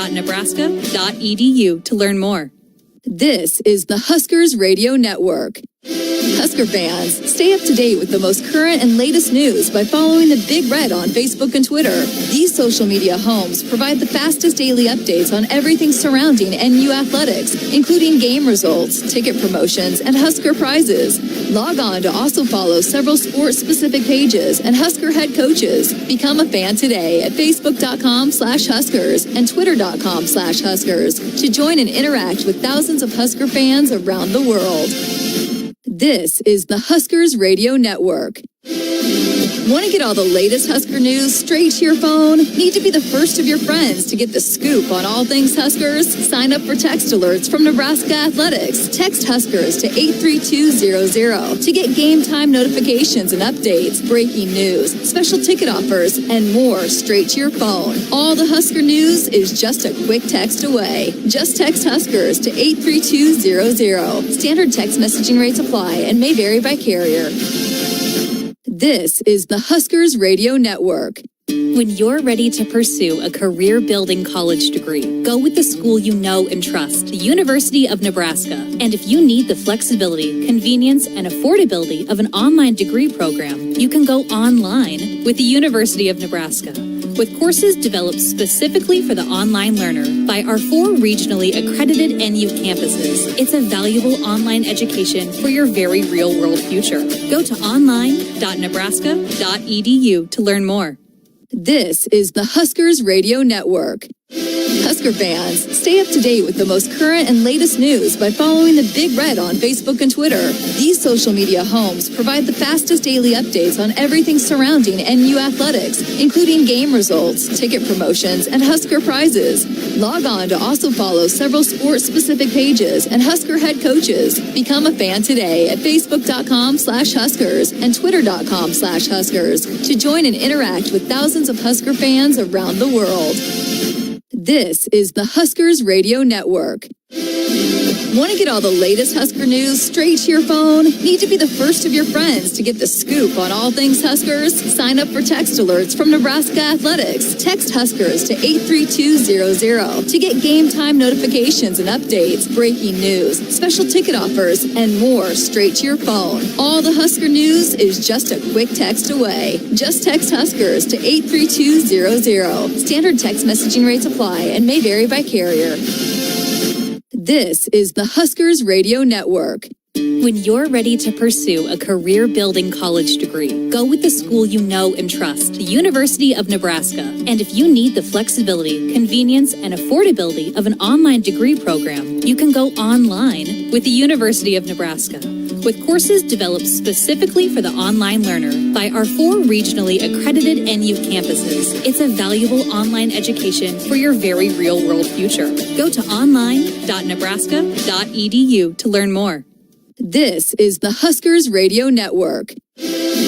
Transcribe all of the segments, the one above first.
online.nebraska.edu to learn more. This is the Huskers Radio Network. Husker fans, stay up to date with the most current and latest news by following the Big Red on Facebook and Twitter. These social media homes provide the fastest daily updates on everything surrounding NU athletics, including game results, ticket promotions, and Husker prizes. Log on to also follow several sports-specific pages and Husker head coaches. Become a fan today at facebook.com/Huskers and twitter.com/Huskers to join and interact with thousands of Husker fans around the world. This is the Huskers Radio Network. Want to get all the latest Husker news straight to your phone? Need to be the first of your friends to get the scoop on all things Huskers? Sign up for text alerts from Nebraska Athletics. Text Huskers to 83200 to get game time notifications and updates, breaking news, special ticket offers, and more straight to your phone. All the Husker news is just a quick text away. Just text Huskers to 83200. Standard text messaging rates apply and may vary by carrier. This is the Huskers Radio Network. When you're ready to pursue a career-building college degree, go with the school you know and trust, the University of Nebraska. And if you need the flexibility, convenience, and affordability of an online degree program, you can go online with the University of Nebraska. With courses developed specifically for the online learner by our 4 regionally accredited NU campuses, it's a valuable online education for your very real-world future. Go to online.nebraska.edu to learn more. This is the Huskers Radio Network. Husker fans, stay up to date with the most current and latest news by following the Big Red on Facebook and Twitter. These social media homes provide the fastest daily updates on everything surrounding NU athletics, including game results, ticket promotions, and Husker prizes. Log on to also follow several sports-specific pages and Husker head coaches. Become a fan today at facebook.com/Huskers and twitter.com/Huskers to join and interact with thousands of Husker fans around the world. This is the Huskers Radio Network. Want to get all the latest Husker news straight to your phone? Need to be the first of your friends to get the scoop on all things Huskers? Sign up for text alerts from Nebraska Athletics. Text Huskers to 83200 to get game time notifications and updates, breaking news, special ticket offers, and more straight to your phone. All the Husker news is just a quick text away. Just text Huskers to 83200. Standard text messaging rates apply and may vary by carrier. This is the Huskers Radio Network. When you're ready to pursue a career-building college degree, go with the school you know and trust, the University of Nebraska. And if you need the flexibility, convenience, and affordability of an online degree program, you can go online with the University of Nebraska. With courses developed specifically for the online learner by our 4 regionally accredited NU campuses, it's a valuable online education for your very real-world future. Go to online.nebraska.edu to learn more. This is the Huskers Radio Network.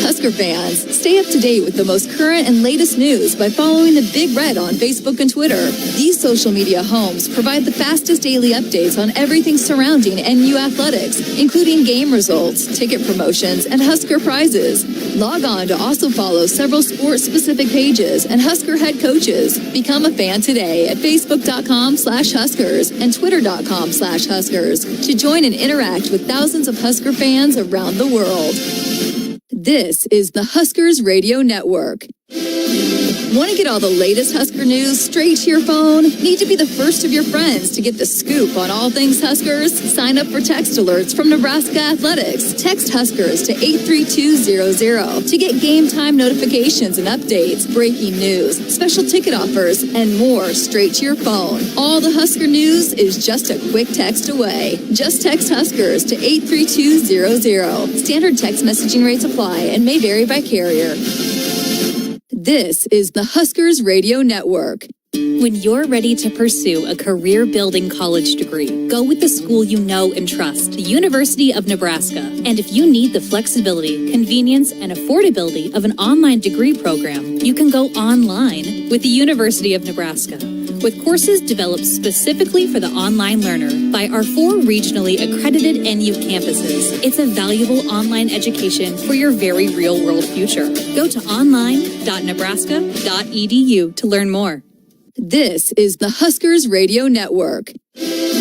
Husker fans, stay up to date with the most current and latest news by following the Big Red on Facebook and Twitter. These social media homes provide the fastest daily updates on everything surrounding NU athletics, including game results, ticket promotions, and Husker prizes. Log on to also follow several sports-specific pages and Husker head coaches. Become a fan today at facebook.com/Huskers and twitter.com/Huskers to join and interact with thousands of Husker fans around the world. This is the Huskers Radio Network. Want to get all the latest Husker news straight to your phone? Need to be the first of your friends to get the scoop on all things Huskers? Sign up for text alerts from Nebraska Athletics. Text Huskers to 83200 to get game time notifications and updates, breaking news, special ticket offers, and more straight to your phone. All the Husker news is just a quick text away. Just text Huskers to 83200. Standard text messaging rates apply and may vary by carrier. This is the Huskers Radio Network. When you're ready to pursue a career-building college degree, go with the school you know and trust, the University of Nebraska. And if you need the flexibility, convenience, and affordability of an online degree program, you can go online with the University of Nebraska. With courses developed specifically for the online learner by our 4 regionally accredited NU campuses, it's a valuable online education for your very real-world future. Go to online.nebraska.edu to learn more. This is the Huskers Radio Network.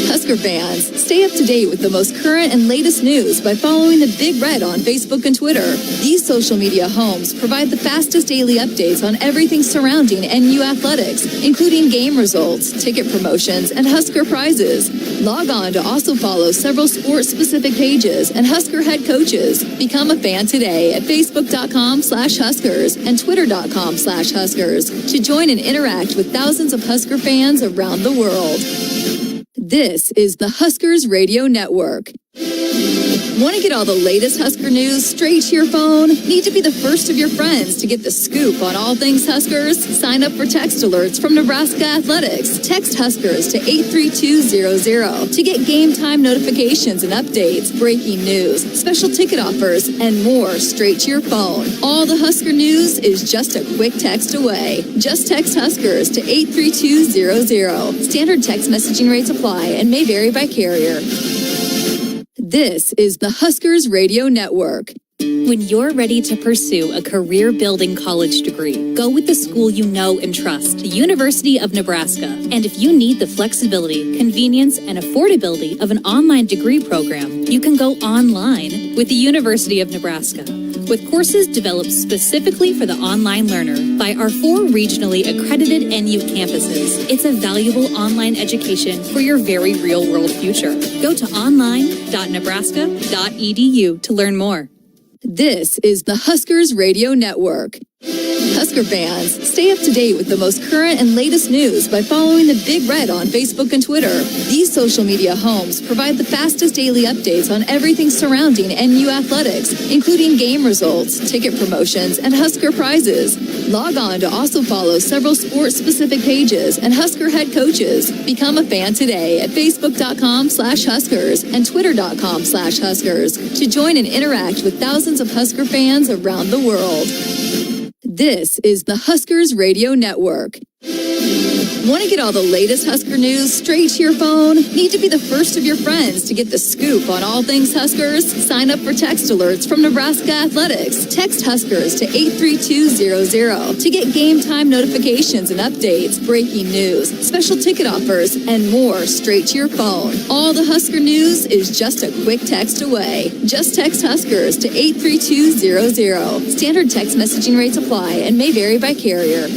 Husker fans, stay up to date with the most current and latest news by following the Big Red on Facebook and Twitter. These social media homes provide the fastest daily updates on everything surrounding NU athletics, including game results, ticket promotions, and Husker prizes. Log on to also follow several sport-specific pages and Husker head coaches. Become a fan today at facebook.com/Huskers and twitter.com/Huskers to join and interact with thousands of Husker fans around the world. This is the Huskers Radio Network. Want to get all the latest Husker news straight to your phone? Need to be the first of your friends to get the scoop on all things Huskers? Sign up for text alerts from Nebraska Athletics. Text Huskers to 83200 to get game time notifications and updates, breaking news, special ticket offers, and more straight to your phone. All the Husker news is just a quick text away. Just text Huskers to 83200. Standard text messaging rates apply and may vary by carrier. This is the Huskers Radio Network. When you're ready to pursue a career-building college degree, go with the school you know and trust, the University of Nebraska. And if you need the flexibility, convenience, and affordability of an online degree program, you can go online with the University of Nebraska. With courses developed specifically for the online learner by our 4 regionally accredited NU campuses, it's a valuable online education for your very real-world future. Go to online.nebraska.edu to learn more. This is the Huskers Radio Network. Husker fans, stay up to date with the most current and latest news by following the Big Red on Facebook and Twitter. These social media homes provide the fastest daily updates on everything surrounding NU athletics, including game results, ticket promotions, and Husker prizes. Log on to also follow several sport-specific pages and Husker head coaches. Become a fan today at facebook.com/Huskers and twitter.com/Huskers to join and interact with thousands of Husker fans around the world. This is the Huskers Radio Network. Want to get all the latest Husker news straight to your phone? Need to be the first of your friends to get the scoop on all things Huskers? Sign up for text alerts from Nebraska Athletics. Text Huskers to 83200 to get game time notifications and updates, breaking news, special ticket offers, and more straight to your phone. All the Husker news is just a quick text away. Just text Huskers to 83200. Standard text messaging rates apply and may vary by carrier.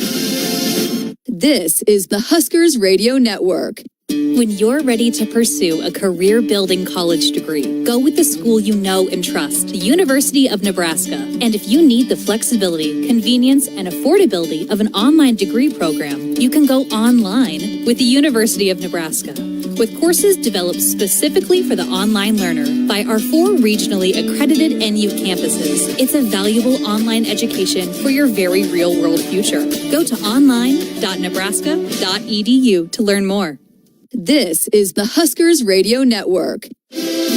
This is the Huskers Radio Network. When you're ready to pursue a career-building college degree, go with the school you know and trust, the University of Nebraska. And if you need the flexibility, convenience, and affordability of an online degree program, you can go online with the University of Nebraska. With courses developed specifically for the online learner by our 4 regionally accredited NU campuses, it's a valuable online education for your very real-world future. Go to online.nebraska.edu to learn more. This is the Huskers Radio Network.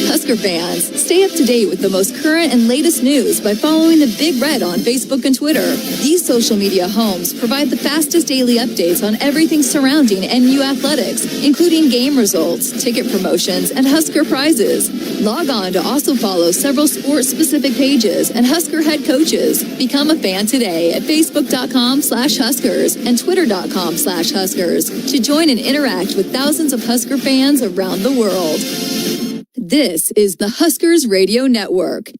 Husker fans, stay up to date with the most current and latest news by following the Big Red on Facebook and Twitter. These social media homes provide the fastest daily updates on everything surrounding NU athletics, including game results, ticket promotions, and Husker prizes. Log on to also follow several sport-specific pages and Husker head coaches. Become a fan today at facebook.com/Huskers and twitter.com/Huskers to join and interact with thousands of Husker fans around the world. This is the Huskers Radio Network.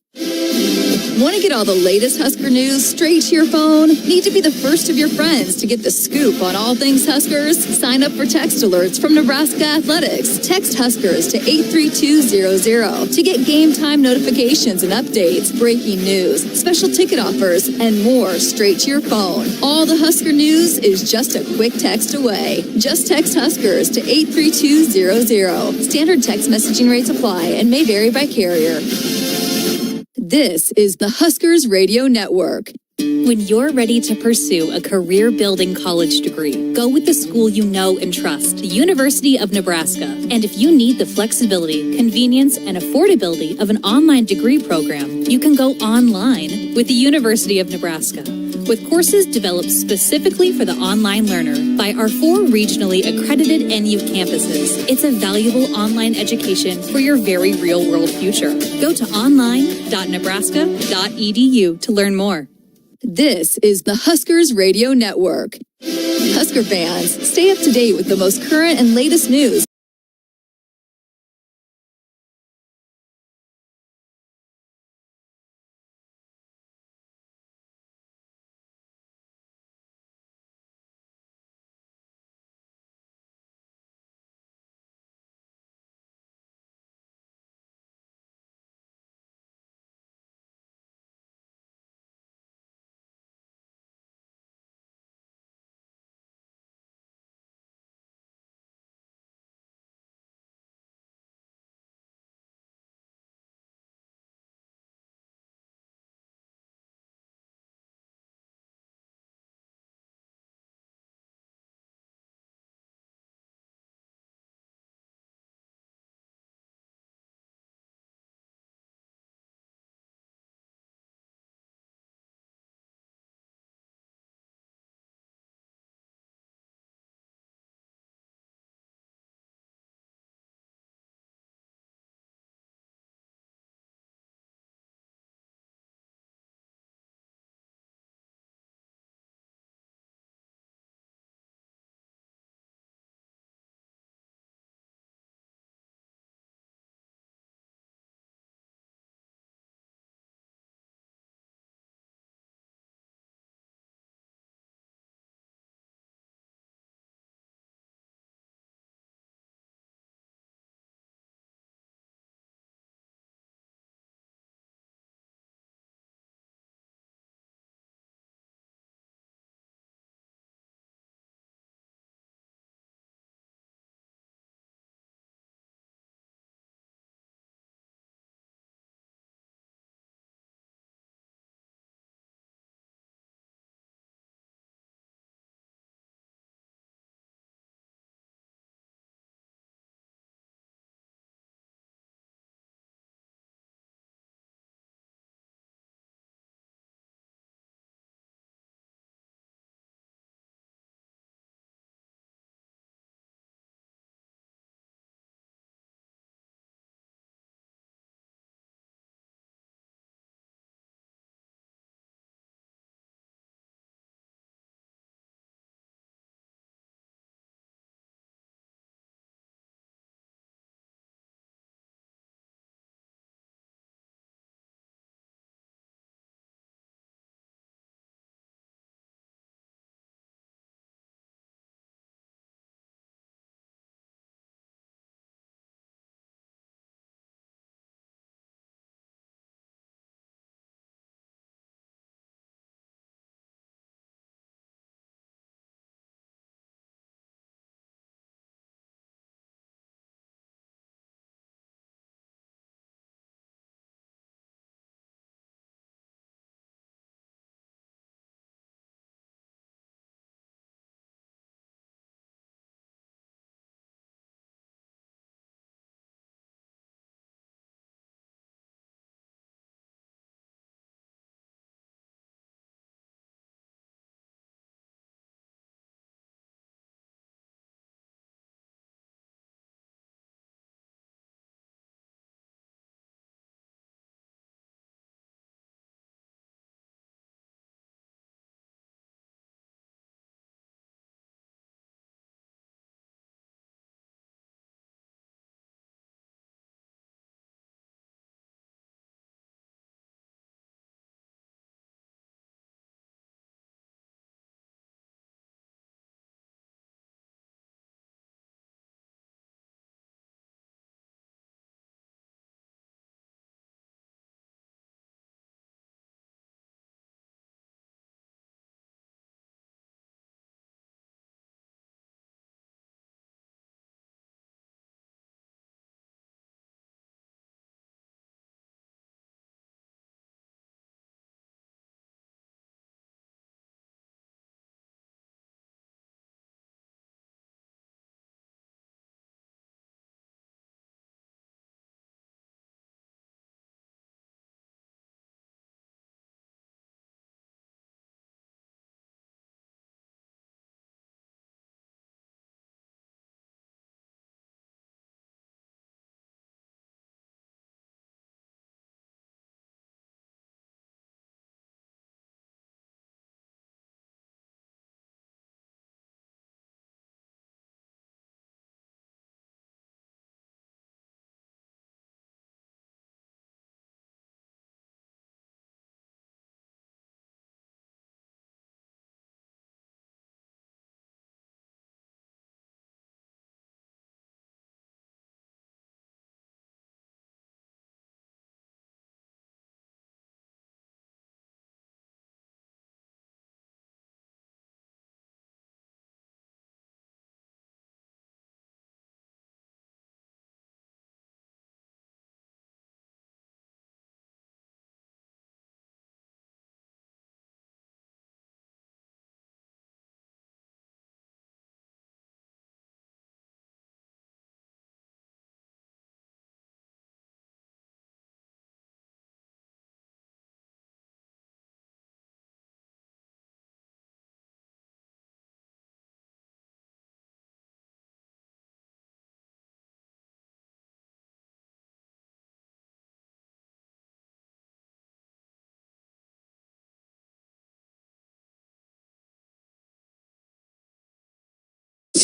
Want to get all the latest Husker news straight to your phone? Need to be the first of your friends to get the scoop on all things Huskers? Sign up for text alerts from Nebraska Athletics. Text Huskers to 83200 to get game time notifications and updates, breaking news, special ticket offers, and more straight to your phone. All the Husker news is just a quick text away. Just text Huskers to 83200. Standard text messaging rates apply and may vary by carrier. This is the Huskers Radio Network. When you're ready to pursue a career-building college degree, go with the school you know and trust, the University of Nebraska. And if you need the flexibility, convenience, and affordability of an online degree program, you can go online with the University of Nebraska. With courses developed specifically for the online learner by our 4 regionally accredited NU campuses, it's a valuable online education for your very real-world future. Go to online.nebraska.edu to learn more. This is the Huskers Radio Network. Husker fans, stay up to date with the most current and latest news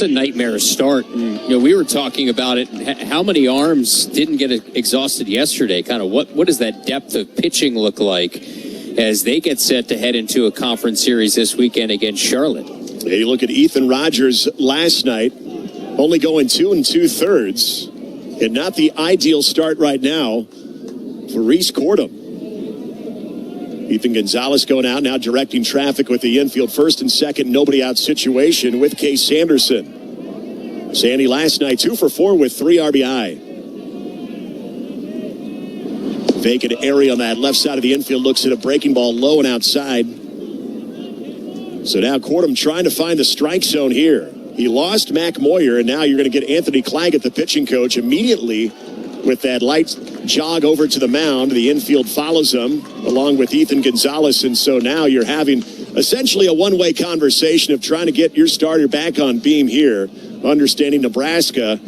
that's a nightmare start. And, we were talking about it. How many arms didn't get exhausted yesterday? Kind of what does that depth of pitching look like as they get set to head into a conference series this weekend against Charlotte? Yeah, you look at Ethan Rogers last night, only going 2 2/3, and not the ideal start right now for Reese Cordham. Ethan Gonzalez going out now, directing traffic with the infield first and second, nobody out situation with Case Sanderson. Sandy last night 2 for 4 with 3 RBI. Vacant area on that left side of the infield, looks at a breaking ball low and outside. So now Cordham trying to find the strike zone here. He lost Mac Moyer, and now you're going to get Anthony Claggett, the pitching coach, immediately with that light jog over to the mound. The infield follows him along with Ethan Gonzalez, and so now you're having essentially a one-way conversation of trying to get your starter back on beam here, understanding Nebraska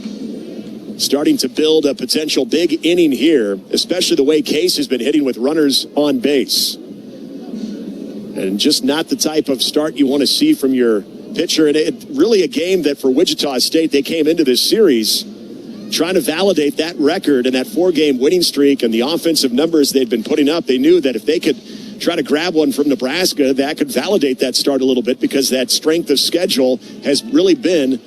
starting to build a potential big inning here, especially the way Case has been hitting with runners on base. And just not the type of start you want to see from your pitcher. And it really a game that for Wichita State, they came into this series trying to validate that record and that 4-game winning streak and the offensive numbers they'd been putting up. They knew that if they could try to grab one from Nebraska, that could validate that start a little bit, because that strength of schedule has really been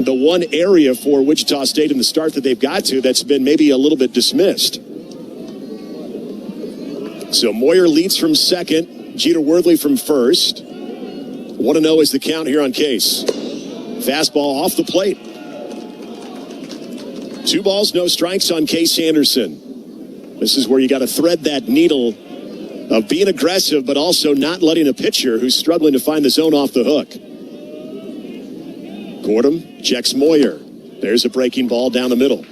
the one area for Wichita State in the start that they've got to that's been maybe a little bit dismissed. So Moyer leads from second, Jeter Worthley from first. 1-0 is the count here on Case. Fastball off the plate. 2 balls, no strikes on Case Sanderson. This is where you got to thread that needle of being aggressive, but also not letting a pitcher who's struggling to find the zone off the hook. Cordham checks Moyer. There's a breaking ball down the middle.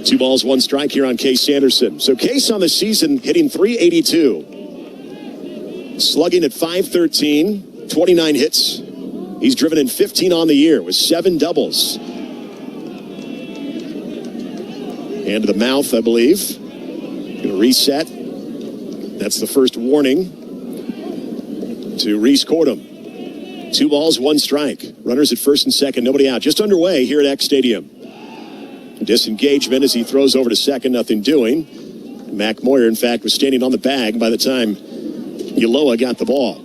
2 balls, 1 strike here on Case Sanderson. So Case on the season hitting .382. Slugging at .513, 29 hits. He's driven in 15 on the year with 7 doubles. Hand to the mouth, I believe. Going to reset. That's the first warning to Reese Cordham. 2 balls, 1 strike. Runners at first and second, nobody out. Just underway here at X Stadium. Disengagement as he throws over to second, nothing doing. Mac Moyer, in fact, was standing on the bag by the time Uloa got the ball.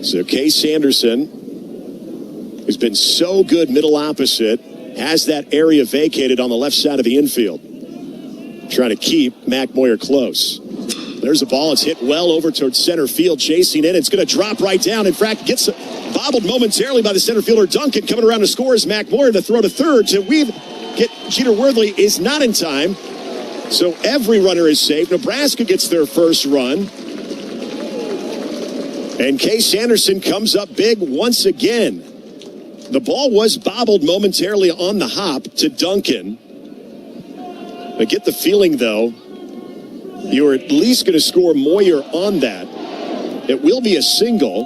So Case Sanderson, who's been so good middle opposite, has that area vacated on the left side of the infield. Trying to keep Mac Moyer close. There's a ball. It's hit well over towards center field, chasing in. It's going to drop right down. In fact, gets bobbled momentarily by the center fielder Duncan. Coming around to score is Mac Moyer to throw to third. To get Jeter Worthley is not in time. So every runner is safe. Nebraska gets their first run. And Case Sanderson comes up big once again. The ball was bobbled momentarily on the hop to Duncan. I get the feeling, though, you're at least going to score Moyer on that. It will be a single.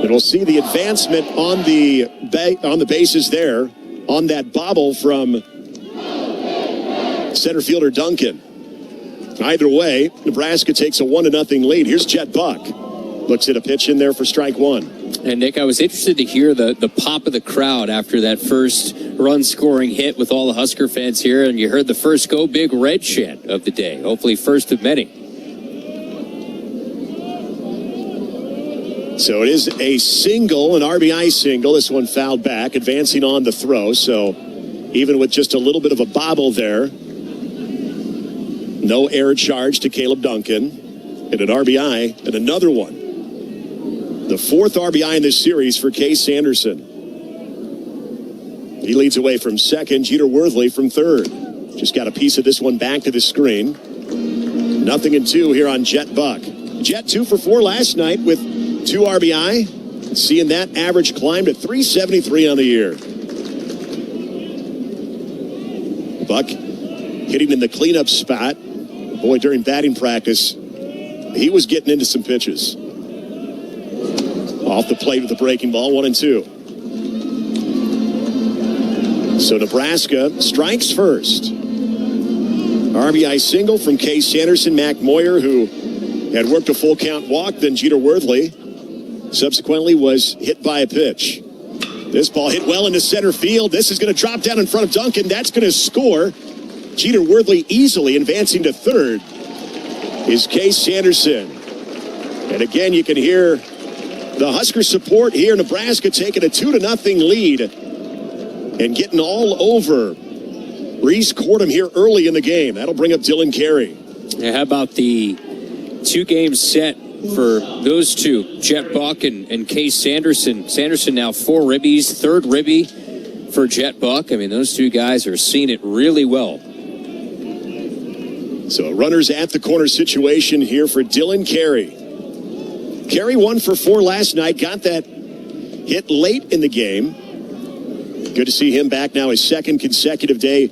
And we'll see the advancement on the bases there on that bobble from center fielder Duncan. Either way, Nebraska takes a 1-0 lead. Here's Jet Buck. Looks at a pitch in there for strike 1. And Nick, I was interested to hear the pop of the crowd after that first run-scoring hit with all the Husker fans here, and you heard the first Go Big Red chant of the day. Hopefully first of many. So it is a single, an RBI single. This one fouled back, advancing on the throw. So even with just a little bit of a bobble there, no error charge to Caleb Duncan, and an RBI, and another one. The 4th RBI in this series for Case Sanderson. He leads away from second, Jeter Worthley from third. Just got a piece of this one back to the screen. 0-2 here on Jet Buck. Jet 2 for 4 last night with 2 RBI. Seeing that average climb to .373 on the year. Buck hitting in the cleanup spot. Boy, during batting practice, he was getting into some pitches. Off the plate with the breaking ball, 1-2. So Nebraska strikes first. RBI single from Case Sanderson, Mac Moyer, who had worked a full count walk, then Jeter Worthley. subsequently was hit by a pitch. This ball hit well into center field. This is going to drop down in front of Duncan. That's going to score. Jeter Worthley easily advancing to third is Case Sanderson. And again, you can hear the Husker support here in Nebraska taking a 2-0 lead and getting all over Reese Cordham here early in the game. That'll bring up Dylan Carey. Yeah, how about the 2 games set for those two, Jet Buck and Case Sanderson. Sanderson now 4 ribbies, 3rd ribby for Jet Buck. I mean, those 2 guys are seeing it really well. So runners at the corner situation here for Dylan Carey. Carey 1 for 4 last night, got that hit late in the game. Good to see him back now, his 2nd consecutive day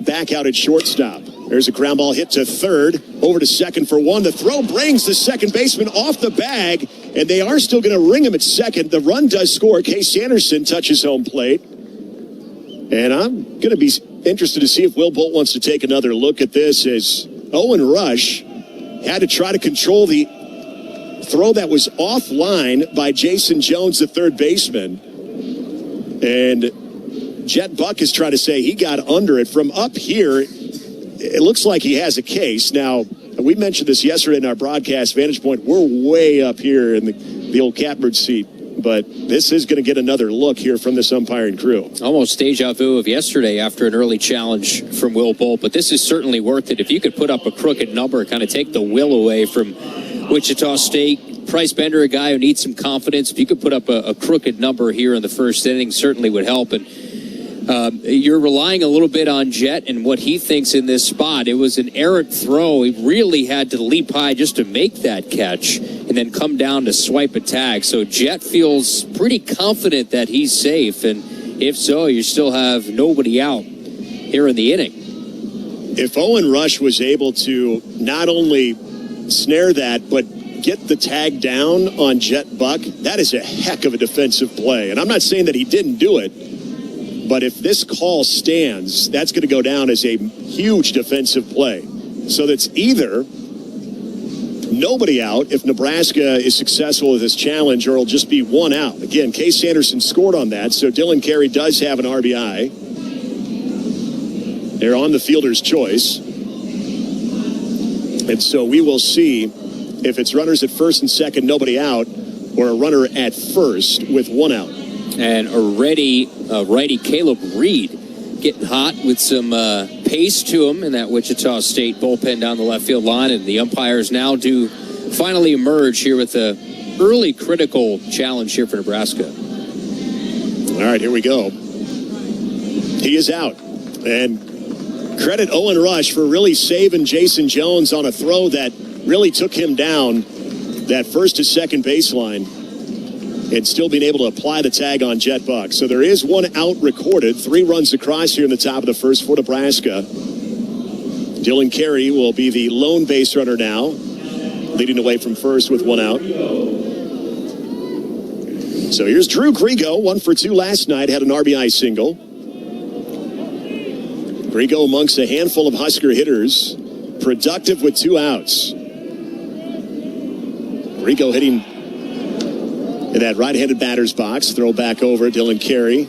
back out at shortstop. There's a ground ball hit to third, over to second for 1. The throw brings the second baseman off the bag, and they are still going to ring him at second. The run does score. Case Sanderson touches home plate. And I'm going to be interested to see if Will Bolt wants to take another look at this, as Owen Rush had to try to control the throw that was offline by Jason Jones, the third baseman. And Jet Buck is trying to say he got under it. From up here, it looks like he has a case. Now, we mentioned this yesterday in our broadcast vantage point. We're way up here in the old catbird seat, but this is going to get another look here from this umpiring crew. Almost deja vu of yesterday after an early challenge from Will Bolt, but this is certainly worth it. If you could put up a crooked number, kind of take the will away from Wichita State. Price Bender, a guy who needs some confidence. If you could put up a crooked number here in the first inning, certainly would help. And you're relying a little bit on Jet and what he thinks in this spot. It was an errant throw. He really had to leap high just to make that catch and then come down to swipe a tag. So Jet feels pretty confident that he's safe. And if so, you still have nobody out here in the inning. If Owen Rush was able to not only snare that, but get the tag down on Jet Buck, that is a heck of a defensive play. And I'm not saying that he didn't do it, but if this call stands, that's going to go down as a huge defensive play. So that's either nobody out if Nebraska is successful with this challenge, or it'll just be 1 out. Again, Case Sanderson scored on that, so Dylan Carey does have an RBI. They're on the fielder's choice. And so we will see if it's runners at first and second, nobody out, or a runner at first with 1 out. And already righty Caleb Reed getting hot with some pace to him in that Wichita State bullpen down the left field line. And the umpires now do finally emerge here with a early critical challenge here for Nebraska. All right, here we go. He is out. And credit Owen Rush for really saving Jason Jones on a throw that really took him down that first to second baseline and still being able to apply the tag on Jet Buck. So there is 1 out recorded, 3 runs across here in the top of the first for Nebraska. Dylan Carey will be the lone base runner now, leading away from first with 1 out. So here's Drew Grigo, 1 for 2 last night, had an RBI single. Grigo amongst a handful of Husker hitters, productive with 2 outs. Grigo hitting in that right-handed batter's box. Throw back over. Dylan Carey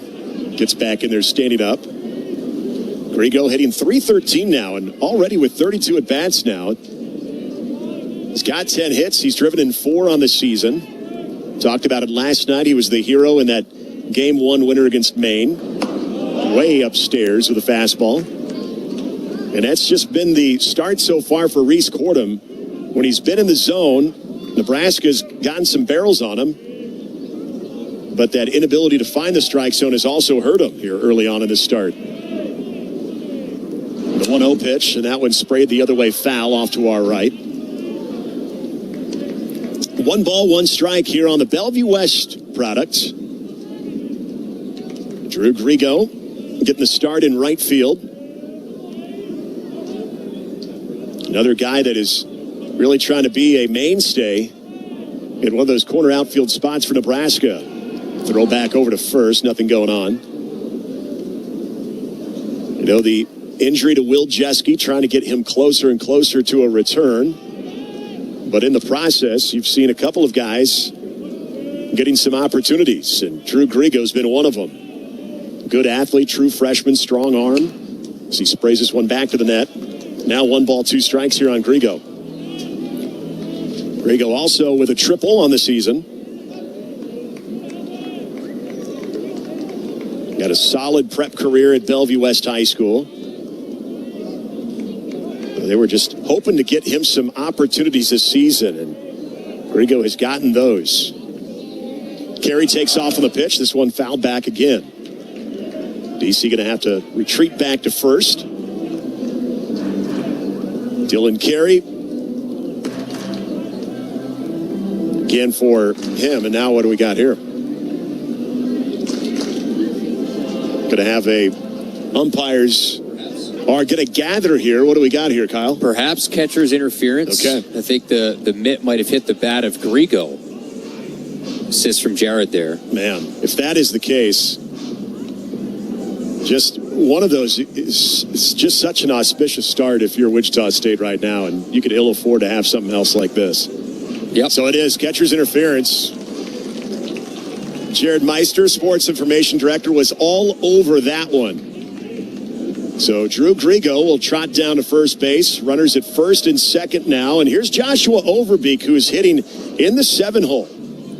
gets back in there standing up. Grigo hitting .313 now, and already with 32 at-bats now. He's got 10 hits. He's driven in 4 on the season. Talked about it last night. He was the hero in that Game 1 winner against Maine. Way upstairs with a fastball. And that's just been the start so far for Reese Cordham. When he's been in the zone, Nebraska's gotten some barrels on him. But that inability to find the strike zone has also hurt him here early on in this start. The 1-0 pitch, and that one sprayed the other way foul off to our right. 1 ball, 1 strike here on the Bellevue West product. Drew Grigo getting the start in right field. Another guy that is really trying to be a mainstay in one of those corner outfield spots for Nebraska. Throw back over to first, nothing going on. You know, the injury to Will Jeske, trying to get him closer and closer to a return. But in the process, you've seen a couple of guys getting some opportunities, and Drew Grigo's been one of them. Good athlete, true freshman, strong arm. As he sprays this one back to the net. Now 1 ball, 2 strikes here on Grigo. Grigo also with a triple on the season. Got a solid prep career at Bellevue West High School. They were just hoping to get him some opportunities this season, and Grigo has gotten those. Carey takes off on the pitch. This one fouled back again. DC going to have to retreat back to first. Dylan Carey. Again for him. And now what do we got here? Going to have umpires are going to gather here. What do we got here, Kyle? Perhaps catcher's interference. Okay. I think the mitt might have hit the bat of Grigo. Assist from Jared there. Man, if that is the case, just one of those is just such an auspicious start if you're Wichita State right now, and you could ill afford to have something else like this. Yep. So it is catcher's interference. Jared Meister, sports information director, was all over that one. So Drew Grigo will trot down to first base. Runners at first and second now. And here's Joshua Overbeek, who is hitting in the 7-hole.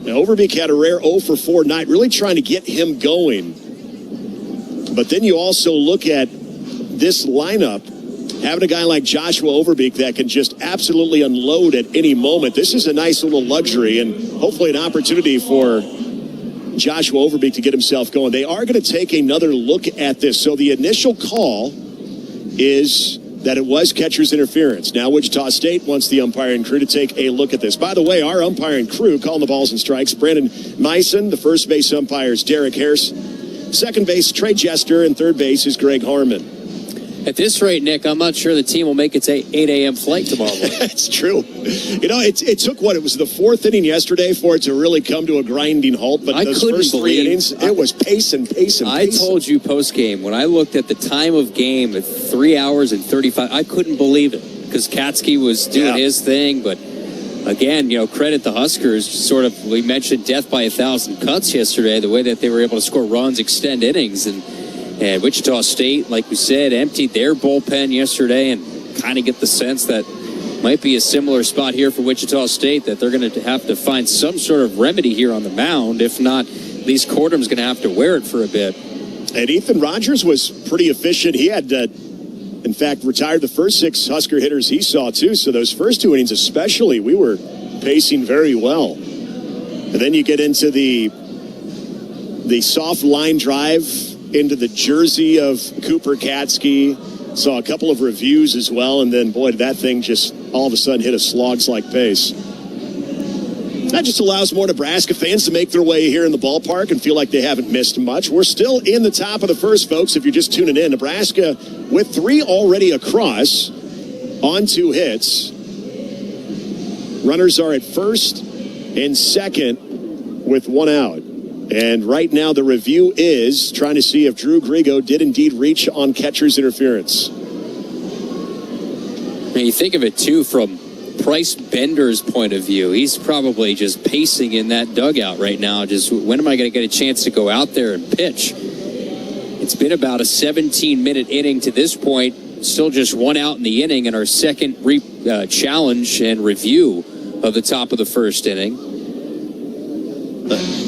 Now, Overbeek had a rare 0 for 4 night, really trying to get him going. But then you also look at this lineup, having a guy like Joshua Overbeek that can just absolutely unload at any moment. This is a nice little luxury and hopefully an opportunity for Joshua Overbeek to get himself going. They are going to take another look at this. So the initial call is that it was catcher's interference. Now Wichita State wants the umpiring crew to take a look at this. By the way, our umpiring crew calling the balls and strikes: Brandon Meissen, the first base umpire is Derek Harris, second base Trey Jester, and third base is Greg Harmon. At this rate, Nick, I'm not sure the team will make its 8 a.m. flight tomorrow morning. That's true. You know, it took it was the 4th inning yesterday for it to really come to a grinding halt. But those first 3 innings, it was pace and pace and pace. I told you post-game, when I looked at the time of game at 3 hours and 35, I couldn't believe it because Katsky was doing his thing. But again, credit the Huskers. We mentioned death by 1,000 cuts yesterday, the way that they were able to score runs, extend innings, and Wichita State, like we said, emptied their bullpen yesterday, and kind of get the sense that might be a similar spot here for Wichita State, that they're going to have to find some sort of remedy here on the mound. If not, at least Cordham's going to have to wear it for a bit. And Ethan Rogers was pretty efficient. He had, in fact, retired the first 6 Husker hitters he saw, too. So those first 2 innings especially, we were pacing very well. And then you get into the soft line drive into the jersey of Cooper Katsky. Saw a couple of reviews as well, and then, boy, that thing just all of a sudden hit a slogs-like pace. That just allows more Nebraska fans to make their way here in the ballpark and feel like they haven't missed much. We're still in the top of the first, folks, if you're just tuning in. Nebraska with 3 already across on 2 hits. Runners are at first and second with 1 out. And right now the review is trying to see if Drew Grigo did indeed reach on catcher's interference. And you think of it, too, from Bryce Bender's point of view. He's probably just pacing in that dugout right now. Just, when am I going to get a chance to go out there and pitch? It's been about a 17-minute inning to this point. Still just 1 out in the inning, and our second challenge and review of the top of the first inning.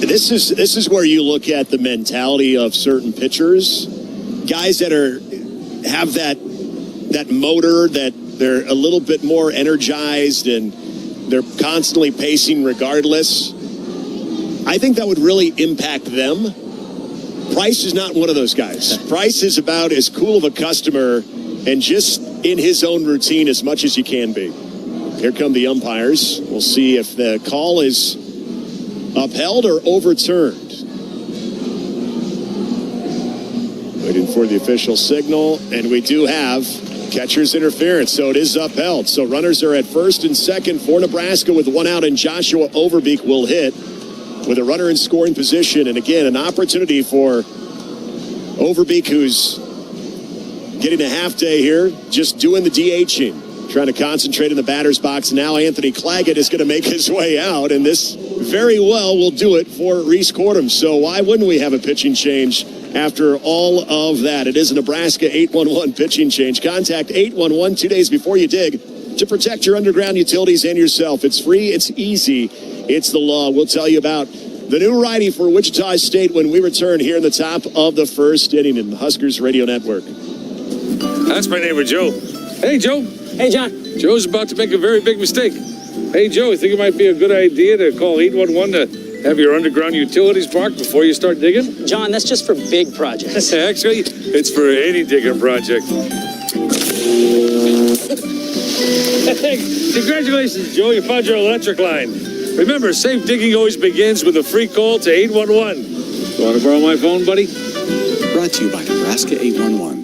This is where you look at the mentality of certain pitchers, guys that have that motor, that they're a little bit more energized and they're constantly pacing regardless. I think that would really impact them. Price is not one of those guys. Price is about as cool of a customer and just in his own routine as much as you can be. Here come the umpires. We'll see if the call is upheld or overturned. Waiting for the official signal, and we do have catcher's interference, so it is upheld. So runners are at first and second for Nebraska with 1 out, and Joshua Overbeek will hit with a runner in scoring position. And again, an opportunity for Overbeek, who's getting a half day here, just doing the DHing. trying to concentrate in the batter's box. Now Anthony Claggett is going to make his way out, and this very well will do it for Reese Cordham. So why wouldn't we have a pitching change after all of that? It is a Nebraska 811 pitching change. Contact 811 2 days before you dig to protect your underground utilities and yourself. It's free, it's easy, it's the law. We'll tell you about the new righty for Wichita State when we return here in the top of the first inning in the Huskers Radio Network. That's my neighbor, Joe. Hey, Joe. Hey, John. Joe's about to make a very big mistake. Hey, Joe, I think it might be a good idea to call 811 to have your underground utilities marked before you start digging? John, that's just for big projects. Actually, it's for any digging project. Hey, congratulations, Joe. You found your electric line. Remember, safe digging always begins with a free call to 811. Want to borrow my phone, buddy? Brought to you by Nebraska 811.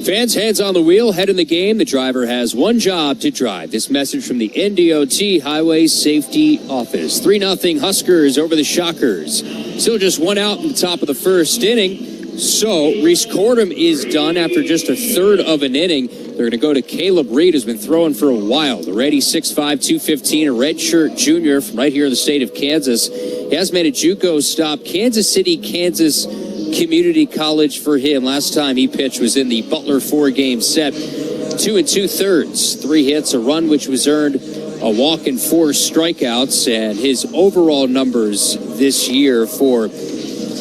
Fans, hands on the wheel, head in the game. The driver has one job to drive. This message from the NDOT Highway Safety Office. 3-0 Huskers over the Shockers. Still just one out in the top of the first inning. So Reese Cordham is done after just a third of an inning. They're going to go to Caleb Reed, who's been throwing for a while. The ready 6'5", 215, a redshirt junior from right here in the state of Kansas. He has made a JUCO stop. Kansas City, Kansas Community College for him. Last time he pitched was in the Butler 4-game set. 2 2/3, 3 hits, a run which was earned, a walk, and 4 strikeouts. And his overall numbers this year for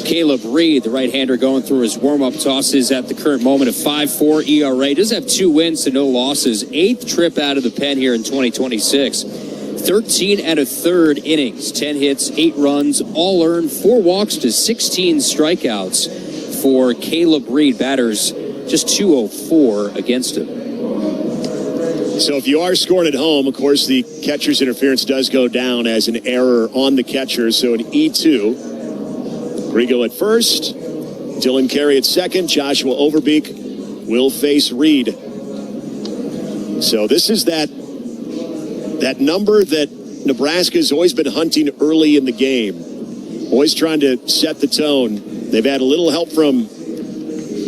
Caleb Reed, the right-hander, going through his warm-up tosses at the current moment, a 5.4 ERA. Does have 2 wins to no losses. 8th trip out of the pen here in 2026. 13 1/3 innings, 10 hits, 8 runs, all earned, 4 walks to 16 strikeouts for Caleb Reed. Batters just 204 against him. So if you are scoring at home, of course, the catcher's interference does go down as an error on the catcher. So an E2. Grigo at first, Dylan Carey at second, Joshua Overbeek will face Reed. So this is that number that Nebraska's always been hunting early in the game. Always trying to set the tone. They've had a little help from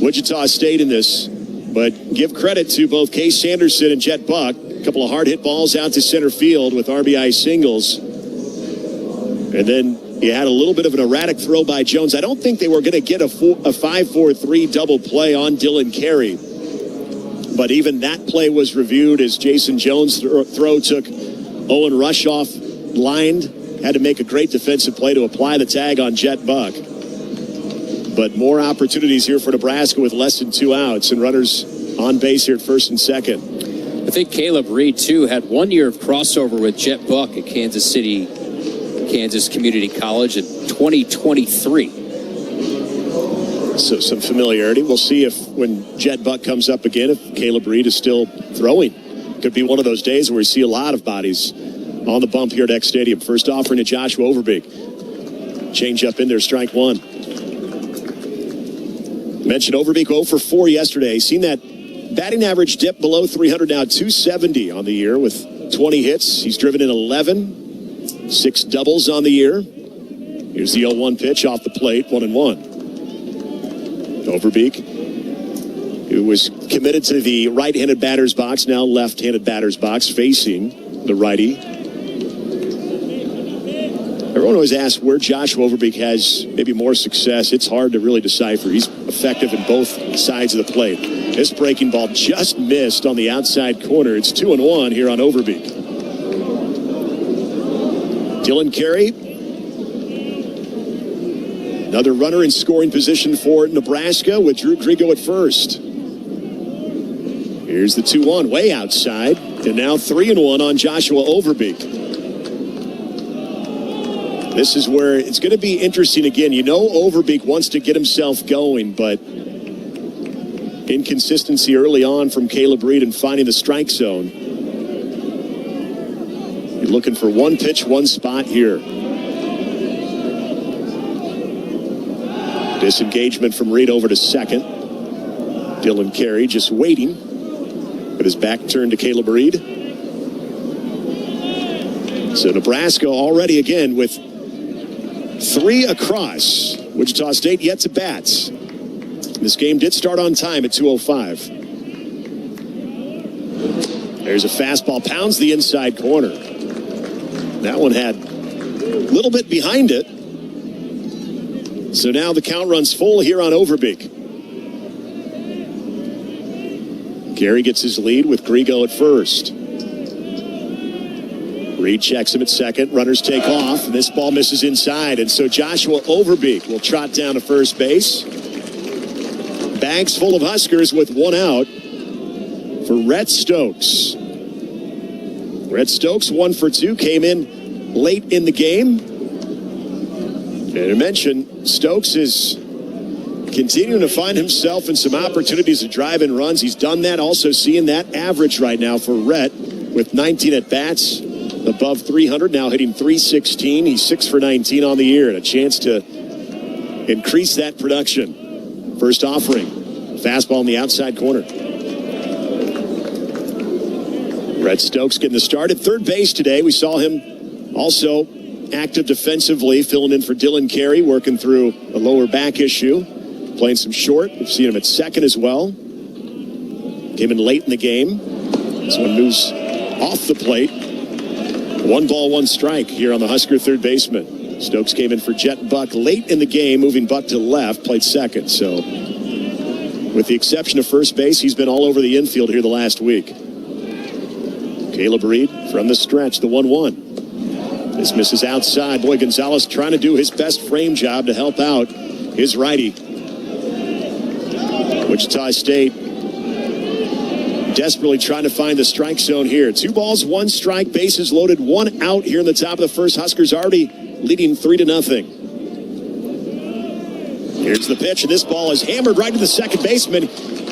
Wichita State in this, but give credit to both Case Sanderson and Jet Buck. A couple of hard hit balls out to center field with RBI singles. And then you had a little bit of an erratic throw by Jones. I don't think they were going to get a 5-4-3 double play on Dylan Carey. But even that play was reviewed as Jason Jones' throw took Owen Rush off lined. Had to make a great defensive play to apply the tag on Jet Buck. But more opportunities here for Nebraska with less than 2 outs and runners on base here at first and second. I think Caleb Reed, too, had 1 year of crossover with Jet Buck at Kansas City, Kansas Community College in 2023. So some familiarity. We'll see if when Jet Buck comes up again, if Caleb Reed is still throwing. Could be one of those days where we see a lot of bodies on the bump here at X Stadium. First offering to Joshua Overbeek. Change up in there, strike one. Mentioned Overbeek 0 for 4 yesterday. Seen that batting average dip below 300 now, 270 on the year with 20 hits. He's driven in 11, 6 doubles on the year. Here's the 0-1 pitch off the plate, 1-1. Overbeek, who was committed to the right-handed batter's box, now left-handed batter's box, facing the righty. Everyone always asks where Joshua Overbeek has maybe more success. It's hard to really decipher. He's effective in both sides of the plate. This breaking ball just missed on the outside corner. It's 2-1 here on Overbeek. Dylan Carey, another runner in scoring position for Nebraska with Drew Grigo at first. Here's the 2-1 way outside, and now 3-1 on Joshua Overbeek. This is where it's going to be interesting again. You know Overbeek wants to get himself going, but inconsistency early on from Caleb Reed and finding the strike zone. You're looking for one pitch, one spot here. Disengagement from Reed over to second. Dylan Carey just waiting with his back turned to Caleb Reed. So Nebraska already again with 3 across. Wichita State yet to bat. This game did start on time at 2:05. There's a fastball, pounds the inside corner. That one had a little bit behind it. So now the count runs full here on Overbeek. Gary gets his lead with Grigo at first. Reed checks him at second. Runners take off. And this ball misses inside. And so Joshua Overbeek will trot down to first base. Bags full of Huskers with one out for Rhett Stokes. Rhett Stokes, 1 for 2, came in late in the game. And I mentioned Stokes is continuing to find himself in some opportunities to drive in runs. He's done that, also seeing that average right now for Rhett with 19 at-bats, above 300, now hitting 316. He's 6 for 19 on the year and a chance to increase that production. First offering, fastball in the outside corner. Rhett Stokes getting the start at third base today. We saw him also active defensively, filling in for Dylan Carey, working through a lower back issue, playing some short. We've seen him at second as well. Came in late in the game. This one moves off the plate. 1 ball, 1 strike here on the Husker third baseman. Stokes came in for Jet Buck late in the game, moving Buck to left, played second. So with the exception of first base, he's been all over the infield here the last week. Caleb Reed from the stretch, the 1-1. This misses outside. Boy, Gonzalez trying to do his best frame job to help out his righty. Wichita State desperately trying to find the strike zone here. 2 balls, 1 strike, bases loaded, 1 out here in the top of the first. Huskers already leading 3-0. Here's the pitch, and this ball is hammered right to the second baseman,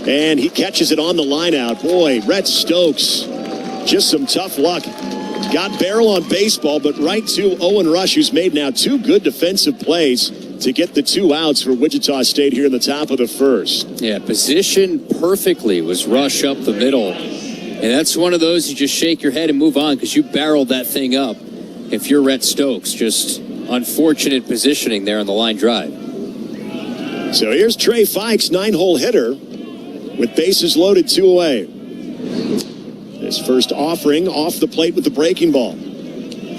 and he catches it on the line out. Boy, Rhett Stokes, just some tough luck. Got barrel on baseball, but right to Owen Rush, who's made now 2 good defensive plays to get the 2 outs for Wichita State here in the top of the first. Yeah, positioned perfectly was Rush up the middle. And that's one of those you just shake your head and move on because you barreled that thing up. If you're Rhett Stokes, just unfortunate positioning there on the line drive. So here's Trey Fikes, 9-hole hitter with bases loaded, 2 away. His first offering off the plate with the breaking ball.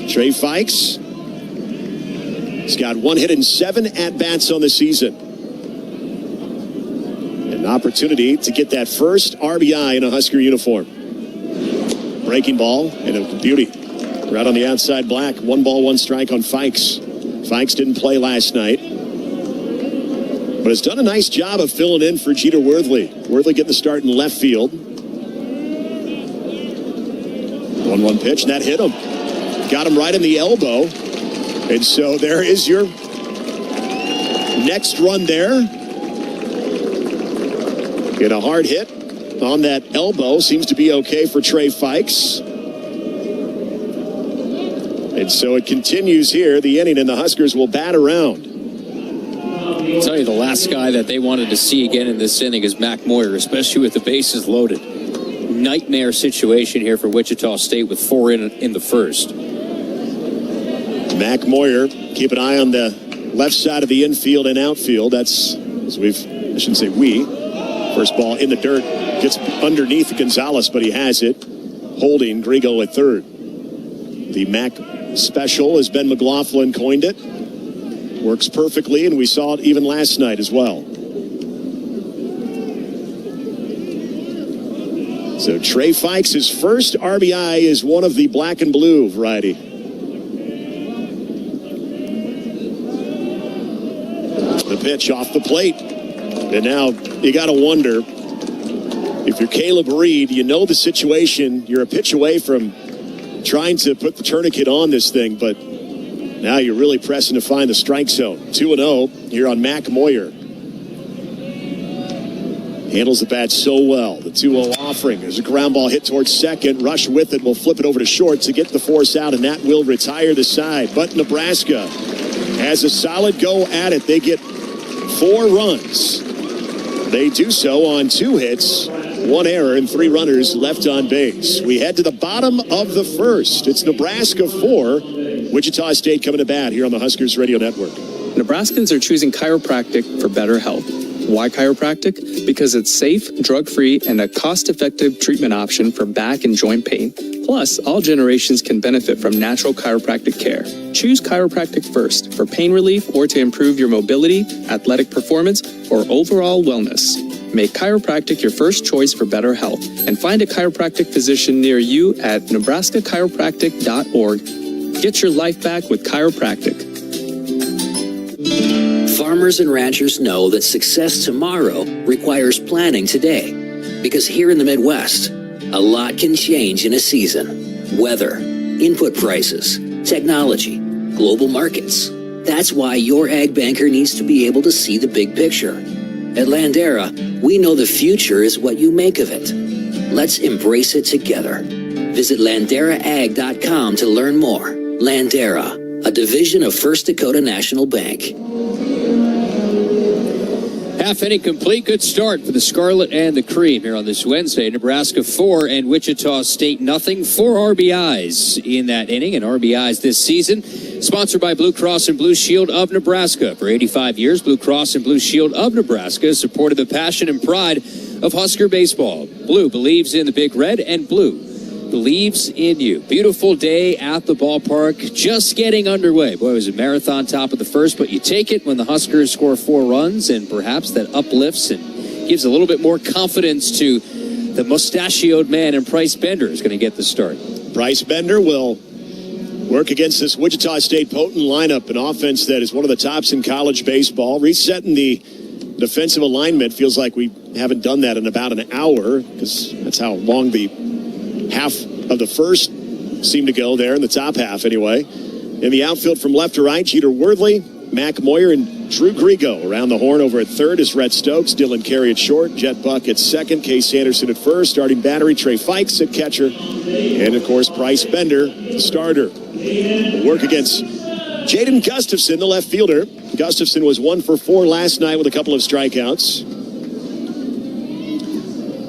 Trey Fikes, he's got 1 hit and 7 at-bats on the season. An opportunity to get that first RBI in a Husker uniform. Breaking ball and a beauty. Right on the outside black. 1 ball, 1 strike on Fikes. Fikes didn't play last night, but has done a nice job of filling in for Jeter Worthley. Worthley getting the start in left field. 1-1 pitch, and that hit him. Got him right in the elbow. And so there is your next run there. Get a hard hit on that elbow. Seems to be okay for Trey Fikes. And so it continues here, the inning, and the Huskers will bat around. I'll tell you, the last guy that they wanted to see again in this inning is Mac Moyer, especially with the bases loaded. Nightmare situation here for Wichita State with 4 in the first. Mac Moyer, keep an eye on the left side of the infield and outfield. That's, as I shouldn't say we. First ball in the dirt, gets underneath Gonzalez, but he has it. Holding Grigo at third. The Mac special, as Ben McLaughlin coined it, works perfectly, and we saw it even last night as well. So Trey Fikes, his first RBI is one of the black and blue variety. The pitch off the plate. And now you got to wonder, if you're Caleb Reed, you know the situation. You're a pitch away from trying to put the tourniquet on this thing, but now you're really pressing to find the strike zone. 2-0 here on Mac Moyer. Handles the bat so well. The 2-0 offering. There's a ground ball hit towards second. Rush with it. Will flip it over to short to get the force out, and that will retire the side. But Nebraska has a solid go at it. They get 4 runs. They do so on 2 hits, 1 error, and 3 runners left on base. We head to the bottom of the first. It's Nebraska 4, Wichita State coming to bat here on the Huskers Radio Network. Nebraskans are choosing chiropractic for better health. Why chiropractic? Because it's safe, drug-free, and a cost-effective treatment option for back and joint pain. Plus, all generations can benefit from natural chiropractic care. Choose chiropractic first for pain relief or to improve your mobility, athletic performance, or overall wellness. Make chiropractic your first choice for better health and find a chiropractic physician near you at nebraskachiropractic.org. Get your life back with chiropractic. Farmers and ranchers know that success tomorrow requires planning today. Because here in the Midwest, a lot can change in a season. Weather, input prices, technology, global markets. That's why your ag banker needs to be able to see the big picture. At Landera, we know the future is what you make of it. Let's embrace it together. Visit LanderaAg.com to learn more. Landera, a division of First Dakota National Bank. Half inning complete. Good start for the Scarlet and the Cream here on this Wednesday. Nebraska 4 and Wichita State nothing. 4 RBIs in that inning, and RBIs this season. Sponsored by Blue Cross and Blue Shield of Nebraska. For 85 years, Blue Cross and Blue Shield of Nebraska has supported the passion and pride of Husker baseball. Blue believes in the Big Red, and Blue believes in you. Beautiful day at the ballpark, just getting underway. Boy, it was a marathon top of the first, but you take it when the Huskers score 4 runs, and perhaps that uplifts and gives a little bit more confidence to the mustachioed man, and Bryce Bender is going to get the start. Bryce Bender will work against this Wichita State potent lineup, an offense that is one of the tops in college baseball. Resetting the defensive alignment. Feels like we haven't done that in about an hour, because that's how long the half of the first seemed to go there, in the top half anyway. In the outfield from left to right, Jeter Worthley, Mac Moyer, and Drew Grigo. Around the horn over at third is Rhett Stokes, Dylan Carey at short, Jet Buck at second, Case Anderson at first, starting battery, Trey Fikes at catcher, and of course Bryce Bender, the starter. Will work against Jaden Gustafson, the left fielder. Gustafson was 1 for 4 last night with a couple of strikeouts.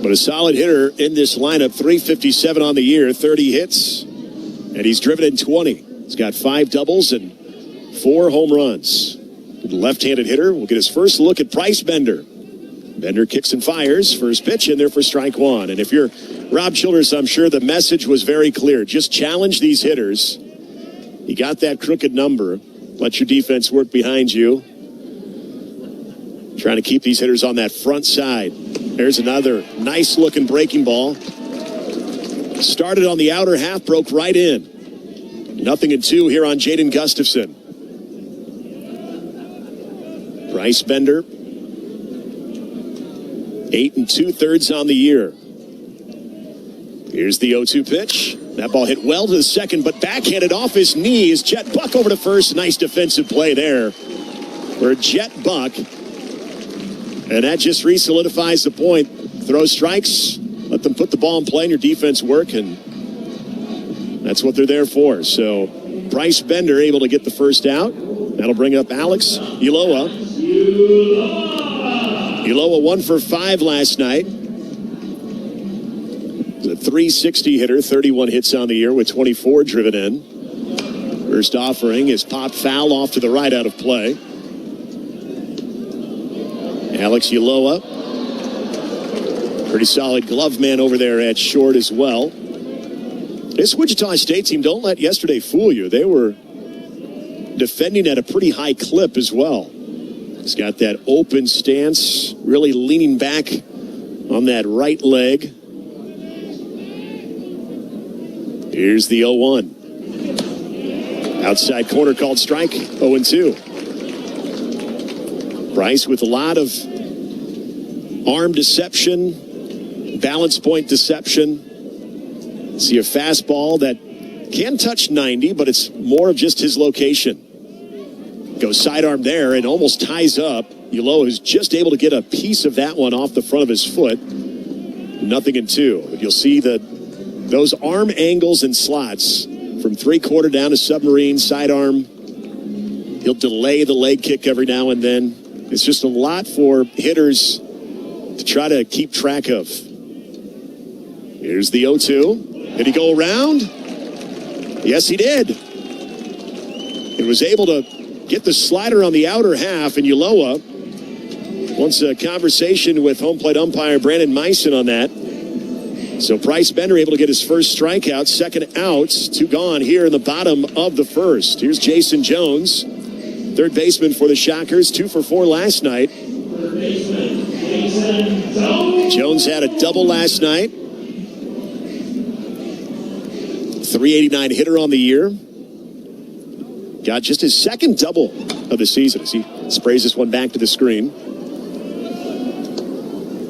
But a solid hitter in this lineup, 357 on the year, 30 hits, and he's driven in 20. He's got 5 doubles and 4 home runs. The left-handed hitter will get his first look at Bryce Bender. Bender kicks and fires. First pitch in there for strike 1. And if you're Rob Childress, I'm sure the message was very clear. Just challenge these hitters. You got that crooked number. Let your defense work behind you. Trying to keep these hitters on that front side. There's another nice-looking breaking ball. Started on the outer half, broke right in. 0-2 here on Jaden Gustafson. Bryce Bender, 8 2/3 on the year. Here's the 0-2 pitch. That ball hit well to the second, but backhanded off his knees. Jet Buck over to first. Nice defensive play there for Jet Buck. And that just re-solidifies the point. Throw strikes, let them put the ball in play and your defense work, and that's what they're there for. So Bryce Bender able to get the first out. That'll bring up Alex Ulloa. Ulloa 1 for 5 last night. He's a 360 hitter, 31 hits on the year with 24 driven in. First offering is popped foul off to the right, out of play. Alex Ulloa, pretty solid glove man over there at short as well. This Wichita State team, don't let yesterday fool you. They were defending at a pretty high clip as well. He's got that open stance, really leaning back on that right leg. Here's the 0-1. Outside corner called strike, 0-2. Bryce with a lot of arm deception, balance point deception. See a fastball that can touch 90, but it's more of just his location. Goes sidearm there and almost ties up. Ulloa is just able to get a piece of that one off the front of his foot. 0-2. But you'll see those arm angles and slots from 3/4 down to submarine, sidearm. He'll delay the leg kick every now and then. It's just a lot for hitters to try to keep track of. Here's the 0-2. Did he go around? Yes, he did. He was able to get the slider on the outer half, and Ulloa wants a conversation with home plate umpire Brandon Meisen on that. So Bryce Bender able to get his first strikeout. Second out, 2 gone here in the bottom of the first. Here's Jason Jones, third baseman for the Shockers, 2 for 4 last night. Jones had a double last night. 389 hitter on the year. Got just his second double of the season as he sprays this one back to the screen.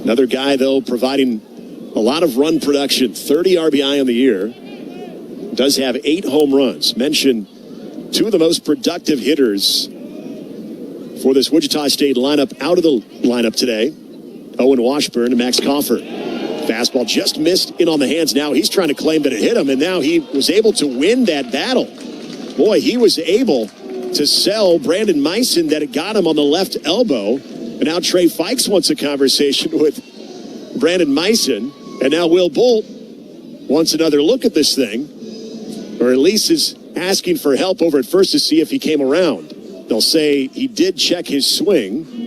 Another guy, though, providing a lot of run production, 30 RBI on the year. Does have 8 home runs. Mentioned 2 of the most productive hitters for this Wichita State lineup out of the lineup today. Owen Washburn and Max Coffer. Fastball just missed in on the hands. Now he's trying to claim that it hit him, and now he was able to win that battle. Boy, he was able to sell Brandon Meisen that it got him on the left elbow. And now Trey Fikes wants a conversation with Brandon Meisen. And now Will Bolt wants another look at this thing, or at least is asking for help over at first to see if he came around. They'll say he did check his swing.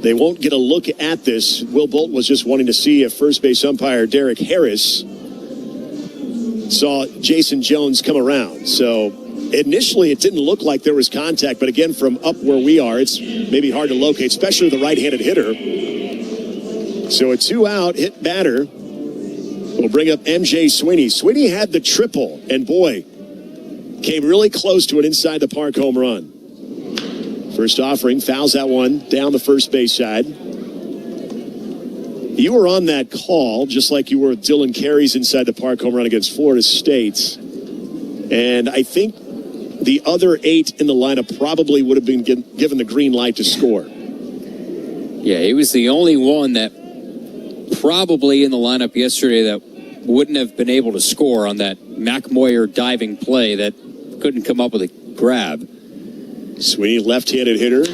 They won't get a look at this. Will Bolt was just wanting to see if first base umpire Derek Harris saw Jason Jones come around. So initially it didn't look like there was contact, but again, from up where we are, it's maybe hard to locate, especially the right-handed hitter. So a 2-out hit batter will bring up MJ Sweeney. Sweeney had the triple, and boy, came really close to an inside the park home run. First offering, fouls that one down the first base side. You were on that call, just like you were with Dylan Carey's inside the park home run against Florida State. And I think the other 8 in the lineup probably would have been given the green light to score. Yeah, he was the only one that probably in the lineup yesterday that wouldn't have been able to score on that Mac Moyer diving play that couldn't come up with a grab. Sweeney, left-handed hitter.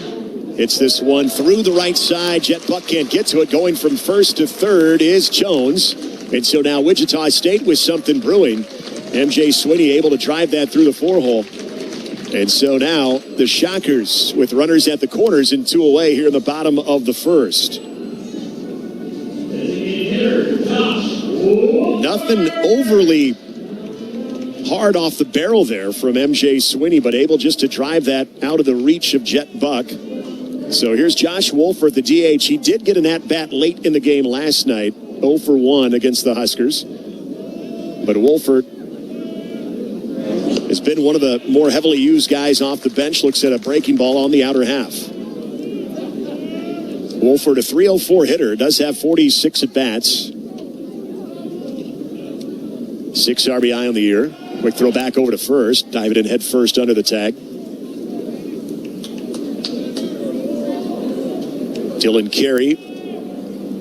Hits this one through the right side. Jet Buck can't get to it. Going from first to third is Jones. And so now Wichita State with something brewing. MJ Sweeney able to drive that through the 4-hole. And so now the Shockers with runners at the corners and 2 away here in the bottom of the first. Nothing overly hard off the barrel there from MJ Sweeney, but able just to drive that out of the reach of Jet Buck. So here's Josh Wolford, the DH. He did get an at-bat late in the game last night, 0 for 1 against the Huskers. But Wolford has been one of the more heavily used guys off the bench. Looks at a breaking ball on the outer half. Wolford, a .304 hitter, does have 46 at-bats. 6 RBI on the year. Quick throw back over to first. Dive it in head first under the tag. Dylan Carey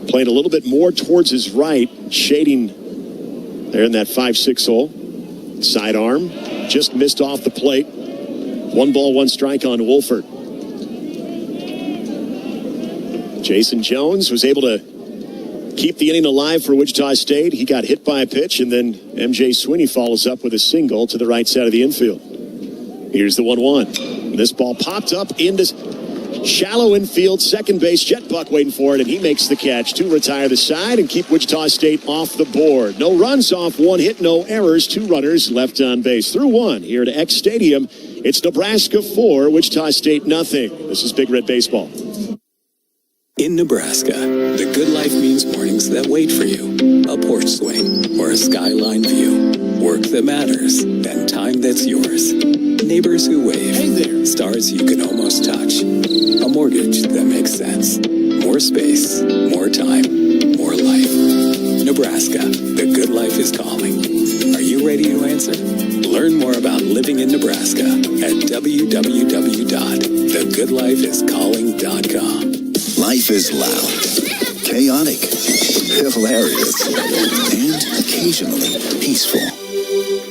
playing a little bit more towards his right, shading there in that 5-6 hole. Sidearm just missed off the plate. 1 ball, 1 strike on Wolford. Jason Jones was able to keep the inning alive for Wichita State. He got hit by a pitch, and then MJ Sweeney follows up with a single to the right side of the infield. Here's the 1-1. This ball popped up into shallow infield, second base. Jet Buck waiting for it, and he makes the catch to retire the side and keep Wichita State off the board. No runs off 1 hit, no errors, 2 runners left on base. Through 1 here to X Stadium. It's Nebraska 4, Wichita State nothing. This is Big Red Baseball. In Nebraska, the good life means mornings that wait for you. A porch swing or a skyline view. Work that matters and time that's yours. Neighbors who wave. Hey there. Stars you can almost touch. A mortgage that makes sense. More space, more time, more life. Nebraska, the good life is calling. Are you ready to answer? Learn more about living in Nebraska at www.thegoodlifeiscalling.com. Life is loud, chaotic, hilarious, and occasionally peaceful.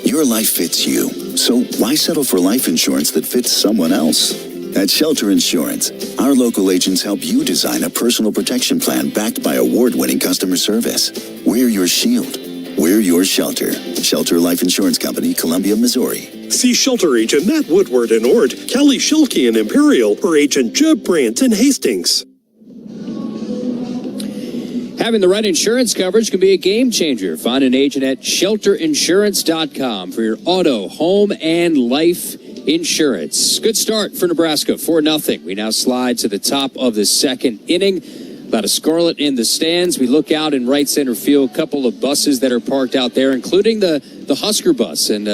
Your life fits you, so why settle for life insurance that fits someone else? At Shelter Insurance, our local agents help you design a personal protection plan backed by award-winning customer service. We're your shield, We're your shelter. Shelter Life Insurance Company, Columbia, Missouri. See Shelter Agent Matt Woodward in Ord, Kelly Schilke in Imperial, or Agent Jeb Brandt in Hastings. Having the right insurance coverage can be a game changer. Find an agent at shelterinsurance.com for your auto, home, and life insurance. Good start for Nebraska, 4-0. We now slide to the top of the second inning. About a scoreless in the stands. We look out in right center field, a couple of buses that are parked out there, including the Husker bus. And,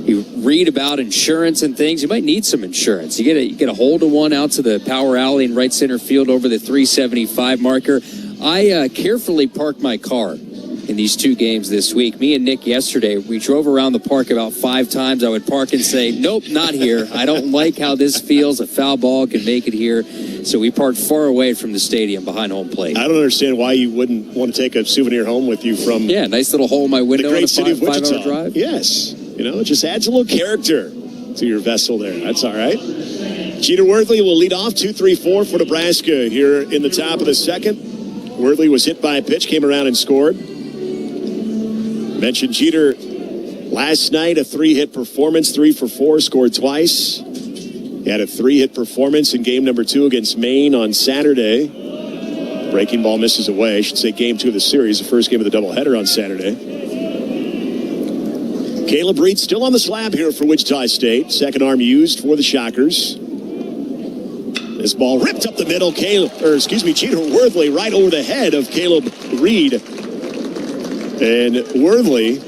you read about insurance and things. You might need some insurance. You get a hold of one out to the power alley in right center field over the 375 marker. I carefully parked my car in these two games this week. Me and Nick yesterday, we drove around the park about 5 times. I would park and say, nope, not here. I don't like how this feels. A foul ball can make it here. So we parked far away from the stadium behind home plate. I don't understand why you wouldn't want to take a souvenir home with you from... Yeah, nice little hole in my window. The great city of Wichita. 5-hour drive. Yes. It just adds a little character to your vessel there. That's all right. Jeter Worthley will lead off 2-3-4 for Nebraska here in the top of the second. Worthley was hit by a pitch, came around and scored. Mentioned Jeter last night, a 3-hit performance, 3 for 4, scored twice. He had a 3-hit performance in game number 2 against Maine on Saturday. Breaking ball misses away. I should say game 2 of the series, the first game of the doubleheader on Saturday. Caleb Reed still on the slab here for Wichita State. Second arm used for the Shockers. This ball ripped up the middle. Jeter Worthley right over the head of Caleb Reed. And Worthley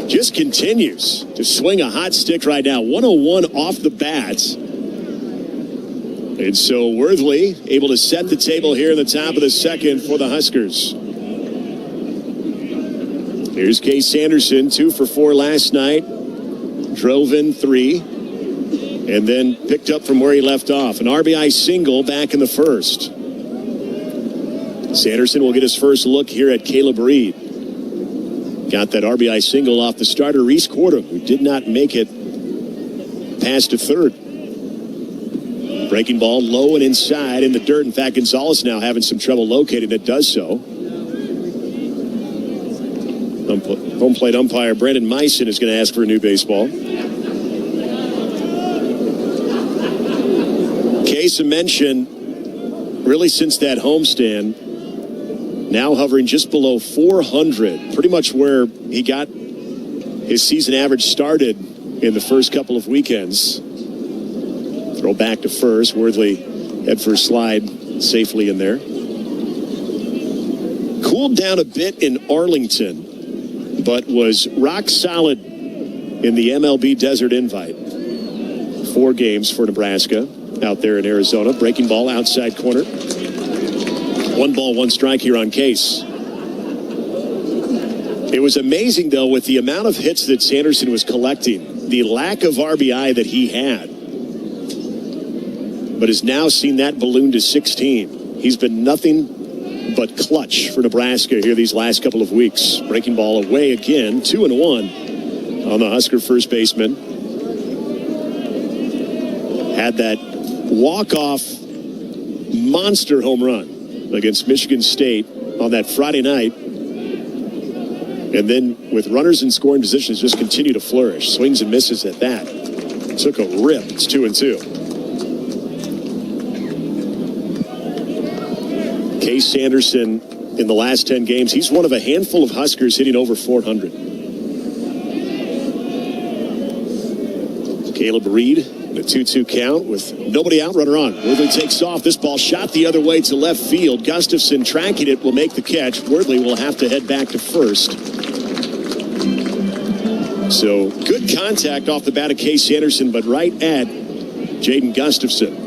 just continues to swing a hot stick right now. 101 off the bats. And so Worthley able to set the table here in the top of the second for the Huskers. Here's Case Sanderson, 2 for 4 last night. Drove in 3. And then picked up from where he left off. An RBI single back in the first. Sanderson will get his first look here at Caleb Reed. Got that RBI single off the starter, Reese Cordham, who did not make it past to third. Breaking ball low and inside in the dirt. In fact, Gonzalez now having some trouble locating it, does so. Home plate umpire Brandon Meisen is going to ask for a new baseball. Case mentioned, really since that homestand, now hovering just below 400, pretty much where he got his season average started in the first couple of weekends. Throw back to first. Worthley head for a slide safely in there. Cooled down a bit in Arlington, but was rock solid in the MLB Desert Invite. 4 games for Nebraska out there in Arizona. Breaking ball outside corner. 1 ball, 1 strike here on Case. It was amazing, though, with the amount of hits that Sanderson was collecting, the lack of RBI that he had, but has now seen that balloon to 16. He's been nothing but clutch for Nebraska here these last couple of weeks. Breaking ball away again, 2-1 on the Husker first baseman. Had that walk-off monster home run against Michigan State on that Friday night. And then with runners in scoring positions, just continue to flourish. Swings and misses at that. Took a rip. It's 2-2. Case Sanderson in the last 10 games, he's one of a handful of Huskers hitting over 400. Caleb Reed in a 2-2 count with nobody out, runner on. Worthley takes off. This ball shot the other way to left field. Gustafson tracking it will make the catch. Worthley will have to head back to first. So good contact off the bat of Case Sanderson, but right at Jaden Gustafson.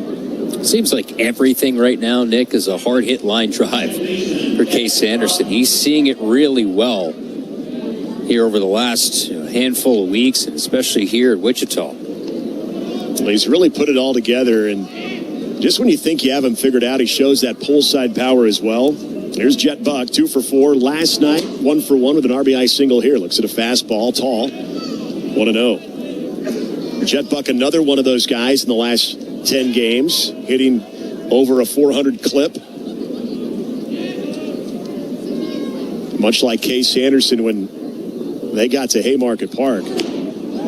Seems like everything right now, Nick, is a hard-hit line drive for Case Sanderson. He's seeing it really well here over the last handful of weeks, and especially here at Wichita. Well, he's really put it all together, and just when you think you have him figured out, he shows that pull side power as well. Here's Jet Buck, 2 for 4 last night, 1 for 1 with an RBI single here. Looks at a fastball, tall, 1-0. Jet Buck, another one of those guys in the last 10 games, hitting over a 400 clip. Much like Case Anderson when they got to Haymarket Park.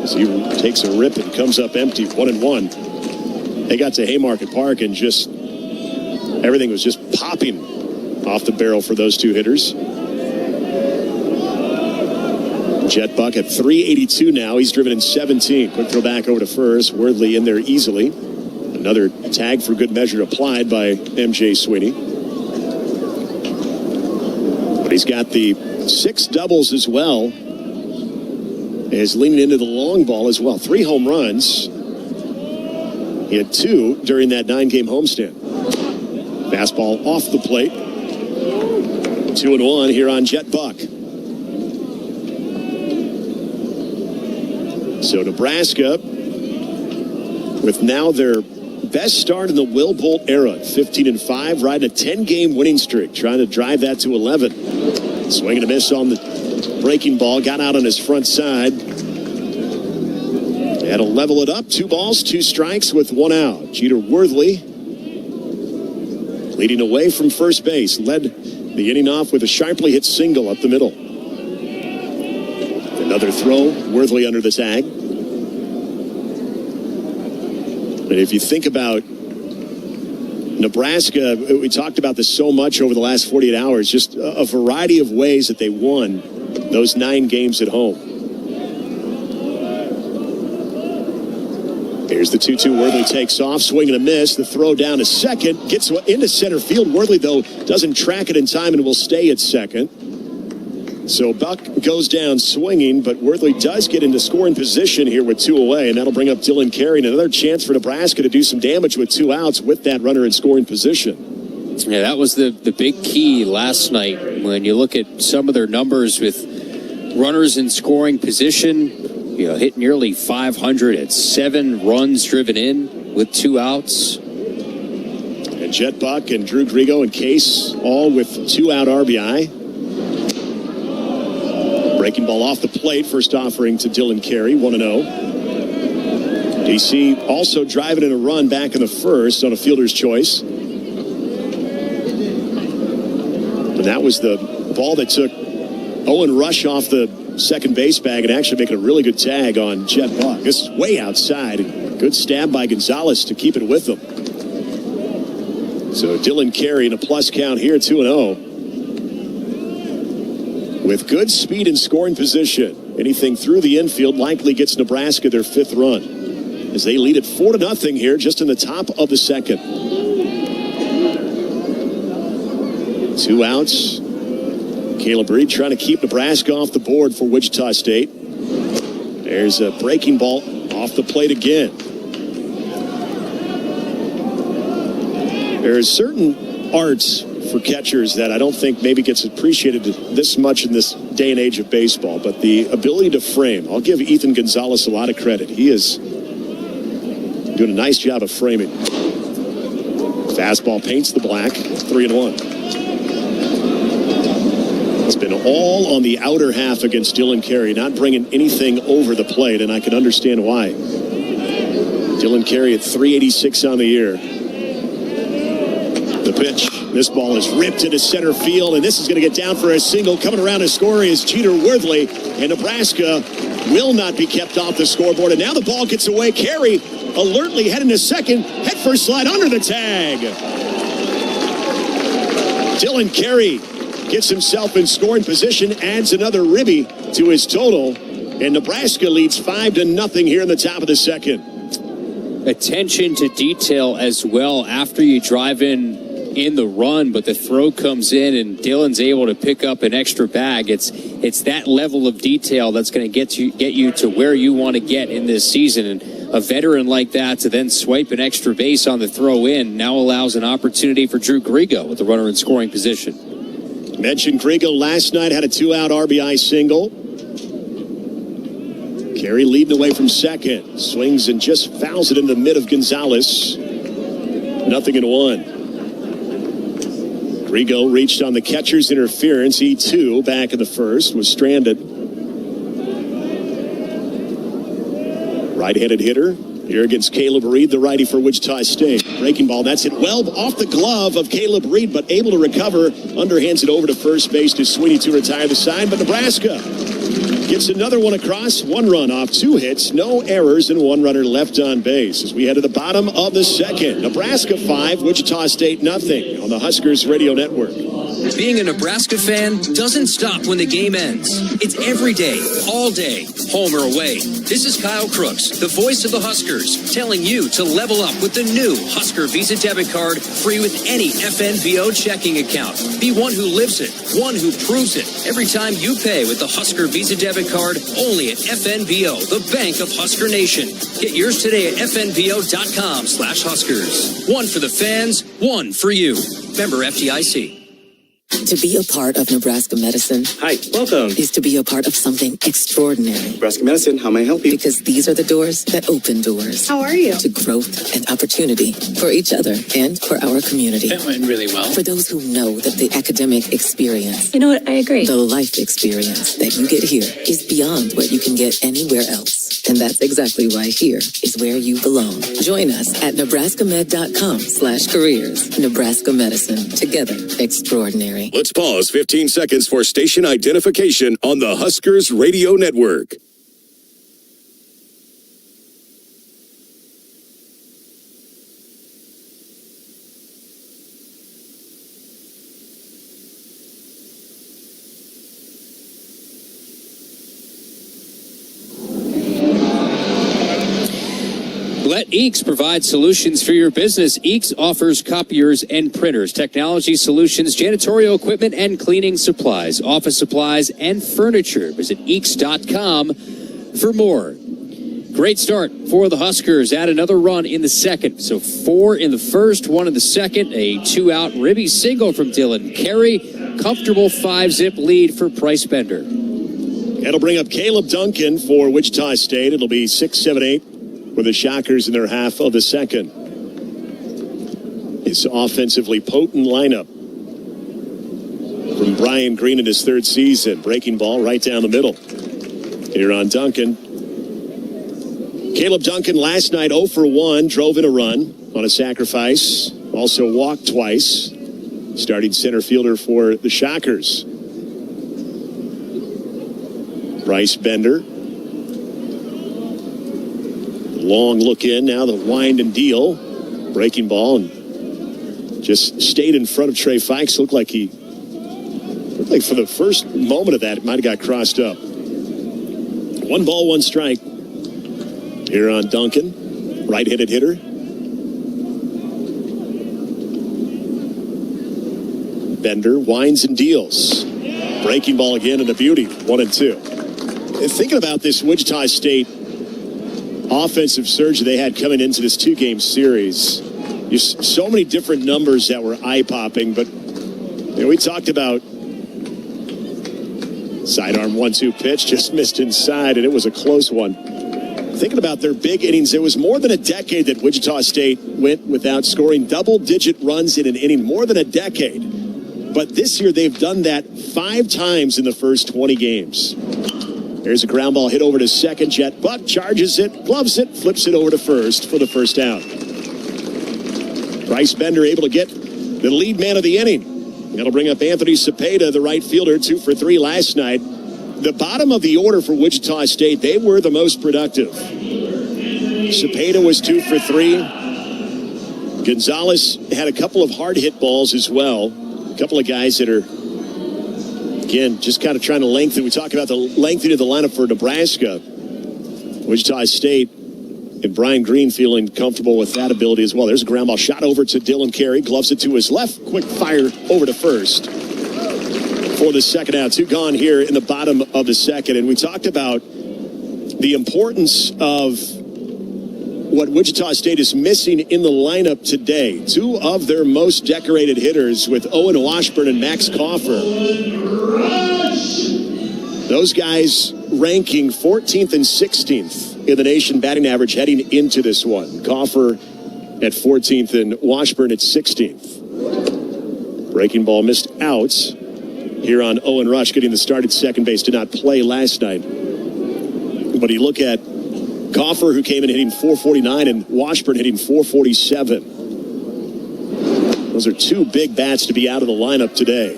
So he takes a rip and comes up empty, 1-1. They got to Haymarket Park and just everything was just popping off the barrel for those two hitters. Jet Buck at 382 now. He's driven in 17. Quick throw back over to first. Worthley in there easily. Another tag for good measure applied by M.J. Sweeney. But he's got the 6 doubles as well. Is leaning into the long ball as well. 3 home runs. He had 2 during that 9-game homestand. Fastball off the plate. 2-1 here on Jet Buck. So Nebraska, with now their best start in the Will Bolt era, 15-5, riding a 10-game winning streak, trying to drive that to 11. Swing and a miss on the breaking ball, got out on his front side. Had to level it up. 2 balls, 2 strikes with 1 out. Jeter Worthley leading away from first base, led the inning off with a sharply hit single up the middle. Another throw, Worthley under the tag. And if you think about Nebraska, we talked about this so much over the last 48 hours, just a variety of ways that they won those 9 games at home. Here's the 2-2. Worthley takes off, swing and a miss. The throw down to second, gets into center field. Worthley, though, doesn't track it in time and will stay at second. So Buck goes down swinging, but Worthley does get into scoring position here with 2 away, and that'll bring up Dylan Carey. Another chance for Nebraska to do some damage with 2 outs with that runner in scoring position. Yeah, that was the big key last night. When you look at some of their numbers with runners in scoring position, hit nearly 500 at 7 runs driven in with 2 outs. And Jet Buck and Drew Grigo and Case all with 2-out RBI. Breaking ball off the plate, first offering to Dylan Carey, 1-0. DC also driving in a run back in the first on a fielder's choice. And that was the ball that took Owen Rush off the second base bag and actually making a really good tag on Jet Buck. This is way outside. Good stab by Gonzalez to keep it with them. So Dylan Carey in a plus count here, 2-0. With good speed and scoring position. Anything through the infield likely gets Nebraska their 5th run as they lead it 4-0 here just in the top of the second. 2 outs. Caleb Reed trying to keep Nebraska off the board for Wichita State. There's a breaking ball off the plate again. There is certain arts for catchers that I don't think maybe gets appreciated this much in this day and age of baseball, but the ability to frame. I'll give Ethan Gonzalez a lot of credit. He is doing a nice job of framing. Fastball paints the black, 3-1. It's been all on the outer half against Dylan Carey, not bringing anything over the plate, and I can understand why. Dylan Carey at 386 on the year. The pitch. This ball is ripped into center field, and this is going to get down for a single. Coming around to score is Jeter Worthley, and Nebraska will not be kept off the scoreboard. And now the ball gets away. Carey alertly heading to second. Head first slide under the tag. Dylan Carey gets himself in scoring position, adds another ribby to his total, and Nebraska leads 5-0 here in the top of the second. Attention to detail as well after you drive in the run, but the throw comes in and Dylan's able to pick up an extra bag. It's that level of detail that's going to get you to where you want to get in this season. And a veteran like that to then swipe an extra base on the throw in now allows an opportunity for Drew Grigo with the runner in scoring position. Mentioned Grigo last night, had a 2-out RBI single. Carey leading away from second. Swings and just fouls it in the mid of Gonzalez. 0-1. Grigo reached on the catcher's interference. He, too, back in the first, was stranded. Right-handed hitter Here against Caleb Reed, the righty for Wichita State. Breaking ball, that's it well off the glove of Caleb Reed, but able to recover. Underhands it over to first base to Sweeney to retire the sign, but Nebraska gets another one across. 1 run off 2 hits, no errors, and 1 runner left on base. As we head to the bottom of the second, Nebraska 5, Wichita State nothing on the Huskers Radio Network. Being a Nebraska fan doesn't stop when the game ends. It's every day, all day, home or away. This is Kyle Crooks, the voice of the Huskers, telling you to level up with the new Husker Visa debit card, free with any FNBO checking account. Be one who lives it, one who proves it. Every time you pay with the Husker Visa debit card, only at FNBO, the bank of Husker Nation. Get yours today at FNBO.com/Huskers. One for the fans, one for you. Member FDIC. To be a part of Nebraska Medicine. Hi, welcome. Is to be a part of something extraordinary. Nebraska Medicine, how may I help you? Because these are the doors that open doors. How are you? To growth and opportunity for each other and for our community. That went really well. For those who know that the academic experience. You know what? I agree. The life experience that you get here is beyond what you can get anywhere else. And that's exactly why here is where you belong. Join us at nebraskamed.com/careers. Nebraska Medicine. Together, extraordinary. Let's pause 15 seconds for station identification on the Huskers Radio Network. Let Eeks provide solutions for your business. Eeks offers copiers and printers, technology solutions, janitorial equipment, and cleaning supplies, office supplies, and furniture. Visit Eeks.com for more. Great start for the Huskers. Add another run in the second. So 4 in the first, 1 in the second. A 2-out ribby single from Dylan Carey. Comfortable 5-zip lead for Bryce Bender. That'll bring up Caleb Duncan for Wichita State. It'll be 6-7-8. For the Shockers in their half of the second. His offensively potent lineup from Brian Green in his 3rd season. Breaking ball right down the middle. Here on Duncan. Caleb Duncan last night 0 for 1, drove in a run on a sacrifice. Also walked twice. Starting center fielder for the Shockers. Bryce Bender. Long look in, now the wind and deal. Breaking ball and just stayed in front of Trey Fikes. Looked like for the first moment of that, it might have got crossed up. 1 ball, 1 strike. Here on Duncan, right-handed hitter. Bender winds and deals. Breaking ball again and a beauty, 1-2. And thinking about this Wichita State offensive surge they had coming into this 2-game series. Just so many different numbers that were eye-popping, but we talked about sidearm 1-2 pitch, just missed inside, and it was a close one. Thinking about their big innings, it was more than a decade that Wichita State went without scoring double-digit runs in an inning, more than a decade. But this year they've done that 5 times in the first 20 games. There's a ground ball hit over to second. Jet Buck charges it, gloves it, flips it over to first for the first down. Bryce Bender able to get the lead man of the inning. That'll bring up Anthony Cepeda, the right fielder, 2 for 3 last night. The bottom of the order for Wichita State, they were the most productive. Cepeda was 2 for 3. Gonzalez had a couple of hard hit balls as well. A couple of guys that are, again, just kind of trying to lengthen. We talk about the lengthening of the lineup for Nebraska. Wichita State and Brian Green feeling comfortable with that ability as well. There's a ground ball shot over to Dylan Carey. Gloves it to his left. Quick fire over to first for the second out. 2 gone here in the bottom of the second. And we talked about the importance of what Wichita State is missing in the lineup today. 2 of their most decorated hitters with Owen Washburn and Max Coffer. Those guys ranking 14th and 16th in the nation batting average heading into this one. Coffer at 14th and Washburn at 16th. Breaking ball missed outs here on Owen Rush, getting the start at second base. Did not play last night. But you look at Coffer, who came in hitting .449, and Washburn hitting .447. Those are two big bats to be out of the lineup today.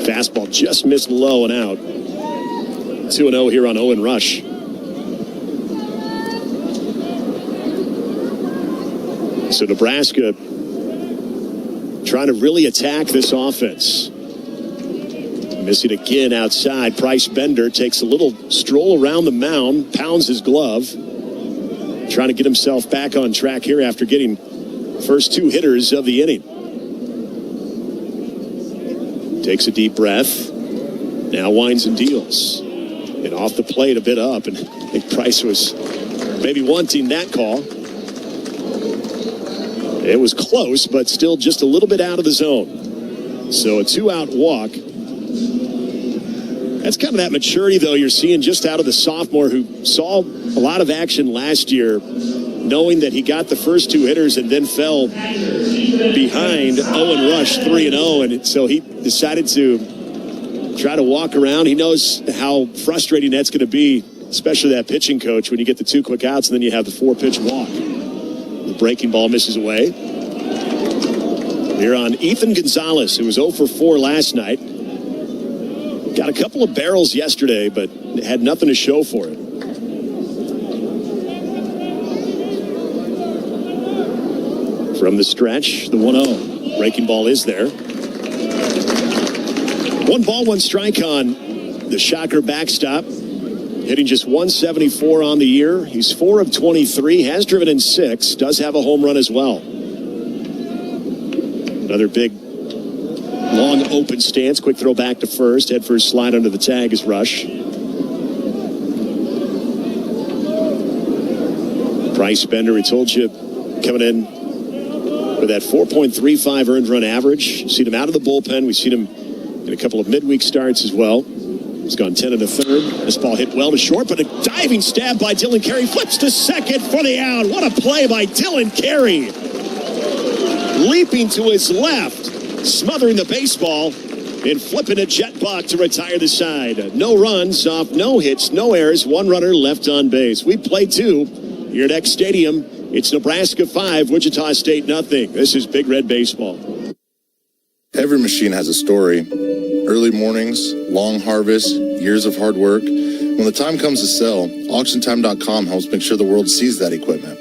Fastball just missed low and out. 2-0 here on Owen Rush. So Nebraska trying to really attack this offense. Missing again outside. Bryce Bender takes a little stroll around the mound, pounds his glove, trying to get himself back on track here after getting first two hitters of the inning. Takes a deep breath. Now winds and deals. And off the plate a bit up. And I think Price was maybe wanting that call. It was close, but still just a little bit out of the zone. So a 2-out walk. That's kind of that maturity, though, you're seeing just out of the sophomore who saw a lot of action last year, knowing that he got the first two hitters and then fell behind Owen Rush 3-0. And so he decided to try to walk around. He knows how frustrating that's going to be, especially that pitching coach, when you get the two quick outs and then you have the 4-pitch walk. The breaking ball misses away. Here on Ethan Gonzalez, who was 0 for 4 last night. Got a couple of barrels yesterday, but had nothing to show for it. From the stretch, the 1-0. Breaking ball is there. 1 ball, 1 strike on the Shocker backstop. Hitting just 174 on the year. He's 4 of 23, has driven in 6, does have a home run as well. Another big long open stance, quick throw back to first, head first slide under the tag is Rush. Bryce Bender, we told you, coming in with that 4.35 earned run average. We've seen him out of the bullpen. We've seen him in a couple of midweek starts as well. He's gone 10 1/3. This ball hit well to short, but a diving stab by Dylan Carey. Flips to second for the out. What a play by Dylan Carey. Leaping to his left, smothering the baseball, and flipping a jet buck to retire the side. No runs off, no hits, no errors, 1 runner left on base. We play 2 here at X Stadium. It's Nebraska 5, Wichita State nothing. This is Big Red Baseball. Every machine has a story. Early mornings, long harvests, years of hard work. When the time comes to sell, AuctionTime.com helps make sure the world sees that equipment.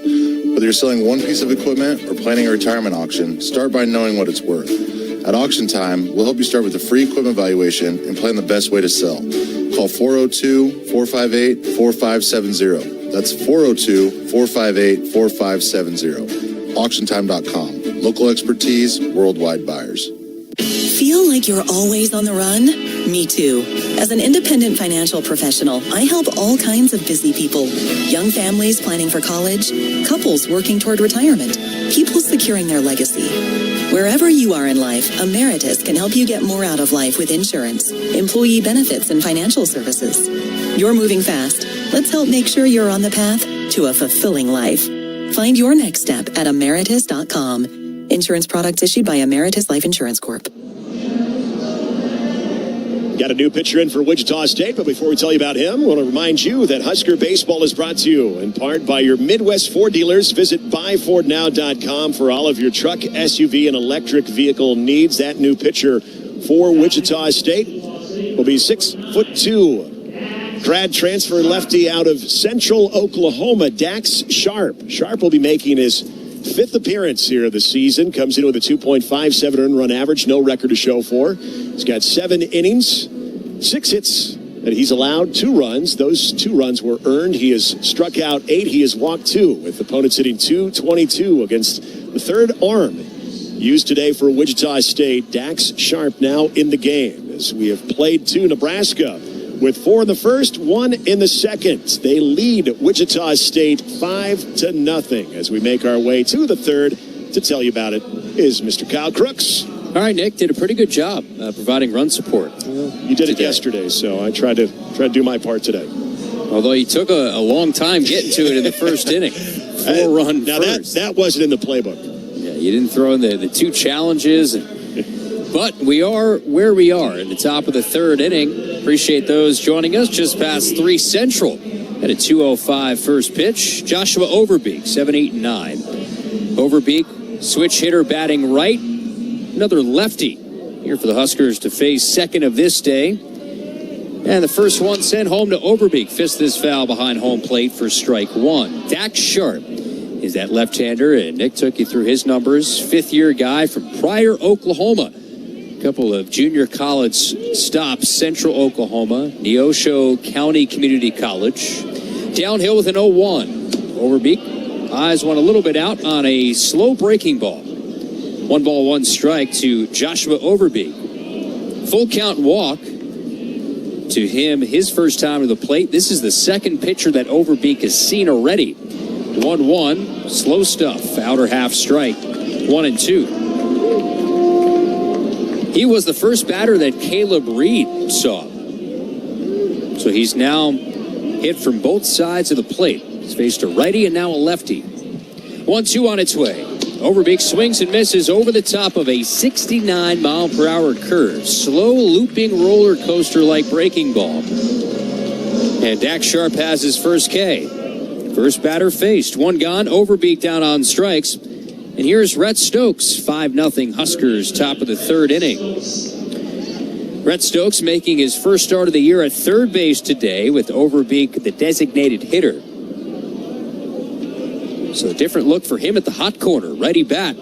Whether you're selling one piece of equipment or planning a retirement auction, start by knowing what it's worth. At Auction Time, we'll help you start with a free equipment valuation and plan the best way to sell. Call 402-458-4570. That's 402-458-4570. AuctionTime.com. Local expertise, worldwide buyers. Feel like you're always on the run? Me too. As an independent financial professional, I help all kinds of busy people. Young families planning for college, couples working toward retirement, people securing their legacy. Wherever you are in life, Emeritus can help you get more out of life with insurance, employee benefits, and financial services. You're moving fast. Let's help make sure you're on the path to a fulfilling life. Find your next step at Emeritus.com. Insurance products issued by Emeritus Life Insurance Corp. Got a new pitcher in for Wichita State, but before we tell you about him, I want to remind you that Husker Baseball is brought to you in part by your Midwest Ford dealers. Visit buyfordnow.com for all of your truck, SUV, and electric vehicle needs. That new pitcher for Wichita State will be 6'2". Grad transfer lefty out of Central Oklahoma, Dax Sharp. Sharp will be making his 5th appearance here of the season. Comes in with a 2.57 earned run average. No record to show for. He's got 7 innings, 6 hits that he's allowed, 2 runs. Those 2 runs were earned. He has struck out 8. He has walked 2, with opponents hitting .222 against the third arm used today for Wichita State. Dax Sharp now in the game as we have played to Nebraska with 4 in the first, 1 in the second. They lead Wichita State 5-0 as we make our way to the third. To tell you about it is Mr. Kyle Crooks. All right, Nick, did a pretty good job providing run support. You did it yesterday, so I tried to do my part today. Although you took a long time getting to it in the first inning. 4-run now first. That wasn't in the playbook. Yeah, you didn't throw in the 2 challenges. But we are where we are in the top of the third inning. Appreciate those joining us just past 3 Central. At a 2:05 first pitch. Joshua Overbeek, 7, 8, and 9. Overbeek, switch hitter batting right. Another lefty here for the Huskers to face second of this day. And the first one sent home to Overbeek. Fist this foul behind home plate for strike one. Dak Sharp is that left-hander, and Nick took you through his numbers. Fifth-year guy from Pryor, Oklahoma. A couple of junior college stops, Central Oklahoma, Neosho County Community College. Downhill with an 0-1. Overbeek, eyes went a little bit out on a slow breaking ball. 1 ball, 1 strike to Joshua Overbeek. Full count walk to him, his first time to the plate. This is the second pitcher that Overbeek has seen already. 1-1, slow stuff, outer half strike, 1-2. He was the first batter that Caleb Reed saw. So he's now hit from both sides of the plate. He's faced a righty and now a lefty. 1-2 on its way. Overbeek swings and misses over the top of a 69-mile-per-hour curve. Slow, looping roller coaster-like breaking ball. And Dak Sharp has his first K. First batter faced. 1 gone. Overbeek down on strikes. And here's Rhett Stokes. 5-0 Huskers, top of the third inning. Rhett Stokes making his first start of the year at third base today with Overbeek, the designated hitter. So a different look for him at the hot corner. Righty bat.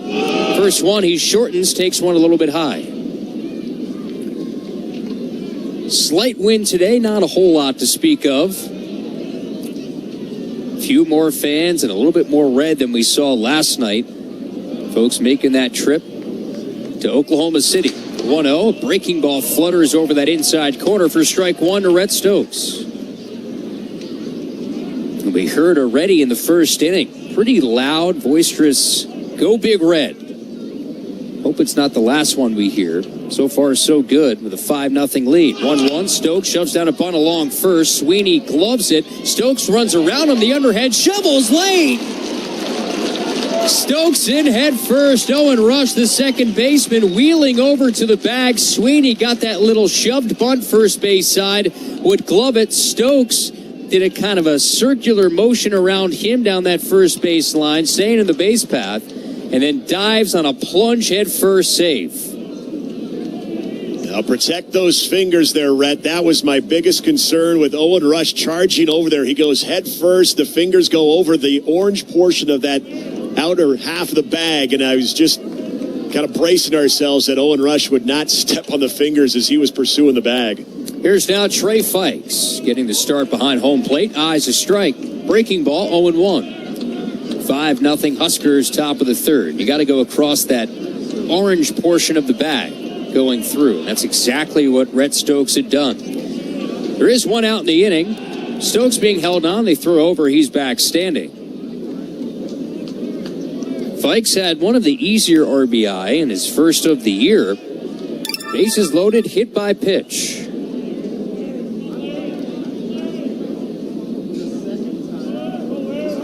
First one, he shortens, takes one a little bit high. Slight wind today, not a whole lot to speak of. Few more fans and a little bit more red than we saw last night. Folks making that trip to Oklahoma City. 1-0, breaking ball flutters over that inside corner for strike one to Rhett Stokes. And we heard already in the first inning. Pretty loud, boisterous, go Big Red. Hope it's not the last one we hear. So far, so good with a 5-0 lead. 1-1, Stokes shoves down a bunt along first. Sweeney gloves it. Stokes runs around him, the underhead, shovels late. Stokes in head first. Owen Rush, the second baseman, wheeling over to the bag. Sweeney got that little shoved bunt first base side. Would glove it. Stokes did a kind of a circular motion around him down that first base line, staying in the base path, and then dives on a plunge head first save. Now protect those fingers there, Rhett. That was my biggest concern with Owen Rush charging over there. He goes head first. The fingers go over the orange portion of that outer half of the bag, and I was just kind of bracing ourselves that Owen Rush would not step on the fingers as he was pursuing the bag. Here's now Trey Fikes getting the start behind home plate. Eyes a strike. Breaking ball, 0-1. 5-0 Huskers, top of the third. You got to go across that orange portion of the bag going through. That's exactly what Rhett Stokes had done. There is one out in the inning. Stokes being held on. They throw over. He's back standing. Fikes had one of the easier RBI in his first of the year. Bases loaded, hit by pitch.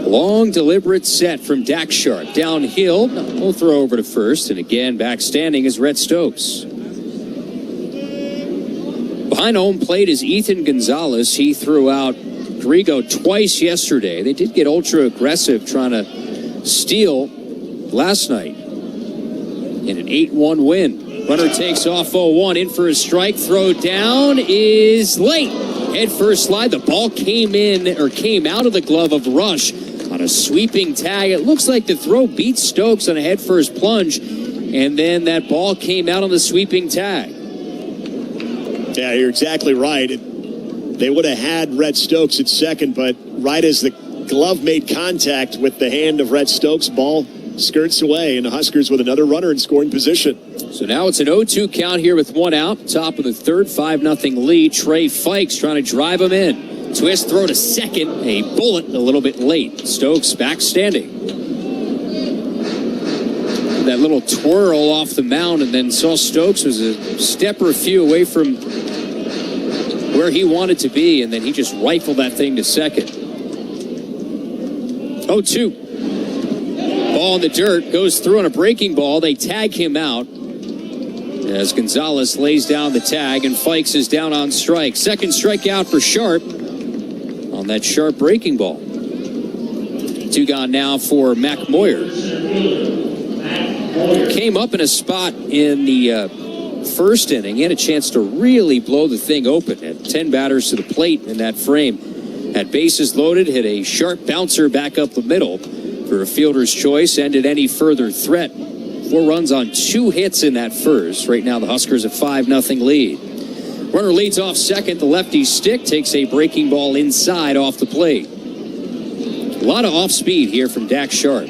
Long, deliberate set from Dak Sharp. Downhill, we'll throw over to first. And again, back standing is Rhett Stokes. Behind home plate is Ethan Gonzalez. He threw out Grigo twice yesterday. They did get ultra aggressive trying to steal last night in an 8-1 win. Runner takes off 0-1, in for a strike. Throw down is late. Head first slide. The ball came out of the glove of Rush on a sweeping tag. It looks like the throw beat Stokes on a head first plunge, and then that ball came out on the sweeping tag. Yeah, you're exactly right. They would have had Rhett Stokes at second, but right as the glove made contact with the hand of Rhett Stokes, ball skirts away, and the Huskers with another runner in scoring position. So now it's an 0-2 count here with one out. Top of the third, 5-0 lead. Trey Fikes trying to drive him in. Twist throw to second. A bullet a little bit late. Stokes back standing. That little twirl off the mound, and then saw Stokes was a step or a few away from where he wanted to be, and then he just rifled that thing to second. 0-2. Ball in the dirt, goes through on a breaking ball. They tag him out as Gonzalez lays down the tag, and Fikes is down on strike. Second strikeout for Sharp on on that sharp breaking ball. 2 gone now for Mac Moyer. Came up in a spot in the first inning. He had a chance to really blow the thing open. Had 10 batters to the plate in that frame. Had bases loaded, hit a sharp bouncer back up the middle for a fielder's choice. Ended any further threat. 4 runs on 2 hits in that first. Right now the Huskers a 5-0 lead. Runner leads off second. The lefty stick takes a breaking ball inside off the plate. A lot of off speed here from Dax Sharp.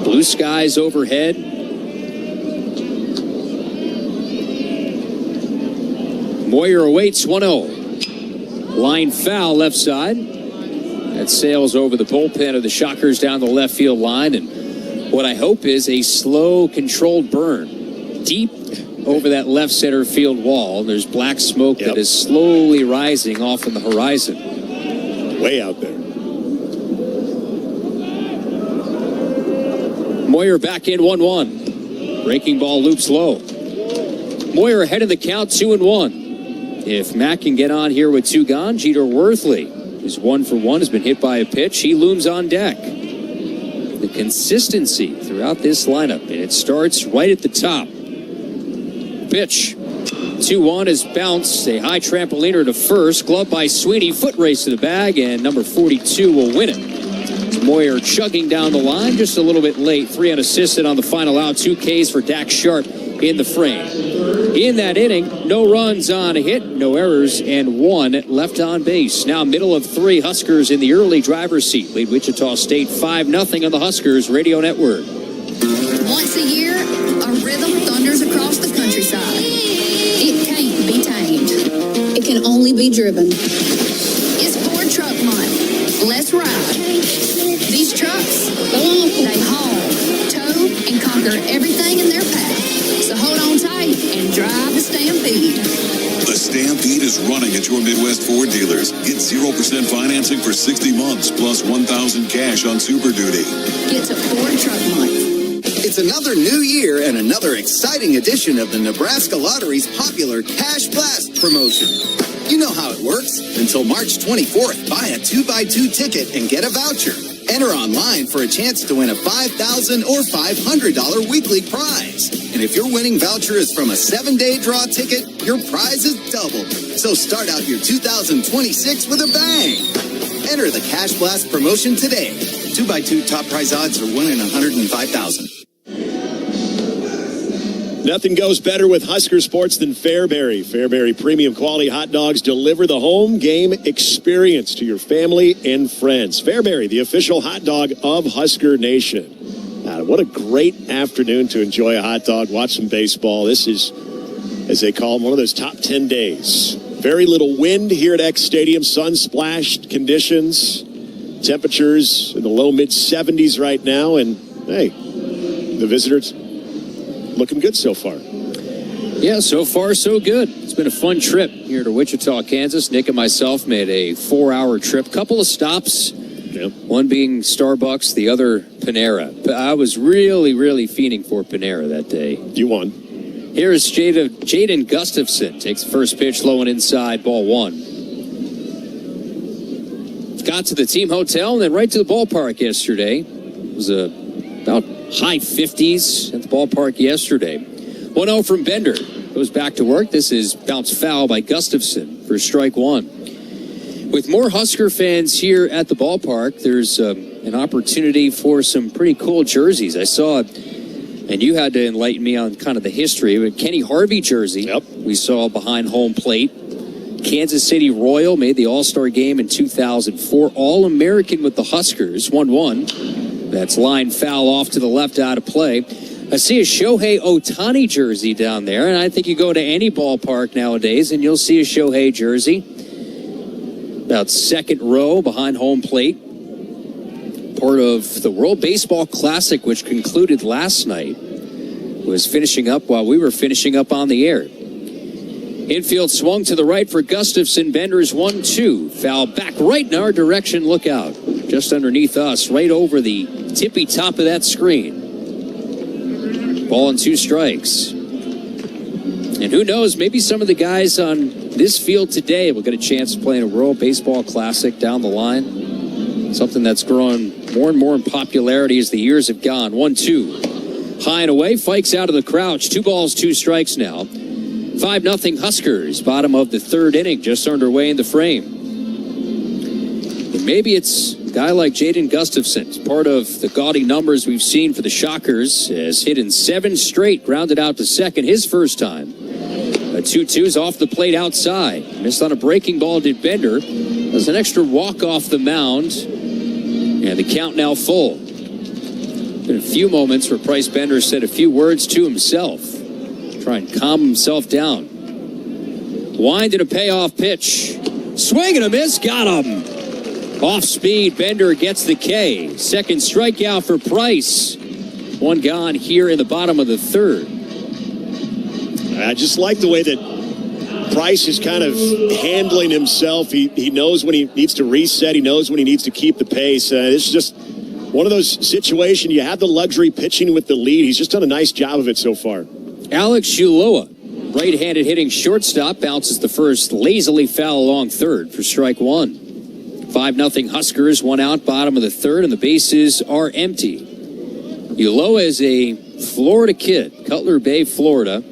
Blue skies overhead. Moyer awaits 1-0. Line foul left side. That sails over the bullpen of the Shockers down the left field line. And what I hope is a slow, controlled burn deep over that left center field wall. There's black smoke that is slowly rising off on the horizon. Way out there. Moyer back in 1-1. Breaking ball loops low. Moyer ahead of the count 2-1. If Mack can get on here with 2 gone, Jeter Worthley is 1 for 1, has been hit by a pitch. He looms on deck. The consistency throughout this lineup, and it starts right at the top. Pitch. 2-1 is bounced. A high trampoliner to first. Glove by Sweeney. Foot race to the bag, and number 42 will win it. Moyer chugging down the line just a little bit late. 3 unassisted on the final out. 2 Ks for Dax Sharp in the frame. In that inning, no runs on a hit, no errors, and 1 left on base. Now middle of 3, Huskers in the early driver's seat. Lead Wichita State 5-0 on the Huskers Radio Network. Once a year, a rhythm thunders across the countryside. It can't be tamed. It can only be driven. It's Ford Truck Month. Let's ride. These trucks, they haul, tow, and conquer everything in their path. So hold on tight and drive the Stampede. The Stampede is running at your Midwest Ford dealers. Get 0% financing for 60 months plus $1,000 cash on Super Duty. Get to Ford Truck Month. It's another new year and another exciting edition of the Nebraska Lottery's popular Cash Blast promotion. You know how it works. Until March 24th, buy a 2x2 ticket and get a voucher. Enter online for a chance to win a $5,000 or $500 weekly prize. And if your winning voucher is from a 7-day draw ticket, your prize is doubled. So start out your 2026 with a bang. Enter the Cash Blast promotion today. 2x2 top prize odds are 1 in 105,000. Nothing goes better with Husker sports than Fairbury. Fairbury premium quality hot dogs deliver the home game experience to your family and friends. Fairbury, the official hot dog of Husker Nation. What a great afternoon to enjoy a hot dog, watch some baseball. This is, as they call them, one of those top 10 days. Very little wind here at X Stadium, sun-splashed conditions. Temperatures in the low mid-70s right now, and hey, the visitors looking good so far. Yeah, so far so good. It's been a fun trip here to Wichita, Kansas. Nick and myself made a 4-hour trip. Couple of stops. Yep. One being Starbucks, the other Panera. I was really, really fiending for Panera that day. You won. Here is Jaden Gustafson. Takes the first pitch low and inside, ball 1. Got to the team hotel and then right to the ballpark yesterday. It was about high 50s at the ballpark yesterday. 1-0 from Bender. Goes back to work. This is bounced foul by Gustafson for strike 1. With more Husker fans here at the ballpark, there's an opportunity for some pretty cool jerseys. I saw, and you had to enlighten me on kind of the history, but Kenny Harvey jersey we saw behind home plate. Kansas City Royal made the All-Star game in 2004. All-American with the Huskers, 1-1. That's line foul off to the left out of play. I see a Shohei Ohtani jersey down there, and I think you go to any ballpark nowadays and you'll see a Shohei jersey. About second row behind home plate. Part of the World Baseball Classic, which concluded last night, was finishing up while we were finishing up on the air. Infield swung to the right for Gustafson. Bender's 1-2. Foul back right in our direction. Look out. Just underneath us, right over the tippy top of that screen. Ball and 2 strikes. And who knows, maybe some of the guys on this field today will get a chance to play in a World Baseball Classic down the line. Something that's growing more and more in popularity as the years have gone. 1-2. High and away. Fikes out of the crouch. 2 balls, 2 strikes now. 5-0 Huskers. Bottom of the 3rd inning. Just underway in the frame. And maybe it's a guy like Jaden Gustafson. Part of the gaudy numbers we've seen for the Shockers. Has hit in 7 straight. Grounded out to second his first time. A 2-2's off the plate outside. Missed on a breaking ball, did Bender. There's an extra walk off the mound. And the count now full. Been a few moments where Price Bender said a few words to himself. Try and calm himself down. Wind and a payoff pitch. Swing and a miss. Got him. Off speed. Bender gets the K. Second strikeout for Price. 1 gone here in the bottom of the 3rd. I just like the way that Price is kind of handling himself. He knows when he needs to reset. He knows when he needs to keep the pace. It's just one of those situations. You have the luxury pitching with the lead. He's just done a nice job of it so far. Alex Shuloa, right-handed hitting shortstop, bounces the first lazily foul along 3rd for strike 1. 5-0 Huskers, 1 out, bottom of the 3rd, and the bases are empty. Uloa is a Florida kid, Cutler Bay, Florida.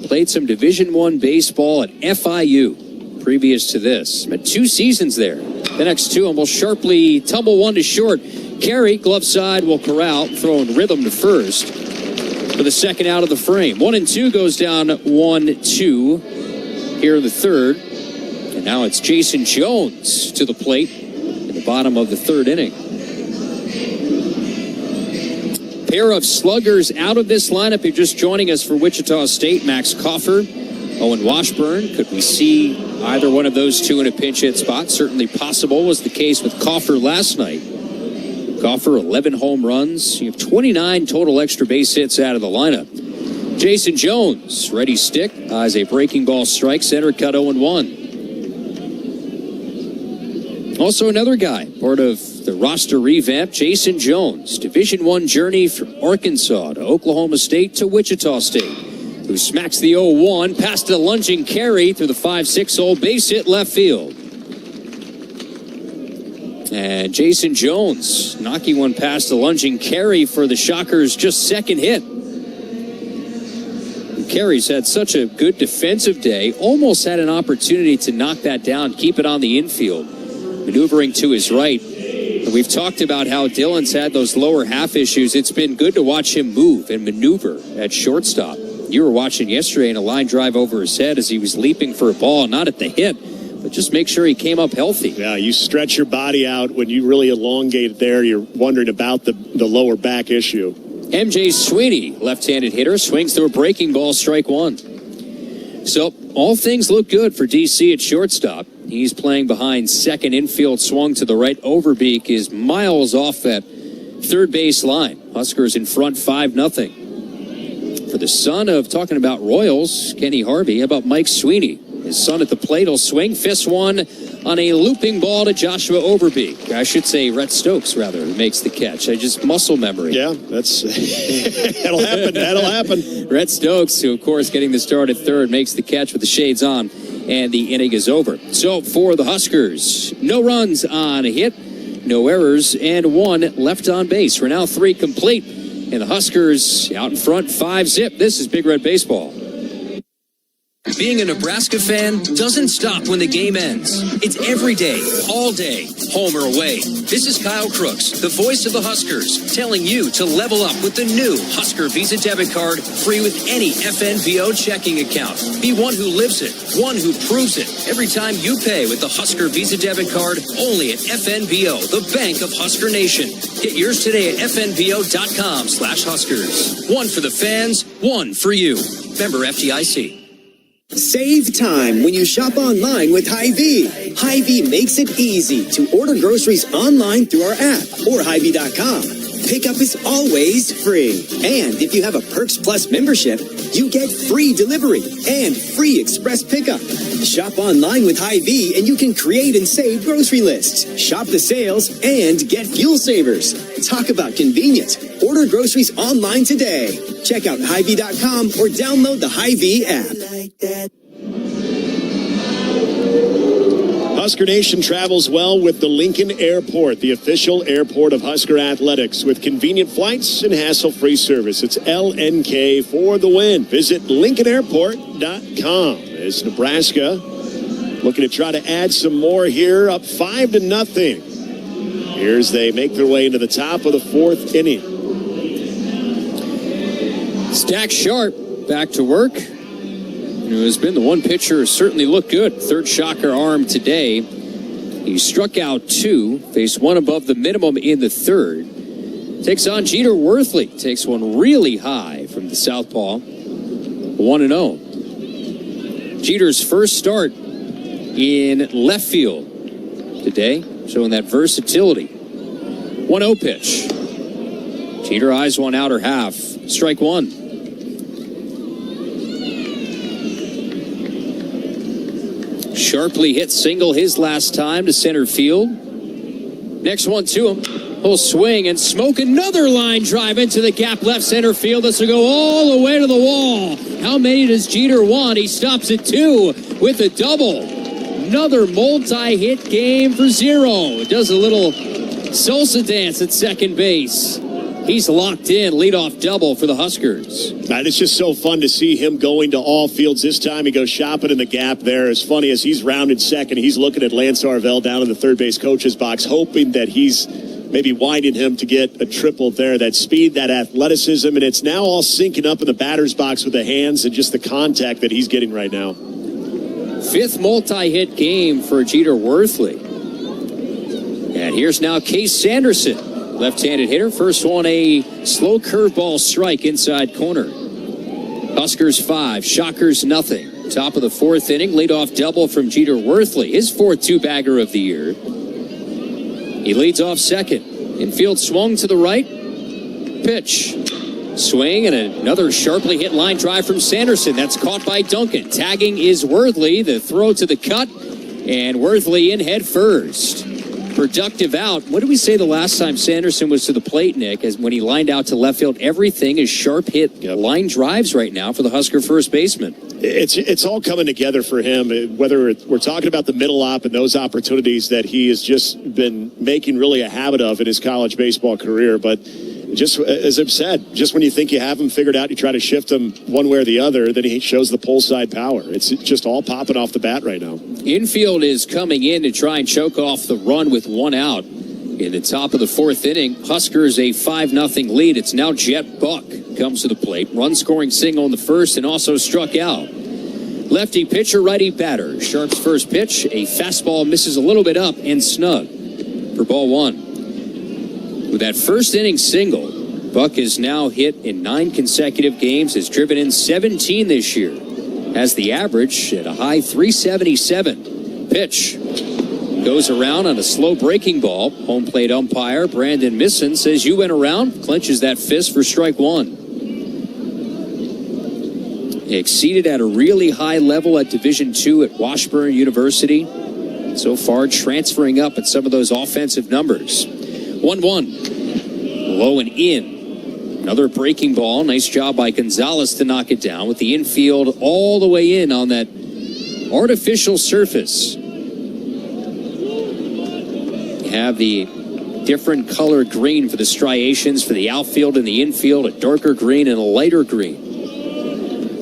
Played some Division I baseball at FIU previous to this. Spent 2 seasons there. The next 2 almost sharply tumble 1 to short. Carey, glove side, will corral, throwing rhythm to first for the 2nd out of the frame. 1-2 goes down 1-2 here in the 3rd. And now it's Jason Jones to the plate in the bottom of the 3rd inning. Pair of sluggers out of this lineup. You're just joining us for Wichita State. Max Coffer, Owen Washburn. Could we see either one of those 2 in a pinch hit spot? Certainly possible. Was the case with Coffer last night. Coffer, 11 home runs. You have 29 total extra base hits out of the lineup. Jason Jones, ready stick. Eyes a breaking ball strike. Center cut 0-1. Also another guy, part of the roster revamp, Jason Jones. Division I journey from Arkansas to Oklahoma State to Wichita State, who smacks the 0-1 past the lunging Carey through the 5-6 hole base hit left field. And Jason Jones knocking one past the lunging Carey for the Shockers' just 2nd hit. Carey's had such a good defensive day, almost had an opportunity to knock that down, keep it on the infield. Maneuvering to his right. And we've talked about how Dylan's had those lower half issues. It's been good to watch him move and maneuver at shortstop. You were watching yesterday in a line drive over his head as he was leaping for a ball, not at the hit, but just make sure he came up healthy. Yeah, you stretch your body out when you really elongate it there. You're wondering about the lower back issue. MJ Sweeney, left-handed hitter, swings through a breaking ball, strike 1. So all things look good for DC at shortstop. He's playing behind second. Infield swung to the right. Overbeek is miles off that 3rd base line. Huskers in front 5-0. For the son of talking about Royals, Kenny Harvey, how about Mike Sweeney? His son at the plate will swing. Fist one on a looping ball to Joshua Overbeek. I should say Rhett Stokes, rather, who makes the catch. Muscle memory. Yeah, that's that'll happen. That'll happen. Rhett Stokes, who, of course, getting the start at 3rd, makes the catch with the shades on, and the inning is over. So for the Huskers, no runs on a hit, no errors, and 1 left on base. We're now 3 complete, and the Huskers out in front 5-0. This is Big Red Baseball. Being a Nebraska fan doesn't stop when the game ends. It's every day, all day, home or away. This is Kyle Crooks, the voice of the Huskers, telling you to level up with the new Husker Visa debit card, free with any FNBO checking account. Be one who lives it, one who proves it. Every time you pay with the Husker Visa debit card, only at FNBO, the bank of Husker Nation. Get yours today at fnbo.com/Huskers. One for the fans, one for you. Member FDIC. Save time when you shop online with Hy-Vee. Hy-Vee makes it easy to order groceries online through our app or Hy-Vee.com. Pickup is always free. And if you have a Perks Plus membership, you get free delivery and free express pickup. Shop online with Hy-Vee and you can create and save grocery lists, shop the sales, and get fuel savers. Talk about convenience. Order groceries online today. Check out Hy-Vee.com or download the Hy-Vee app. Husker Nation travels well with the Lincoln Airport, the official airport of Husker Athletics, with convenient flights and hassle-free service. It's LNK for the win. Visit LincolnAirport.com. As Nebraska looking to try to add some more here, up 5-0. Here's they make their way into the top of the fourth inning. Stack Sharp back to work. Who has been the one pitcher who certainly looked good. Third shocker arm today. He struck out 2, faced 1 above the minimum in the third. Takes on Jeter Worthley. Takes one really high from the southpaw. 1-0. Jeter's first start in left field today, showing that versatility. 1-0 pitch. Jeter eyes one outer half. Strike 1. Sharply hit single his last time to center field. Next one to him. He'll swing and smoke another line drive into the gap left center field. This will go all the way to the wall. How many does Jeter want? He stops at 2 with a double. Another multi-hit game for 0. Does a little salsa dance at second base. He's locked in, leadoff double for the Huskers. And it's just so fun to see him going to all fields. This time he goes shopping in the gap there. As funny as he's rounded second, he's looking at Lance Arvell down in the third base coach's box, hoping that he's maybe winding him to get a triple there. That speed, that athleticism, and it's now all syncing up in the batter's box with the hands and just the contact that he's getting right now. 5th multi-hit game for Jeter Worthley. And here's now Case Sanderson. Left-handed hitter. First one, a slow curveball strike inside corner. Huskers 5, Shockers nothing. Top of the fourth inning, leadoff double from Jeter Worthley. His 4th two-bagger of the year. He leads off second. Infield swung to the right. Pitch. Swing and another sharply hit line drive from Sanderson. That's caught by Duncan. Tagging is Worthley. The throw to the cut. And Worthley in head first. Productive out. What did we say the last time Sanderson was to the plate, Nick? As when he lined out to left field, everything is sharp hit line drives right now for the Husker first baseman. It's all coming together for him, whether we're talking about the middle op and those opportunities that he has just been making really a habit of in his college baseball career. But just as I've said, just when you think you have him figured out, you try to shift him one way or the other, then he shows the pull side power. It's just all popping off the bat right now. Infield is coming in to try and choke off the run with 1 out. In the top of the fourth inning, Huskers a 5-0 lead. It's now Jet Buck comes to the plate. Run-scoring single in the first and also struck out. Lefty pitcher, righty batter. Sharp's first pitch, a fastball misses a little bit up and snug for ball 1. With that first inning single, Buck is now hit in 9 consecutive games, has driven in 17 this year. Has the average at a high 377. Pitch goes around on a slow breaking ball. Home plate umpire Brandon Misson says you went around, clenches that fist for strike 1. Exceeded at a really high level at Division II at Washburn University. So far transferring up at some of those offensive numbers. 1-1. Low and in. Another breaking ball. Nice job by Gonzalez to knock it down with the infield all the way in on that artificial surface. You have the different color green for the striations for the outfield and the infield, a darker green and a lighter green.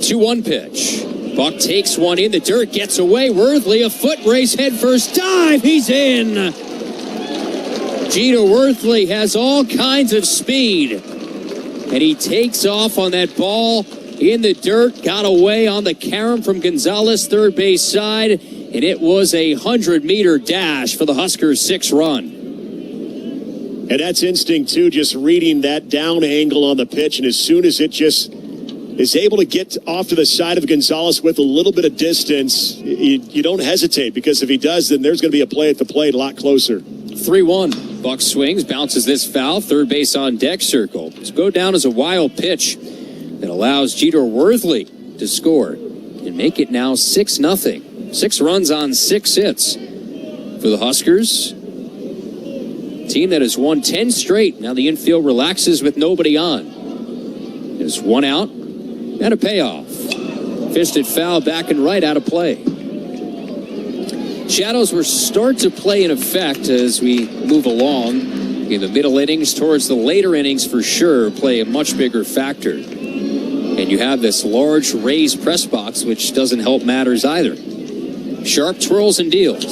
2-1 pitch. Buck takes one in the dirt, gets away. Worthley, a foot race, head first dive. He's in. Jeter Worthley has all kinds of speed. And he takes off on that ball in the dirt. Got away on the carom from Gonzalez, third base side. And it was a 100-meter dash for the Huskers' 6th run. And that's instinct, too, just reading that down angle on the pitch. And as soon as it just is able to get off to the side of Gonzalez with a little bit of distance, you don't hesitate, because if he does, then there's going to be a play at the plate a lot closer. 3-1. Buck swings, bounces this foul, third base on deck circle. Let's go down as a wild pitch that allows Jeter Worthley to score and make it now 6-0. 6 runs on 6 hits for the Huskers. Team that has won 10 straight. Now the infield relaxes with nobody on. There's 1 out and a payoff. Fisted foul back and right, out of play. Shadows will start to play in effect as we move along. In the middle innings towards the later innings for sure play a much bigger factor. And you have this large raised press box, which doesn't help matters either. Sharp twirls and deals.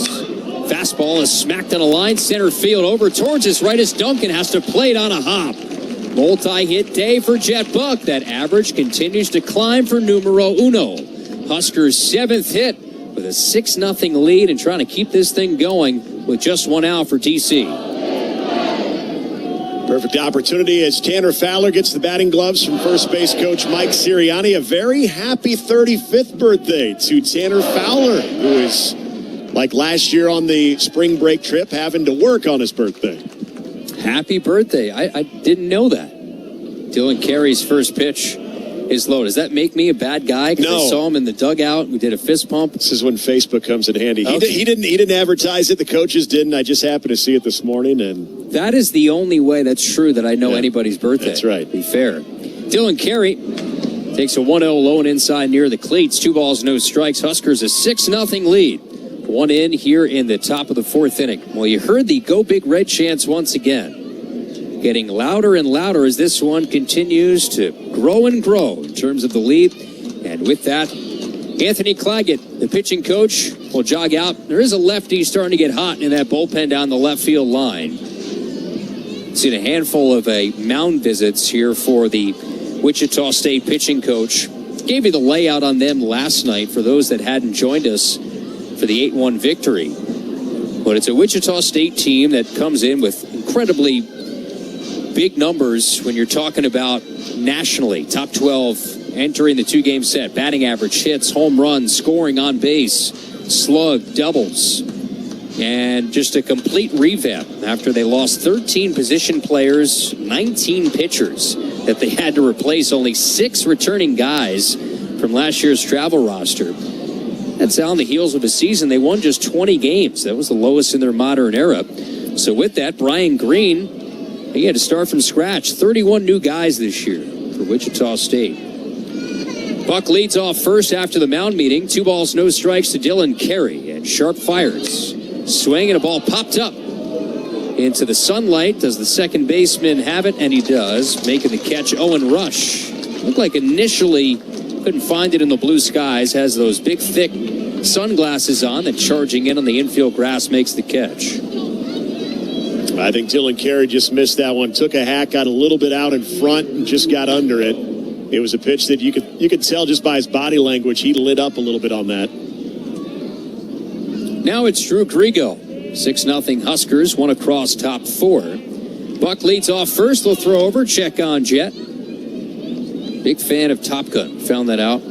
Fastball is smacked on a line, center field over towards his right as Duncan has to play it on a hop. Multi-hit day for Jet Buck. That average continues to climb for numero uno. Huskers' 7th hit with a 6-0 lead and trying to keep this thing going with just 1 out for DC. Perfect opportunity as Tanner Fowler gets the batting gloves from first base coach Mike Sirianni. A very happy 35th birthday to Tanner Fowler, who is, like last year on the spring break trip, having to work on his birthday. Happy birthday. I didn't know that. Dylan Carey's first pitch is low. Does that make me a bad guy? Because I saw him in the dugout. We did a fist pump. This is when Facebook comes in handy. Okay. He didn't advertise it. The coaches didn't. I just happened to see it this morning. And that is the only way that's true that I know anybody's birthday. That's right. Be fair. Dylan Carey takes a 1-0 low and inside near the cleats. 2 balls, no strikes. Huskers a 6-0 lead. 1 in here in the top of the 4th inning. Well, you heard the Go Big Red chants once again. Getting louder and louder as this one continues to grow and grow in terms of the lead. And with that, Anthony Claggett, the pitching coach, will jog out. There is a lefty starting to get hot in that bullpen down the left field line. Seen a handful of mound visits here for the Wichita State pitching coach. Gave you the layout on them last night for those that hadn't joined us for the 8-1 victory. But it's a Wichita State team that comes in with incredibly big numbers when you're talking about nationally. Top 12 entering the 2-game set. Batting average, hits, home runs, scoring on base, slug, doubles. And just a complete revamp after they lost 13 position players, 19 pitchers that they had to replace, only 6 returning guys from last year's travel roster. That's on the heels of a season. They won just 20 games. That was the lowest in their modern era. So with that, Brian Green, he had to start from scratch. 31 new guys this year for Wichita State. Buck leads off first after the mound meeting. 2 balls, no strikes to Dylan Carey. And Sharp fires. Swing and a ball popped up into the sunlight. Does the second baseman have it? And he does. Making the catch, Owen Rush. Looked like initially couldn't find it in the blue skies. Has those big, thick sunglasses on. And charging in on the infield grass makes the catch. I think Dylan Carey just missed that one. Took a hack, got a little bit out in front, and just got under it. It was a pitch that you could tell just by his body language. He lit up a little bit on that. Now it's Drew Grigo. 6-0 Huskers, 1 across top 4. Buck leads off first. They'll throw over. Check on Jet. Big fan of Top Gun. Found that out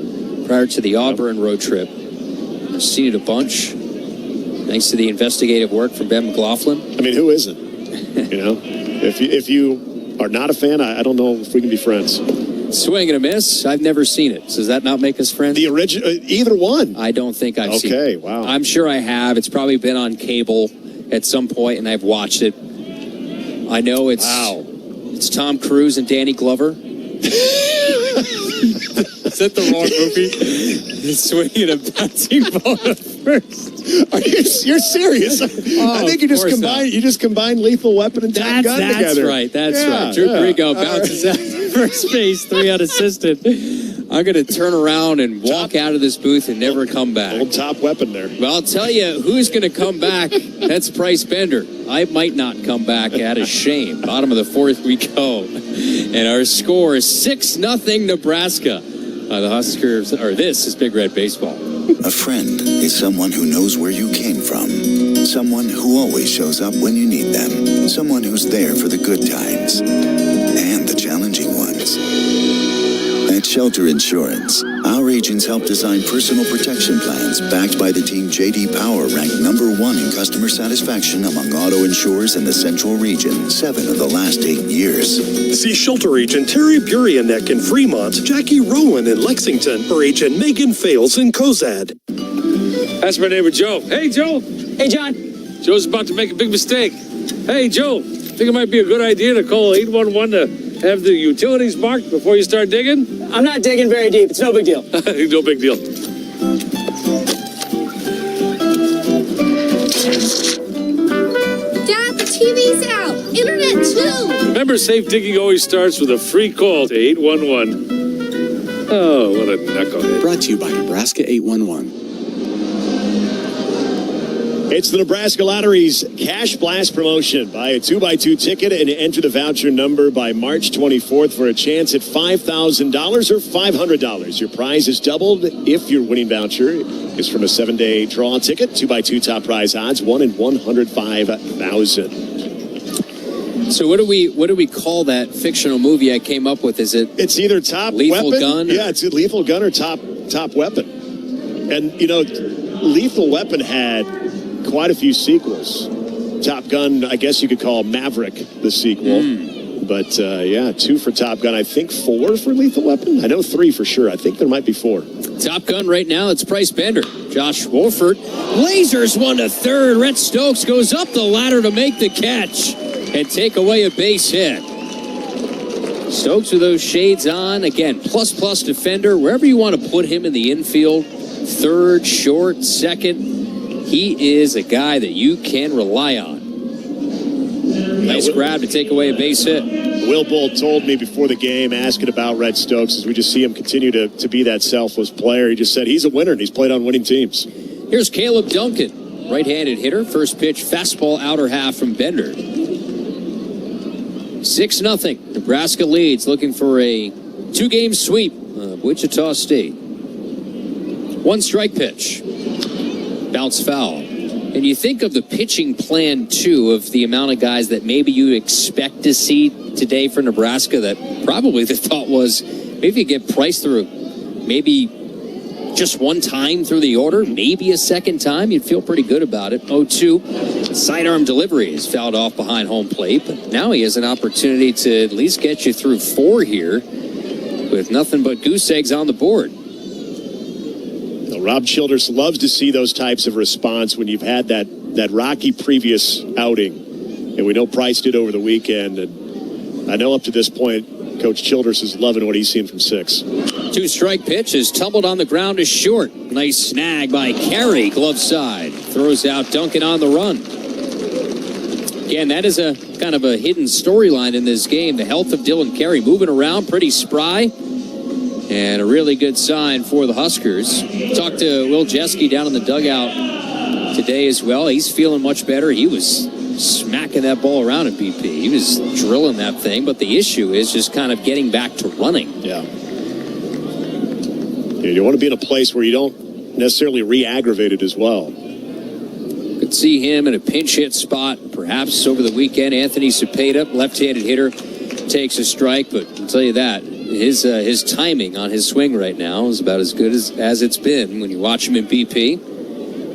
prior to the Auburn road trip. I've seen it a bunch. Thanks to the investigative work from Ben McLaughlin. I mean, who isn't? You know, if you are not a fan, I don't know if we can be friends. Swing and a miss. I've never seen it. So does that not make us friends? The original, either one. I don't think I've seen it. Okay, wow. I'm sure I have. It's probably been on cable at some point, and I've watched it. I know it's Tom Cruise and Danny Glover. Is that the wrong movie? Swinging a bouncing ball at first. You're serious? I think you just combined Lethal Weapon and Top Gun together. That's right. Drew Grigo bounces out to first base, 3-out assistant. I'm going to turn around and walk out of this booth and never come back. Old Top Weapon there. Well, I'll tell you who's going to come back. That's Bryce Bender. I might not come back out of shame. Bottom of the 4th we go. And our score is 6-0 Nebraska. The Huskers, or this is Big Red Baseball. A friend is someone who knows where you came from. Someone who always shows up when you need them. Someone who's there for the good times and the challenging ones. At Shelter Insurance, our agents help design personal protection plans backed by the team J.D. Power ranked #1 in customer satisfaction among auto insurers in the Central Region 7 of the last 8 years. See Shelter Agent Terry Burianek in Fremont, Jackie Rowan in Lexington, or Agent Megan Fales in Cozad. That's my neighbor Joe. Hey, Joe. Hey, John. Joe's about to make a big mistake. Hey, Joe. Think it might be a good idea to call 811 to have the utilities marked before you start digging? I'm not digging very deep. It's no big deal. No big deal. Remember, safe digging always starts with a free call to 811. Oh, what a knucklehead. Brought to you by Nebraska 811. It's the Nebraska Lottery's Cash Blast promotion. Buy a 2x2 ticket and enter the voucher number by March 24th for a chance at $5,000 or $500. Your prize is doubled if your winning voucher is from a 7-day draw ticket. 2x2 top prize odds, 1 in 105,000. So what do we call that fictional movie I came up with? Is it? It's either Top Lethal Weapon. Gun? Yeah, it's Lethal Gun or Top Weapon. And Lethal Weapon had quite a few sequels. Top Gun, I guess you could call Maverick the sequel. But 2 for Top Gun. I think 4 for Lethal Weapon. I know 3 for sure. I think there might be 4. Top Gun right now, it's Bryce Bender. Josh Wolford lasers one to third. Rhett Stokes goes up the ladder to make the catch and take away a base hit. Stokes with those shades on. Again, plus defender. Wherever you want to put him in the infield, third, short, second, he is a guy that you can rely on. Nice grab to take away a base hit. Will Bolt told me before the game, asking about Rhett Stokes, as we just see him continue to be that selfless player. He just said he's a winner, and he's played on winning teams. Here's Caleb Duncan, right-handed hitter. First pitch, fastball outer half from Bender. 6-0. Nebraska leads, looking for a 2-game sweep of Wichita State. 1 strike pitch. Bounce foul. And you think of the pitching plan, too, of the amount of guys that maybe you expect to see today for Nebraska, that probably the thought was maybe you get Price through maybe just one time through the order, maybe a second time. You'd feel pretty good about it. 0-2. Sidearm delivery is fouled off behind home plate, but now he has an opportunity to at least get you through 4 here with nothing but goose eggs on the board. Rob Childers loves to see those types of response when you've had that rocky previous outing. And we know Price did over the weekend. And I know up to this point, Coach Childers is loving what he's seen from 6. 2-strike pitch is tumbled on the ground is short. Nice snag by Carey, glove side. Throws out Duncan on the run. Again, that is a kind of a hidden storyline in this game. The health of Dylan Carey, moving around, pretty spry. And a really good sign for the Huskers. Talked to Will Jeske down in the dugout today as well. He's feeling much better. He was smacking that ball around at BP. He was drilling that thing. But the issue is just kind of getting back to running. Yeah. You want to be in a place where you don't necessarily re-aggravate it as well. Could see him in a pinch hit spot. Perhaps over the weekend, Anthony Cepeda, left-handed hitter, takes a strike. But I'll tell you that. His timing on his swing right now is about as good as it's been when you watch him in BP.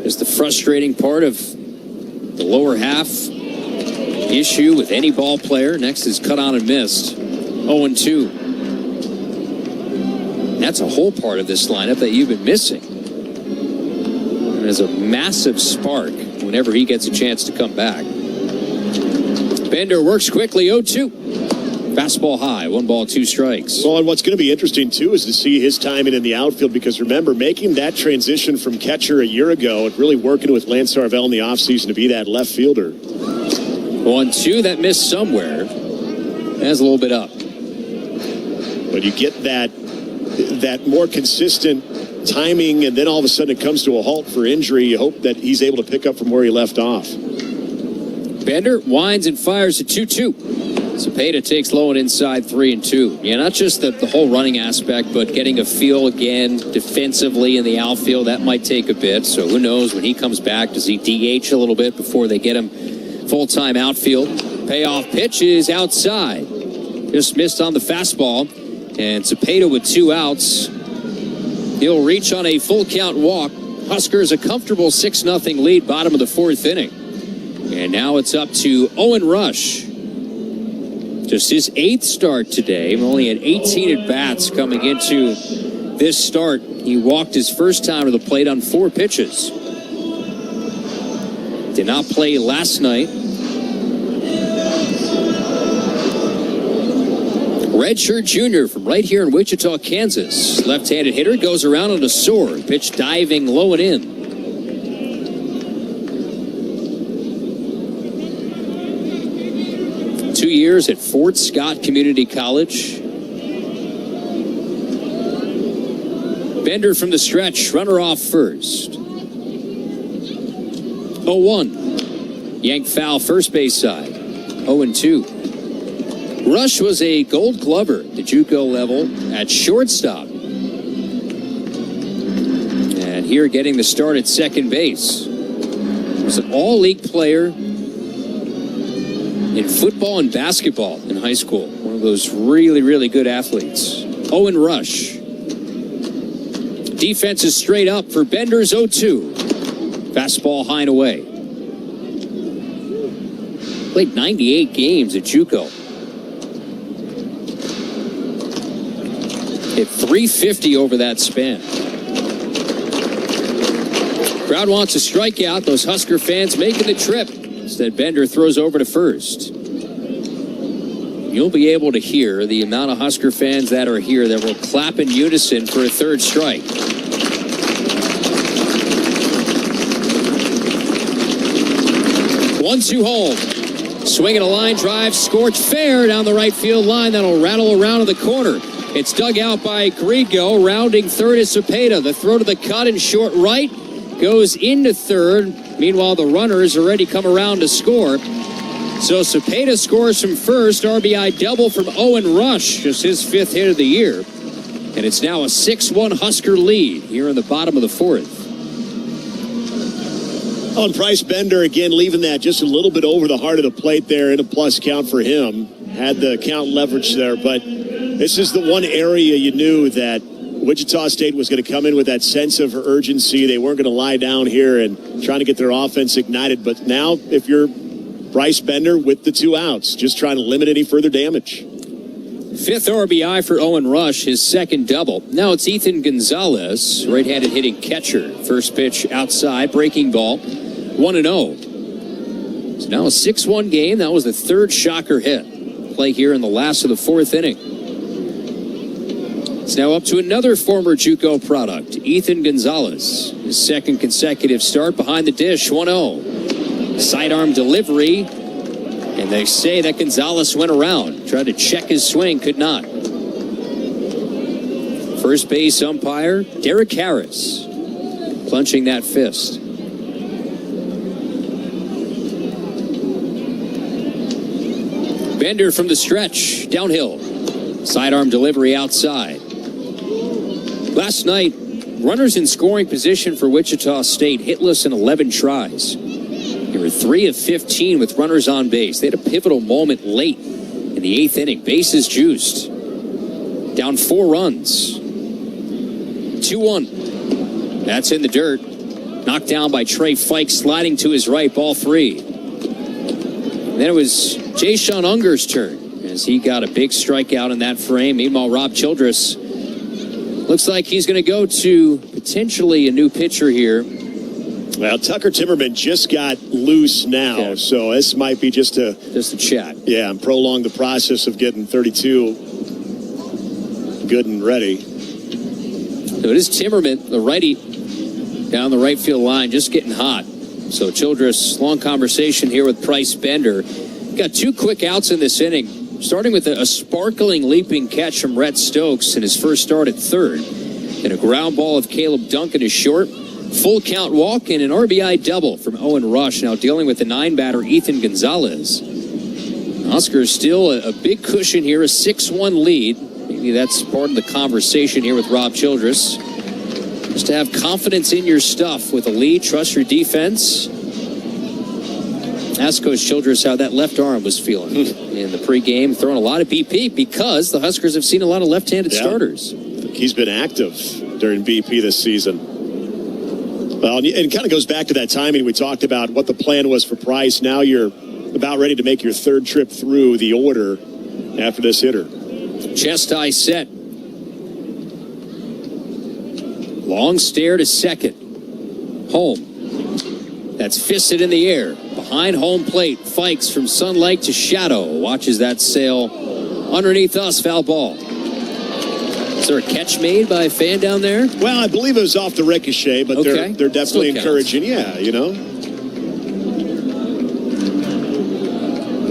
There's the frustrating part of the lower half issue with any ball player. Next is cut on and missed. 0-2. That's a whole part of this lineup that you've been missing. And there's a massive spark whenever he gets a chance to come back. Bender works quickly. 0-2. Fastball high, 1 ball, 2 strikes. Well, and what's going to be interesting, too, is to see his timing in the outfield, because remember, making that transition from catcher a year ago and really working with Lance Sarvell in the offseason to be that left fielder. 1-2, that missed somewhere. That's a little bit up. But you get that more consistent timing, and then all of a sudden it comes to a halt for injury. You hope that he's able to pick up from where he left off. Bender winds and fires at 2-2. Cepeda takes low and inside 3-2. Yeah, not just the whole running aspect, but getting a feel again defensively in the outfield. That might take a bit. So who knows when he comes back? Does he DH a little bit before they get him full-time outfield? Payoff pitch is outside. Just missed on the fastball. And Cepeda with 2 outs. He'll reach on a full count walk. Huskers a comfortable 6-0 lead, bottom of the 4th inning. And now it's up to Owen Rush. Just his 8th start today. Only had 18 at-bats coming into this start. He walked his first time to the plate on 4 pitches. Did not play last night. Redshirt junior from right here in Wichita, Kansas. Left-handed hitter goes around on a soar. Pitch diving low and in. 2 years years at Fort Scott Community College. Bender from the stretch, runner off first. 0-1. Yank foul first base side. 0-2. Rush was a Gold Glover at the JUCO level at shortstop. And here getting the start at second base. He was an all-league player in football and basketball in high school. One of those really, really good athletes. Owen Rush. Defense is straight up for Bender's 0-2. Fastball high and away. Played 98 games at JUCO. Hit 350 over that span. Crowd wants a strikeout. Those Husker fans making the trip. Instead, Bender throws over to first. You'll be able to hear the amount of Husker fans that are here that will clap in unison for a third strike. 1-2 home. Swinging a line drive, scorched fair down the right field line. That'll rattle around in the corner. It's dug out by Grigo. Rounding third is Cepeda. The throw to the cut in short right goes into third. Meanwhile, the runners already come around to score. So Cepeda scores from first. RBI double from Owen Rush, just his 5th hit of the year. And it's now a 6-1 Husker lead here in the bottom of the 4th. On Bryce Bender, again, leaving that just a little bit over the heart of the plate there in a plus count for him. Had the count leverage there, but this is the one area you knew that Wichita State was going to come in with that sense of urgency. They weren't going to lie down here and trying to get their offense ignited. But now, if you're Bryce Bender with the 2 outs, just trying to limit any further damage. 5th RBI for Owen Rush, his 2nd double. Now it's Ethan Gonzalez, right-handed hitting catcher. First pitch outside, breaking ball, 1-0. It's now a 6-1 game. That was the 3rd shocker hit. Play here in the last of the 4th inning. It's now up to another former JUCO product, Ethan Gonzalez. His 2nd consecutive start behind the dish, 1-0. Sidearm delivery, and they say that Gonzalez went around. Tried to check his swing, could not. First base umpire, Derek Harris, plunging that fist. Bender from the stretch, downhill. Sidearm delivery outside. Last night, runners in scoring position for Wichita State, hitless in 11 tries. They were 3 of 15 with runners on base. They had a pivotal moment late in the 8th inning. Bases juiced. Down 4 runs. 2-1. That's in the dirt. Knocked down by Trey Fike, sliding to his right, ball 3. And then it was Jay-Sean Unger's turn as he got a big strikeout in that frame. Meanwhile, Rob Childress looks like he's going to go to potentially a new pitcher here. Well, Tucker Timmerman just got loose now, so this might be just a chat. Yeah, and prolong the process of getting 32 good and ready. So it is Timmerman, the righty, down the right field line, just getting hot. So Childress, long conversation here with Bryce Bender. Got 2 quick outs in this inning, starting with a sparkling leaping catch from Rhett Stokes in his first start at third. And a ground ball of Caleb Duncan is short. Full count walk and an RBI double from Owen Rush. Now dealing with the 9-batter Ethan Gonzalez. Huskers still a big cushion here, a 6-1 lead. Maybe that's part of the conversation here with Rob Childress. Just to have confidence in your stuff with a lead, trust your defense. Ask Coach Childress how that left arm was feeling in the pregame, throwing a lot of BP because the Huskers have seen a lot of left-handed starters. He's been active during BP this season. Well, and it kind of goes back to that timing we talked about, what the plan was for Price. Now you're about ready to make your 3rd trip through the order after this hitter. Chest high set. Long stare to second. Home. That's fisted in the air. Behind home plate. Fikes from sunlight to shadow. Watches that sail underneath us. Foul ball. Is there a catch made by a fan down there? Well, I believe it was off the ricochet, but they're definitely encouraging. Yeah, you know.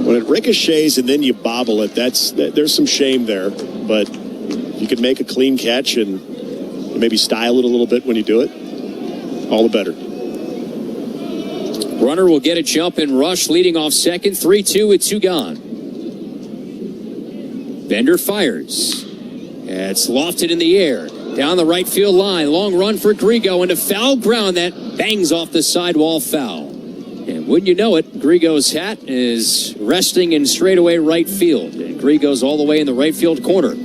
When it ricochets and then you bobble it, there's some shame there. But if you can make a clean catch and maybe style it a little bit when you do it, all the better. Runner will get a jump and rush, leading off second, 3-2 with 2 gone. Bender fires. It's lofted in the air. Down the right field line. Long run for Grigo into foul ground that bangs off the sidewall foul. And wouldn't you know it, Grigo's hat is resting in straightaway right field. And Grigo's all the way in the right field corner.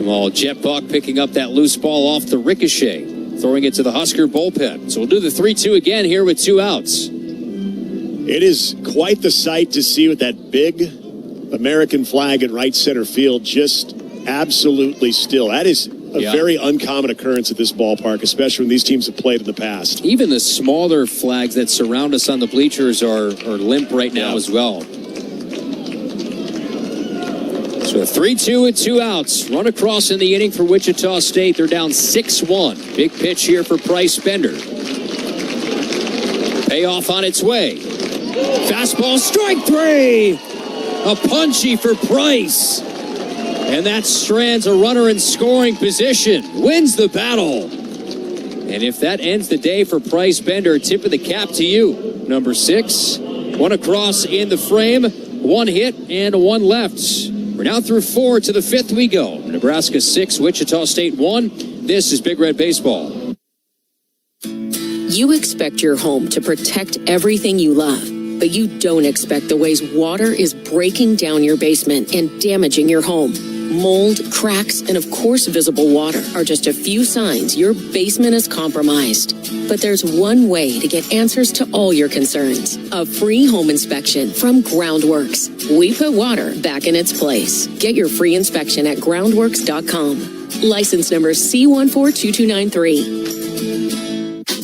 Well, Jet Buck picking up that loose ball off the ricochet, throwing it to the Husker bullpen. So we'll do the 3-2 again here with 2 outs. It is quite the sight to see with that big American flag in right center field, just absolutely still. That is a very uncommon occurrence at this ballpark, especially when these teams have played in the past. Even the smaller flags that surround us on the bleachers are limp right now as well. So 3-2 with 2 outs. Run across in the inning for Wichita State. They're down 6-1. Big pitch here for Price Bender. Payoff on its way. Fastball, strike 3. A punchy for Price. And that strands a runner in scoring position. Wins the battle. And if that ends the day for Price Bender, tip of the cap to you. Number 6. 1 across in the frame. 1 hit and 1 left. We're now through 4 to the 5th we go. Nebraska 6, Wichita State 1. This is Big Red Baseball. You expect your home to protect everything you love, but you don't expect the ways water is breaking down your basement and damaging your home. Mold, cracks, and of course visible water are just a few signs your basement is compromised. But there's one way to get answers to all your concerns. A free home inspection from Groundworks. We put water back in its place. Get your free inspection at groundworks.com. License number C142293.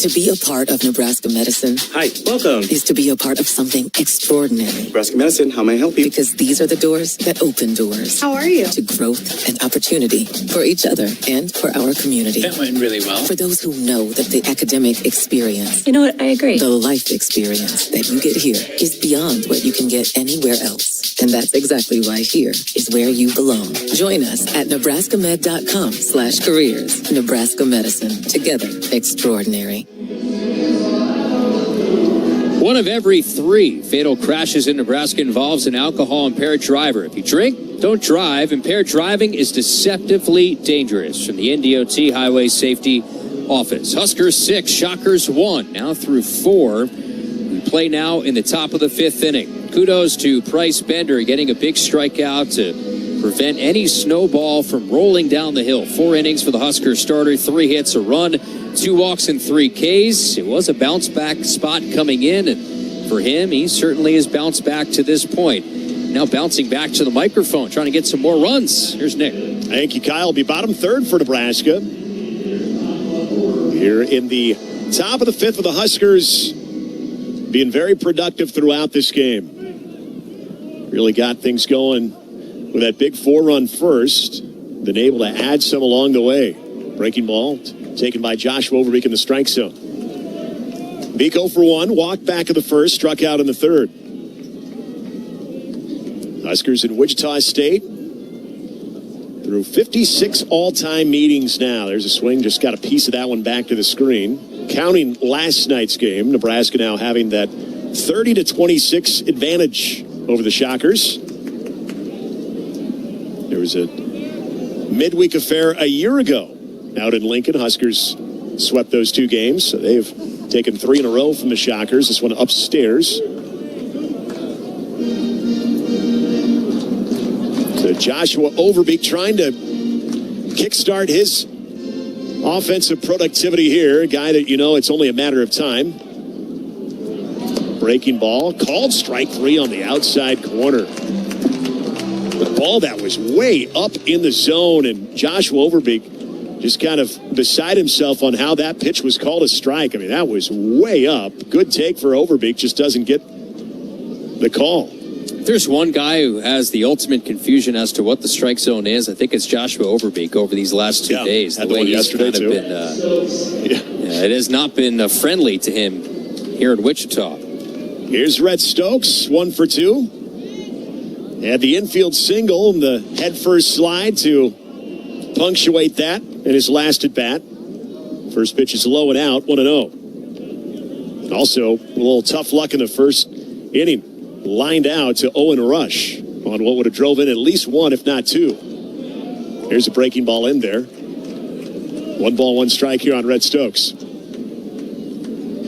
To be a part of Nebraska medicine. Hi, welcome. Is to be a part of something extraordinary. Nebraska medicine, how may I help you? Because these are the doors that open doors. How are you? To growth and opportunity for each other and for our community. That went really well. For those who know that the academic experience. You know what? I agree. The life experience that you get here is beyond what you can get anywhere else. And that's exactly why here is where you belong. Join us at nebraskamed.com/careers. Nebraska Medicine. Together, extraordinary. 1 of every 3 fatal crashes in Nebraska involves an alcohol-impaired driver. If you drink, don't drive. Impaired driving is deceptively dangerous. From the NDOT Highway Safety Office. Huskers 6, Shockers 1. Now through 4. We play now in the top of the 5th inning. Kudos to Price Bender getting a big strikeout to prevent any snowball from rolling down the hill. 4 innings for the Husker starter, 3 hits, a run, 2 walks, and 3 Ks. It was a bounce back spot coming in, and for him, he certainly has bounced back to this point. Now bouncing back to the microphone, trying to get some more runs. Here's Nick. Thank you, Kyle. Be bottom 3rd for Nebraska. Here in the top of the 5th with the Huskers being very productive throughout this game. Really got things going with that big 4-run first, then able to add some along the way. Breaking ball taken by Joshua Overbeek in the strike zone. Beek 0 for 1, walked back in the first, struck out in the 3rd. Huskers in Wichita State through 56 all-time meetings now. There's a swing, just got a piece of that one back to the screen. Counting last night's game, Nebraska now having that 30-26 advantage over the Shockers. There was a midweek affair a year ago out in Lincoln. Huskers swept those 2 games, so they've taken 3 in a row from the Shockers. This one upstairs. So Joshua Overbeek trying to kickstart his offensive productivity here. A guy that, you know, it's only a matter of time. Breaking ball, called strike 3 on the outside corner. The ball that was way up in the zone, and Joshua Overbeek just kind of beside himself on how that pitch was called a strike. I mean, that was way up. Good take for Overbeek, just doesn't get the call. If there's one guy who has the ultimate confusion as to what the strike zone is, I think it's Joshua Overbeek over these last 2 days. Had the way he's yesterday kind of been, it has not been friendly to him here in Wichita. Here's Rhett Stokes, 1 for 2. Had the infield single and the head first slide to punctuate that in his last at bat. First pitch is low and out, 1-0. Also, a little tough luck in the first inning. Lined out to Owen Rush on what would have drove in at least one, if not two. Here's a breaking ball in there. 1 ball, 1 strike here on Rhett Stokes.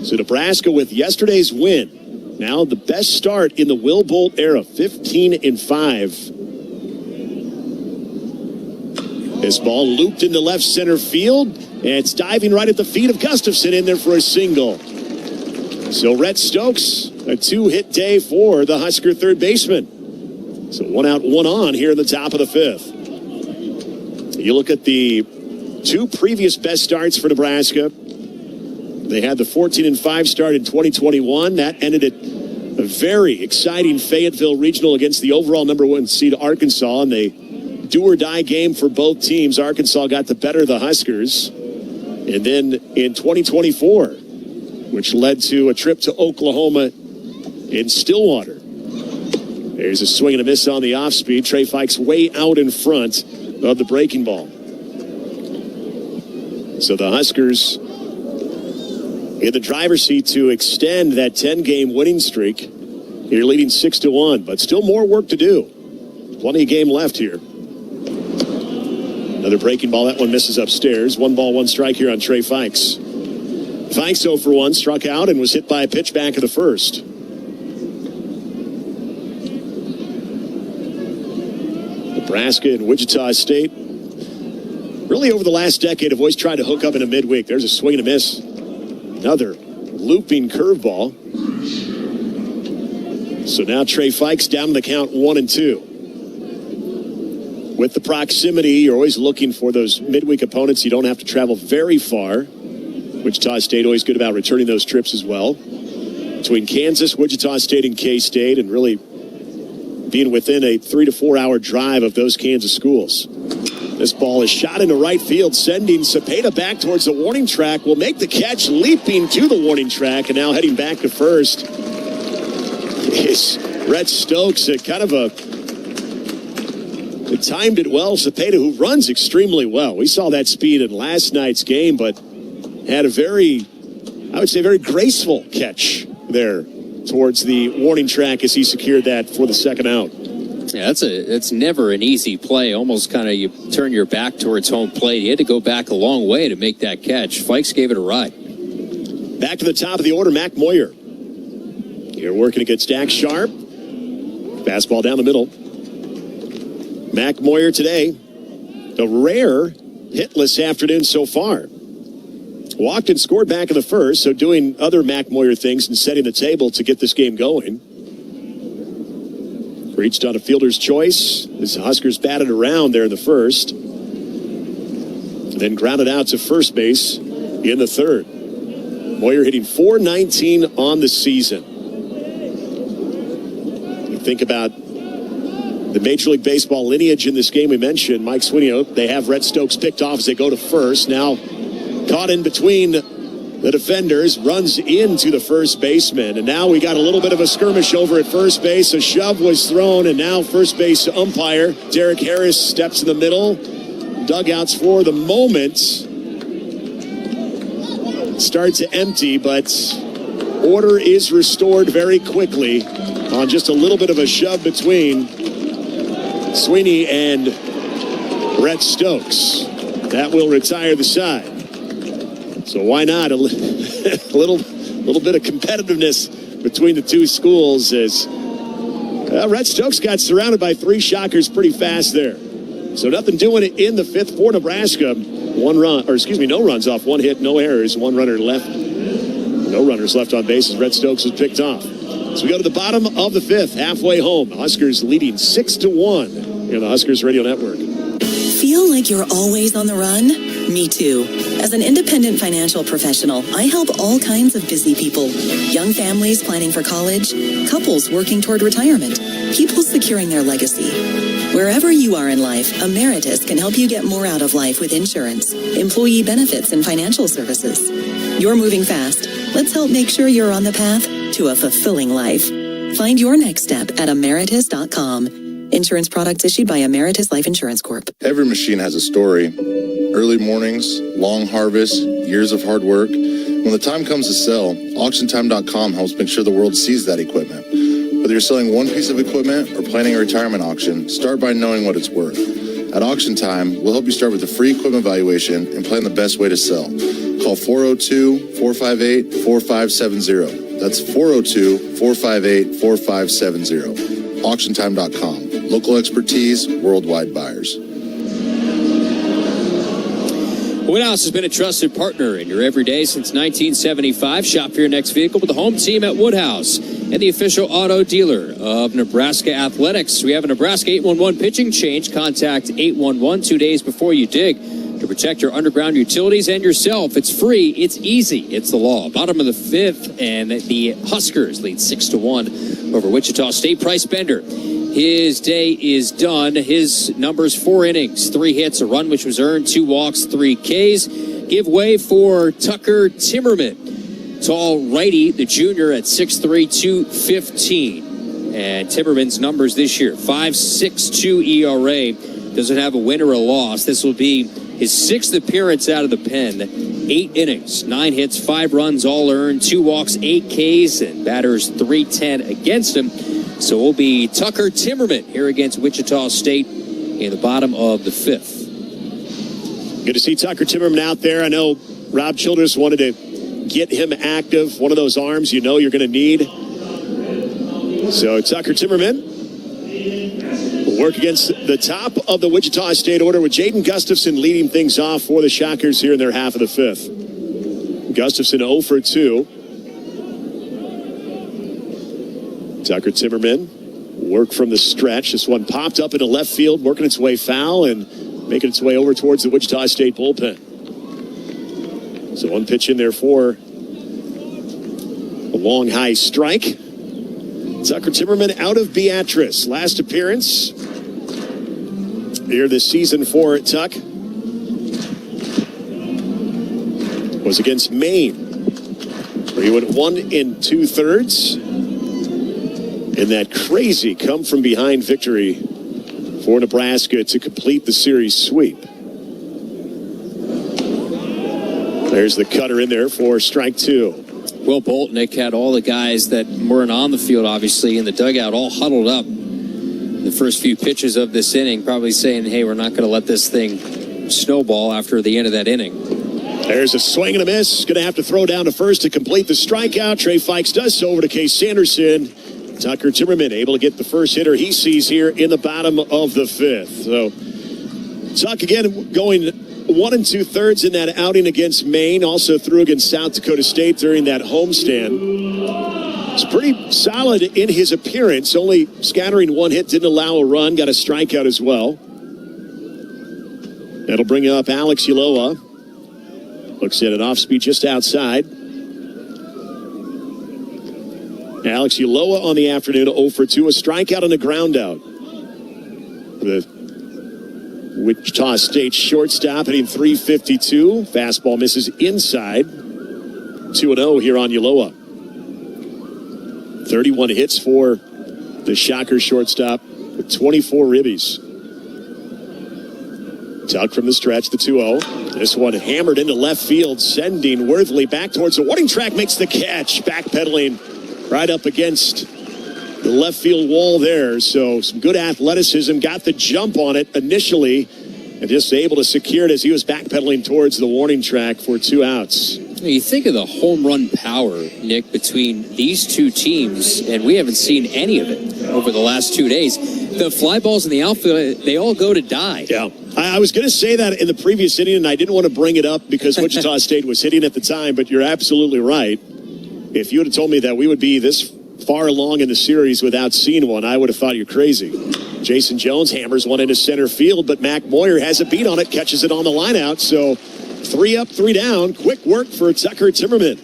So Nebraska with yesterday's win. Now the best start in the Will Bolt era, 15-5. This ball looped into left center field, and it's diving right at the feet of Gustafson in there for a single. So Rhett Stokes, a 2-hit day for the Husker third baseman. So 1 out, 1 on here in the top of the 5th. You look at the 2 previous best starts for Nebraska. They had the 14-5 start in 2021. That ended at a very exciting Fayetteville Regional against the overall #1 seed Arkansas, and they do-or-die game for both teams. Arkansas got the better of the Huskers. And then in 2024, which led to a trip to Oklahoma in Stillwater. There's a swing and a miss on the off-speed. Trey Fikes way out in front of the breaking ball. So the Huskers in the driver's seat to extend that 10-game winning streak. You're leading 6-1, but still more work to do. Plenty of game left here. Another breaking ball. That one misses upstairs. 1 ball, 1 strike here on Trey Fikes. Fikes 0 for 1, struck out and was hit by a pitch back of the first. Nebraska and Wichita State, really over the last decade, have always tried to hook up in a midweek. There's a swing and a miss. Another looping curveball. So now Trey Fikes down to the count 1-2. With the proximity, you're always looking for those midweek opponents. You don't have to travel very far. Wichita State always good about returning those trips as well. Between Kansas, Wichita State, and K-State, and really being within a 3 to 4 hour drive of those Kansas schools. This ball is shot into right field, sending Cepeda back towards the warning track. Will make the catch, leaping to the warning track, and now heading back to first is Rhett Stokes. Kind of it timed it well. Cepeda, who runs extremely well. We saw that speed in last night's game, but had a very graceful catch there towards the warning track as he secured that for the second out. Yeah, that's never an easy play. Almost kind of you turn your back towards home plate. He had to go back a long way to make that catch. Fikes gave it a ride. Back to the top of the order, Mac Moyer. Here working against Dax Sharp. Fastball down the middle. Mac Moyer today, a rare hitless afternoon so far. Walked and scored back in the first, so doing other Mac Moyer things and setting the table to get this game going. Reached on a fielder's choice as the Huskers batted around there in the first. And then grounded out to first base in the third. Moyer hitting .419 on the season. You think about the Major League Baseball lineage in this game we mentioned. Mike Sweeney, they have Rhett Stokes picked off as they go to first. Now caught in between the defenders, runs into the first baseman. And now we got a little bit of a skirmish over at first base. A shove was thrown, and now first base umpire Derek Harris steps in the middle. Dugouts for the moment start to empty, but order is restored very quickly on just a little bit of a shove between Sweeney and Rhett Stokes. That will retire the side. So why not a little bit of competitiveness between the two schools as Rhett Stokes got surrounded by 3 shockers pretty fast there. So nothing doing it in the 5th for Nebraska. No runs off 1 hit, no errors, 1 runner left. No runners left on base as Rhett Stokes was picked off. So we go to the bottom of the 5th, halfway home. Huskers leading 6-1 here on the Huskers Radio Network. Feel like you're always on the run? Me too. As an independent financial professional, I help all kinds of busy people. Young families planning for college, couples working toward retirement, people securing their legacy. Wherever you are in life, Emeritus can help you get more out of life with insurance, employee benefits, and financial services. You're moving fast. Let's help make sure you're on the path to a fulfilling life. Find your next step at emeritus.com. Insurance products issued by Emeritus Life Insurance Corp. Every machine has a story. Early mornings, long harvests, years of hard work. When the time comes to sell, AuctionTime.com helps make sure the world sees that equipment. Whether you're selling one piece of equipment or planning a retirement auction, start by knowing what it's worth. At Auction Time, we'll help you start with a free equipment valuation and plan the best way to sell. Call 402-458-4570. That's 402-458-4570. AuctionTime.com. Local expertise, worldwide buyers. Woodhouse has been a trusted partner in your everyday since 1975. Shop for your next vehicle with the home team at Woodhouse and the official auto dealer of Nebraska Athletics. We have a Nebraska 811 pitching change. Contact 811 2 days before you dig to protect your underground utilities and yourself. It's free. It's easy. It's the law. Bottom of the fifth, and the Huskers lead 6-1 over Wichita State. Price Bender, his day is done. His numbers: 4 innings, 3 hits, a run which was earned, 2 walks, 3 Ks. Give way for Tucker Timmerman, tall righty, the junior, at 6'3", 215. And Timmerman's numbers this year: 5.62 ERA. Doesn't have a win or a loss. This will be his 6th appearance out of the pen. 8 innings, 9 hits, 5 runs, all earned, 2 walks, 8 Ks, and batters .310 against him. So it will be Tucker Timmerman here against Wichita State in the bottom of the 5th. Good to see Tucker Timmerman out there. I know Rob Childress wanted to get him active. One of those arms you know you're going to need. So Tucker Timmerman will work against the top of the Wichita State order with Jaden Gustafson leading things off for the Shockers here in their half of the 5th. Gustafson 0 for 2. Tucker Timmerman work from the stretch. This one popped up into left field, working its way foul and making its way over towards the Wichita State bullpen. So one pitch in there for a long high strike. Tucker Timmerman out of Beatrice. Last appearance here this season for Tuck was against Maine, where he went 1 2/3 in that crazy come-from-behind victory for Nebraska to complete the series sweep. There's the cutter in there for strike 2. Will Boltnick had all the guys that weren't on the field, obviously, in the dugout, all huddled up the first few pitches of this inning, probably saying, hey, we're not going to let this thing snowball after the end of that inning. There's a swing and a miss. Going to have to throw down to first to complete the strikeout. Trey Fikes does so over to Case Sanderson. Tucker Timmerman able to get the first hitter he sees here in the bottom of the 5th. So Tuck again going 1 2/3 in that outing against Maine. Also threw against South Dakota State during that homestand. It's pretty solid in his appearance. Only scattering 1 hit, didn't allow a run. Got a strikeout as well. That'll bring up Alex Uloa. Looks at an off-speed just outside. Alex Uloa on the afternoon, 0 for 2, a strikeout and a ground out. The Wichita State shortstop hitting .352. Fastball misses inside. 2-0 here on Uloa. 31 hits for the Shocker shortstop with 24 ribbies. Tuck from the stretch, the 2-0. This one hammered into left field, sending Worthley back towards the warning track, makes the catch, backpedaling right up against the left field wall there. So some good athleticism, got the jump on it initially, and just able to secure it as he was backpedaling towards the warning track for 2 outs. You think of the home run power, Nick, between these two teams, and we haven't seen any of it over the last 2 days. The fly balls in the outfield, they all go to die. Yeah. I was going to say that in the previous inning, and I didn't want to bring it up because Wichita State was hitting at the time, but you're absolutely right. If you would have told me that we would be this far along in the series without seeing one, I would have thought you're crazy. Jason Jones hammers one into center field, but Mac Moyer has a beat on it, catches it on the line out. So 3 up, 3 down. Quick work for Tucker Timmerman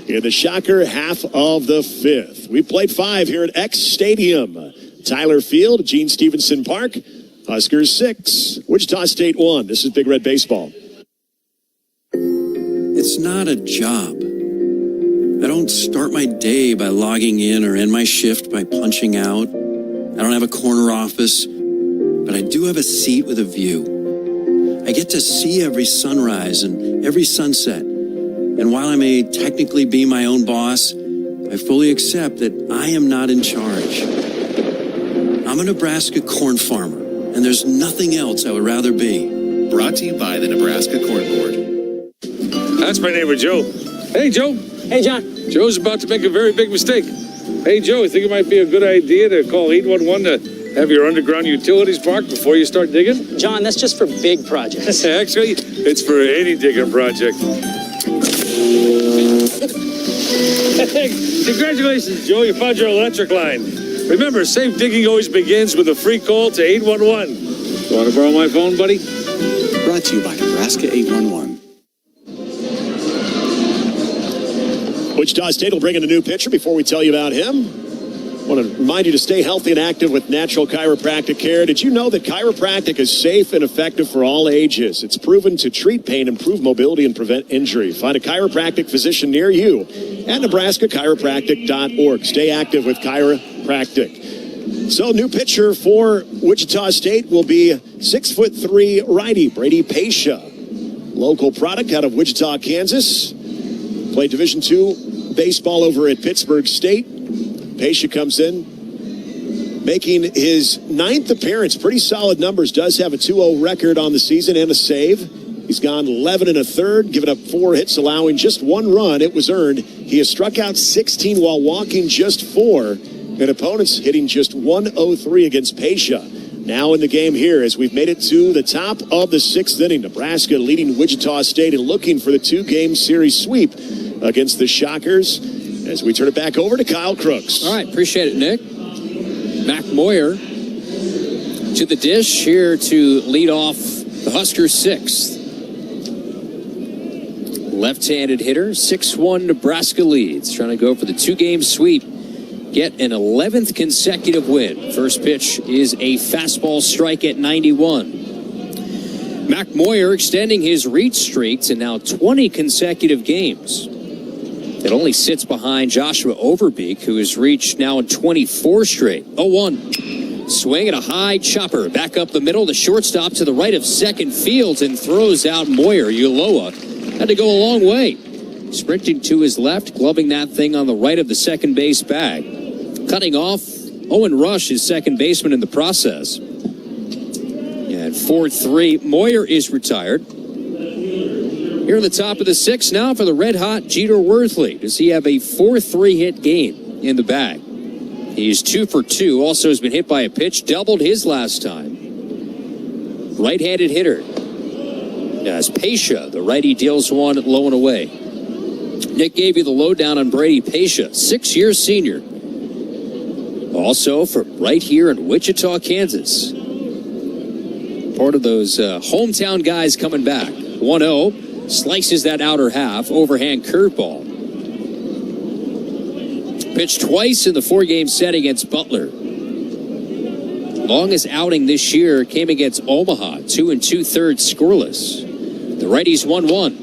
in the Shocker half of the 5th. We played 5 here at X Stadium. Tyler Field, Gene Stevenson Park. Huskers 6, Wichita State 1. This is Big Red Baseball. It's not a job. I don't start my day by logging in or end my shift by punching out. I don't have a corner office, but I do have a seat with a view. I get to see every sunrise and every sunset. And while I may technically be my own boss, I fully accept that I am not in charge. I'm a Nebraska corn farmer, and there's nothing else I would rather be. Brought to you by the Nebraska Corn Board. That's my neighbor, Joe. Hey, Joe. Hey, John. Joe's about to make a very big mistake. Hey, Joe, I think it might be a good idea to call 811 to have your underground utilities parked before you start digging? John, that's just for big projects. Actually, it's for any digging project. Congratulations, Joe. You found your electric line. Remember, safe digging always begins with a free call to 811. Want to borrow my phone, buddy? Brought to you by Nebraska 811. Wichita State will bring in a new pitcher. Before we tell you about him, I want to remind you to stay healthy and active with natural chiropractic care. Did you know that chiropractic is safe and effective for all ages? It's proven to treat pain, improve mobility, and prevent injury. Find a chiropractic physician near you at nebraskachiropractic.org. Stay active with chiropractic. So, new pitcher for Wichita State will be 6'3" righty Brady Pasha. Local product out of Wichita, Kansas. Played Division II baseball over at Pittsburgh State. Pasha comes in, making his 9th appearance. Pretty solid numbers. Does have a 2-0 record on the season and a save. He's gone 11 1/3, given up 4 hits, allowing just 1 run. It was earned. He has struck out 16 while walking just 4. And opponents hitting just 103 against Pasha. Now in the game here, as we've made it to the top of the 6th inning. Nebraska leading Wichita State and looking for the 2-game series sweep against the Shockers. As we turn it back over to Kyle Crooks. All right, appreciate it, Nick. Mac Moyer to the dish here to lead off the Huskers' 6th. Left-handed hitter, 6-1 Nebraska leads. Trying to go for the 2-game sweep. Get an 11th consecutive win. First pitch is a fastball strike at 91. Mac Moyer extending his reach streak to now 20 consecutive games. It only sits behind Joshua Overbeek, who has reached now in 24 straight. 0-1. Swing at a high chopper. Back up the middle. The shortstop to the right of second field and throws out Moyer. Uloa had to go a long way. Sprinting to his left, gloving that thing on the right of the second base bag. Cutting off Owen Rush, his second baseman in the process. And 4-3, Moyer is retired. Here in the top of the 6th now for the red-hot Jeter Worthley. Does he have a 4-3 hit game in the bag? He's 2 for 2. Also has been hit by a pitch. Doubled his last time. Right-handed hitter. As Pasha, the righty, deals one low and away. Nick gave you the lowdown on Brady Pasha, 6-year senior. Also from right here in Wichita, Kansas. Part of those hometown guys coming back. 1-0. Slices that outer half. Overhand curveball. Pitched twice in the 4-game set against Butler. Longest outing this year came against Omaha. 2 2/3 scoreless. The righty's 1-1.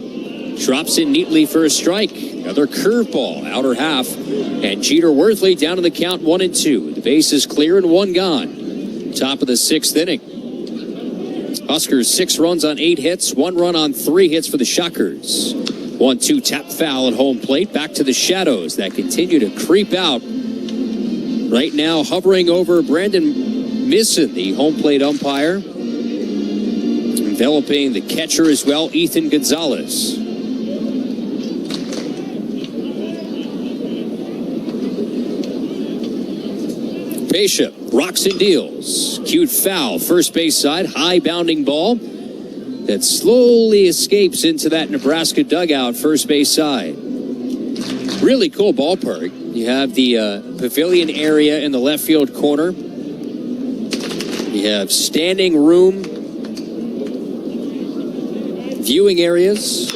Drops in neatly for a strike. Another curveball. Outer half. And Jeter Worthley down to the count 1-2. The base is clear and 1 gone. Top of the 6th inning. Huskers 6 runs on 8 hits, 1 run on 3 hits for the Shockers. 1-2 tap foul at home plate. Back to the shadows that continue to creep out. Right now hovering over Brandon Misson, the home plate umpire. Enveloping the catcher as well, Ethan Gonzalez. Pasha rocks and deals. Cued foul, first base side, high bounding ball that slowly escapes into that Nebraska dugout, first base side. Really cool ballpark. You have the pavilion area in the left field corner. You have standing room viewing areas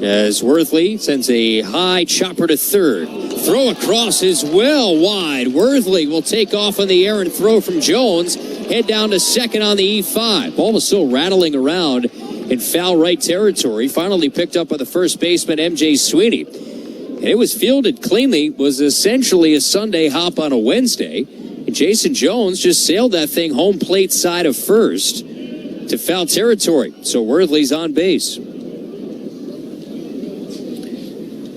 as Worthley sends a high chopper to third. Throw across is well wide. Worthley will take off on the air and throw from Jones. Head down to second on the E5. Ball was still rattling around in foul right territory. Finally picked up by the first baseman, M.J. Sweeney. And it was fielded cleanly, was essentially a Sunday hop on a Wednesday. And Jason Jones just sailed that thing home plate side of first to foul territory. So Worthley's on base.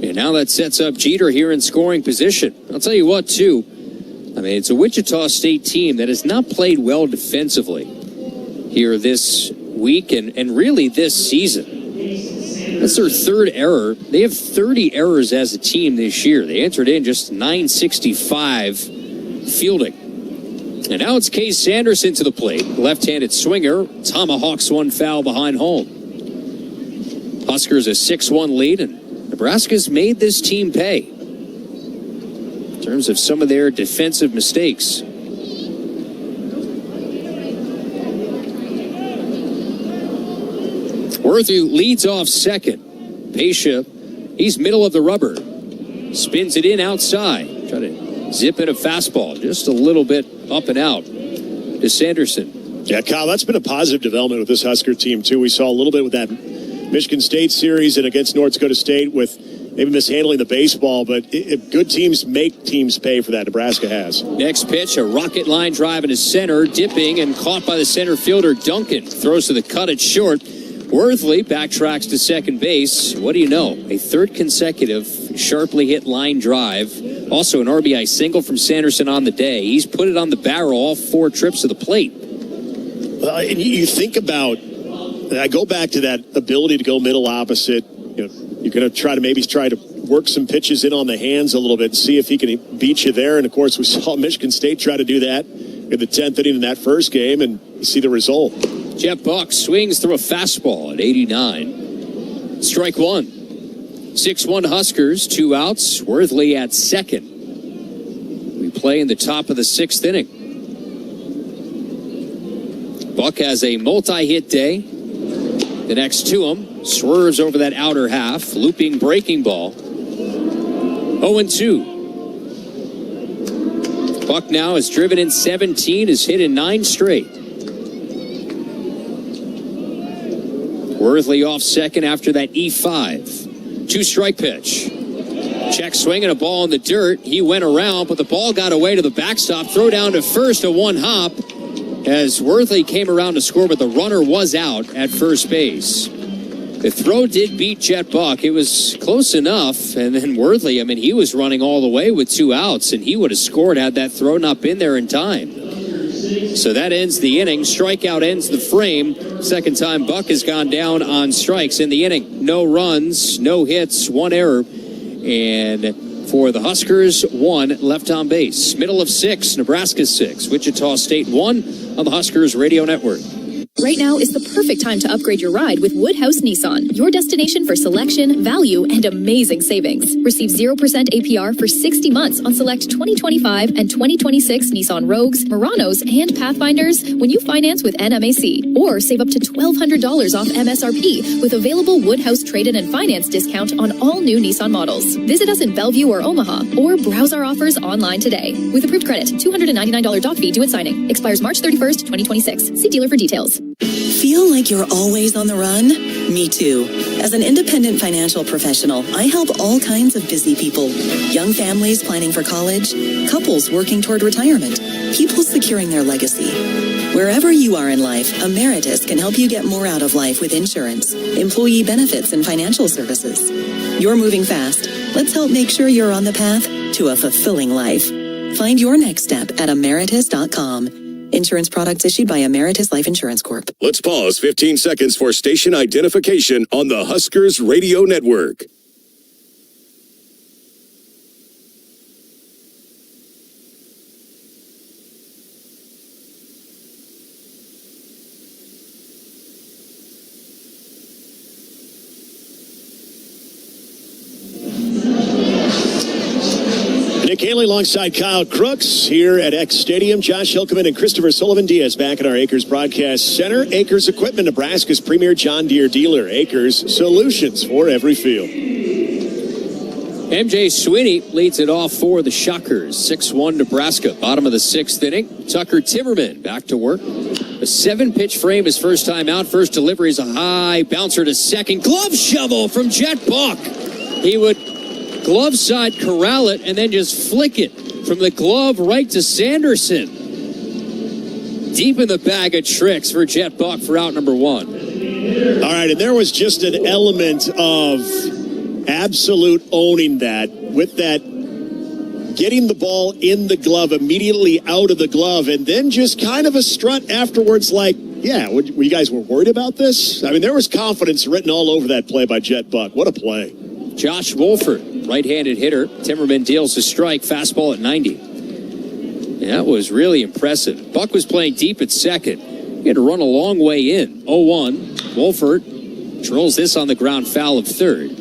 And now that sets up Jeter here in scoring position. I'll tell you what, too. I mean, it's a Wichita State team that has not played well defensively here this week and really this season. That's their third error. They have 30 errors as a team this year. They entered in just 965 fielding. And now it's Case Sanderson to the plate. Left-handed swinger. Tomahawks one foul behind home. Huskers a 6-1 lead, and Nebraska's made this team pay in terms of some of their defensive mistakes. Worthy leads off second. Pescia, he's middle of the rubber. Spins it in outside. Try to zip in a fastball. Just a little bit up and out to Sanderson. Yeah, Kyle, that's been a positive development with this Husker team, too. We saw a little bit with that Michigan State series and against North Dakota State with maybe mishandling the baseball, but good teams make teams pay for that. Nebraska has. Next pitch, a rocket line drive into center, dipping and caught by the center fielder Duncan. Throws to the cut at short. Worthley backtracks to second base. What do you know? A third consecutive sharply hit line drive. Also an RBI single from Sanderson on the day. He's put it on the barrel all 4 trips to the plate. Well, and you think about, I go back to that ability to go middle opposite. You know, you're going to try to work some pitches in on the hands a little bit and see if he can beat you there. And, of course, we saw Michigan State try to do that in the 10th inning in that first game, and you see the result. Jeff Buck swings through a fastball at 89. Strike one. 6-1 Huskers, 2 outs. Worthley at second. We play in the top of the 6th inning. Buck has a multi-hit day. The next to him, swerves over that outer half, looping breaking ball. 0-2. Buck now has driven in 17, has hit in 9 straight. Worthley off second after that E5. 2-strike pitch. Check swing and a ball in the dirt. He went around, but the ball got away to the backstop. Throw down to first, a 1-hop. As Worthley came around to score, but the runner was out at first base. The throw did beat Jet Buck. It was close enough, and then Worthley, I mean, he was running all the way with 2 outs, and he would have scored had that throw not been there in time. So that ends the inning. Strikeout ends the frame. Second time Buck has gone down on strikes in the inning. No runs, no hits, 1 error. And for the Huskers, 1 left on base. Middle of 6, Nebraska 6, Wichita State 1 on the Huskers Radio Network. Right now is the perfect time to upgrade your ride with Woodhouse Nissan, your destination for selection, value, and amazing savings. Receive 0% APR for 60 months on select 2025 and 2026 Nissan Rogues, Muranos, and Pathfinders when you finance with NMAC. Or save up to $1,200 off MSRP with available Woodhouse trade-in and finance discount on all new Nissan models. Visit us in Bellevue or Omaha, or browse our offers online today. With approved credit, $299 doc fee due at signing. Expires March 31st, 2026. See dealer for details. Feel like you're always on the run? Me too. As an independent financial professional, I help all kinds of busy people. Young families planning for college, couples working toward retirement, people securing their legacy. Wherever you are in life, Emeritus can help you get more out of life with insurance, employee benefits, and financial services. You're moving fast. Let's help make sure you're on the path to a fulfilling life. Find your next step at emeritus.com. Insurance products issued by Emeritus Life Insurance Corp. Let's pause 15 seconds for station identification on the Huskers Radio Network. Nick Haley alongside Kyle Crooks here at X Stadium. Josh Hilkeman and Christopher Sullivan Diaz back at our Acres Broadcast Center. Acres Equipment, Nebraska's premier John Deere dealer. Acres, solutions for every field. MJ Sweeney leads it off for the Shockers. 6-1 Nebraska, bottom of the 6th inning. Tucker Timmerman back to work. A 7-pitch frame his first time out. First delivery is a high bouncer to second. Glove shovel from Jet Buck. He would glove side, corral it, and then just flick it from the glove right to Sanderson. Deep in the bag of tricks for Jet Buck for out number one. All right, and there was just an element of absolute owning that with that getting the ball in the glove, immediately out of the glove, and then just kind of a strut afterwards like, yeah, you guys were worried about this? I mean, there was confidence written all over that play by Jet Buck. What a play. Josh Wolford, right-handed hitter. Timmerman deals a strike, fastball at 90. Yeah, that was really impressive. Buck was playing deep at second. He had to run a long way in. 0-1. Wolford drills this on the ground, foul of third.